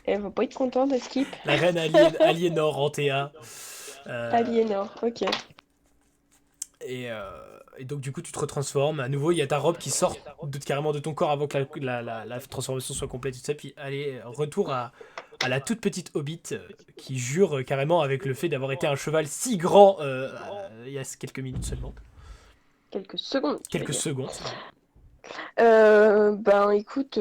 Elle va pas être contente de skip. La reine Aliénor Antea. Aliénor, ok. Et donc, du coup, tu te retransformes. À nouveau, il y a ta robe qui sort carrément de ton corps avant que la transformation soit complète. Tout ça. Puis, allez, retour à la toute petite hobbit qui jure carrément avec le fait d'avoir été un cheval si grand il y a quelques minutes seulement. Quelques secondes. tu veux Quelques dire. secondes. Ben écoute,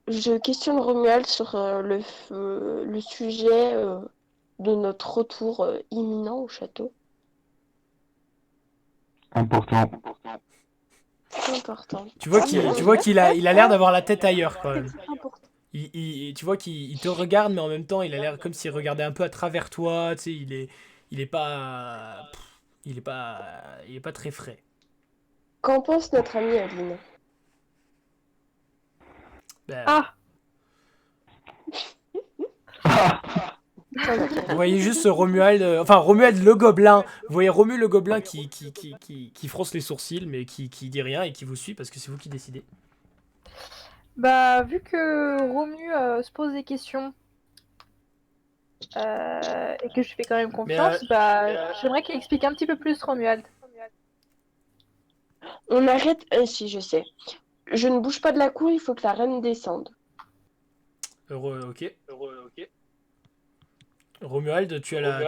je questionne Romuald sur le sujet de notre retour imminent au château. Important. C'est important. Tu vois qu'il a l'air d'avoir la tête ailleurs quand même. C'est important. Tu vois qu'il te regarde, mais en même temps, il a l'air comme s'il regardait un peu à travers toi. Tu sais, il est pas, il est pas très frais. Qu'en pense notre amie Aline? Ben, Ah, vous voyez juste Romuald, Romuald le gobelin. Vous voyez Romu le gobelin qui fronce les sourcils, mais qui dit rien et qui vous suit parce que c'est vous qui décidez. bah vu que Romu se pose des questions, et que je fais quand même confiance, bah, j'aimerais qu'il explique un petit peu plus Romuald. On arrête. Si, je sais. Je ne bouge pas de la cour, il faut que la reine descende. Ok. Romuald, tu as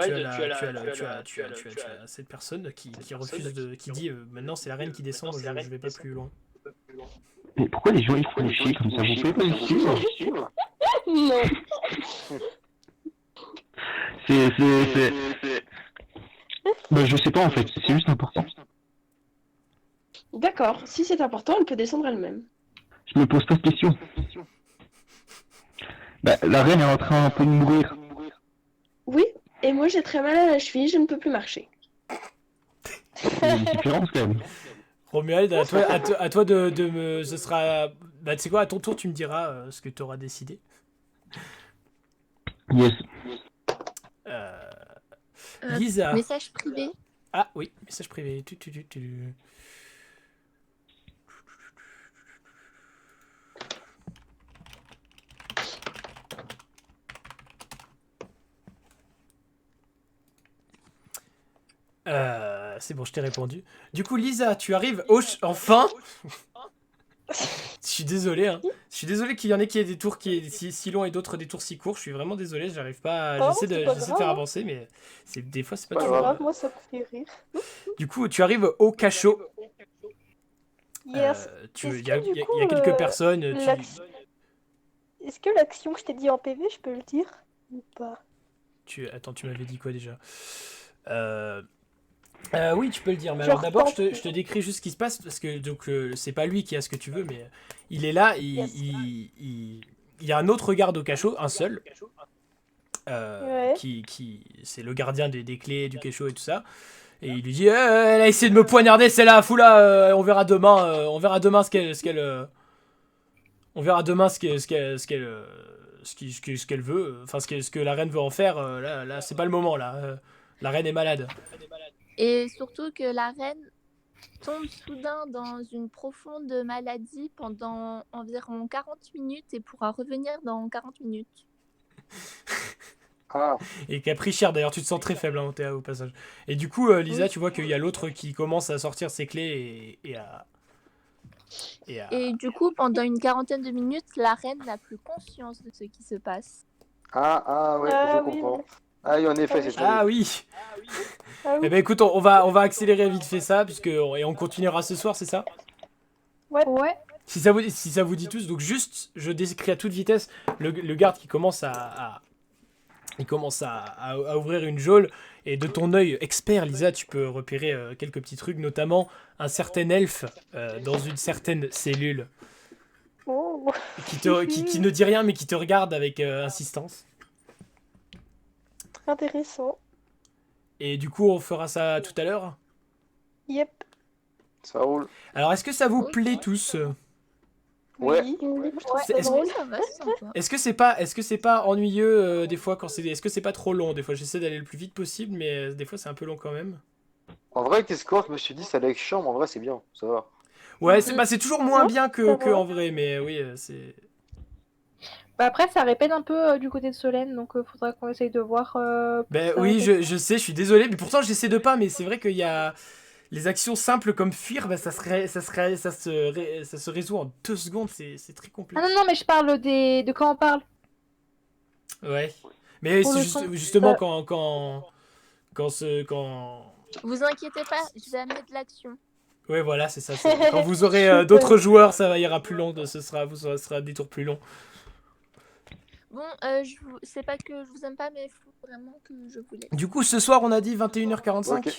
cette personne qui refuse qui dit maintenant c'est la reine qui descend, moi je vais pas plus loin. Mais pourquoi les gens ils font chier comme ça? Vous pouvez pas les suivre? Non. C'est... Bah, je sais pas en fait, c'est juste important. D'accord, si c'est important, elle peut descendre elle-même. Je me pose pas de questions. Bah, la reine est en train un peu de mourir. Oui, et moi j'ai très mal à la cheville, je ne peux plus marcher. Il y a une différence quand même. Romuald, à toi de me... Ce sera... Bah tu sais quoi, à ton tour tu me diras ce que tu auras décidé. Yes. Lisa. Message privé. Ah oui, message privé. C'est bon, je t'ai répondu. Du coup, Lisa, tu arrives enfin. Je suis désolé, hein. Je suis désolé qu'il y en ait qui aient des tours qui aient si longs et d'autres des tours si courts. Je suis vraiment désolé, j'arrive pas. J'essaie de faire avancer, mais des fois c'est pas Pas toujours. grave, moi ça me fait rire. Du coup, tu arrives au cachot. Yes. Il y a quelques personnes. Est-ce que l'action que je t'ai dit en PV, je peux le dire ou pas? Attends, tu m'avais dit quoi déjà? Oui, tu peux le dire. Mais Genre, alors d'abord, je te décris juste ce qui se passe parce que donc c'est pas lui qui a ce que tu veux, mais il est là. Il y a un autre garde au cachot, un seul, Ouais. qui c'est le gardien des clés du cachot et tout ça. Et il lui dit, elle a essayé de me poignarder, celle-là, fous-la. On verra demain. On verra demain ce qu'elle veut. Enfin, ce que la reine veut en faire. Là, c'est pas le moment là. La reine est malade. Et surtout que la reine tombe soudain dans une profonde maladie pendant environ 40 minutes et pourra revenir dans 40 minutes. Ah, Et qui a pris cher d'ailleurs, tu te sens très faible hein, au passage. Et du coup, Lisa, Oui. tu vois qu'il y a l'autre qui commence à sortir ses clés et à. Et du coup, pendant une quarantaine de minutes, la reine n'a plus conscience de ce qui se passe. ouais, Ah je oui, comprends. Ah oui, en effet, c'est Ah terrible. oui. Ah oui. Eh ben écoute, on va accélérer vite fait ça, et on continuera ce soir, c'est ça? Ouais. Si ça vous dit tous, donc juste, je décris à toute vitesse le garde qui commence il commence à ouvrir une geôle, et de ton œil expert, Lisa, tu peux repérer quelques petits trucs, notamment un certain elfe dans une certaine cellule Oh. qui ne dit rien mais qui te regarde avec insistance. Intéressant. Et du coup, on fera ça tout à l'heure. Yep. Ça roule. Alors, est-ce que ça vous Oui. plaît tous? Ouais. Oui. Moi, je trouve Ouais, ça est-ce- drôle. ça va, c'est sympa. Est-ce que c'est pas ennuyeux des fois est-ce que c'est pas trop long? Des fois, j'essaie d'aller le plus vite possible, mais des fois, c'est un peu long quand même. En vrai, tes scores, je me suis dit, ça allait être chiant, mais en vrai, c'est bien. Ça va. Ouais, c'est toujours moins Non, bien ça que va. en vrai, mais oui, c'est. Bah après, ça répète un peu du côté de Solène, donc faudra qu'on essaye de voir. Ben ça oui, répète. je sais, je suis désolé, mais pourtant j'essaie de pas, mais c'est vrai qu'il y a les actions simples comme fuir, ben ça se résout en 2 secondes, c'est très Ah complexe. non, non, mais je parle de quand on parle. Ouais. Mais Pour c'est le son. justement quand Vous inquiétez pas, je vais amener de l'action. ouais, voilà, c'est ça. Quand vous aurez d'autres joueurs, ça ira plus long, ce sera des tours plus longs. Bon, c'est pas que je vous aime pas, mais il faut vraiment que je vous laisse. Du coup, ce soir, on a dit 21h45. Ok.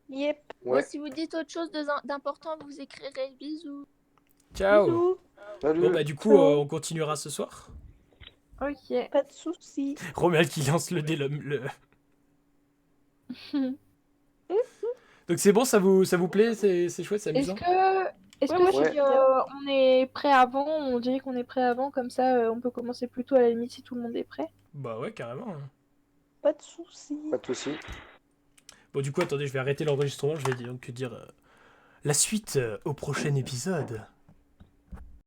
Yep. Bon, Ouais. si vous dites autre chose d'important, vous écrirez. Bisous. Ciao. Bisous. Salut. Bon, bah, du coup, Ciao. on continuera ce soir. Ok. Pas de soucis. Romuald qui lance le dé. Donc c'est bon, ça vous plaît, c'est chouette, c'est Est-ce amusant. que, Ouais. si on est prêt avant, on dirait qu'on est prêt avant, comme ça on peut commencer plus tôt à la limite si tout le monde est prêt. Bah ouais, carrément. Pas de soucis. Pas de soucis. Bon, du coup, attendez, je vais arrêter l'enregistrement, je vais donc dire la suite au prochain épisode.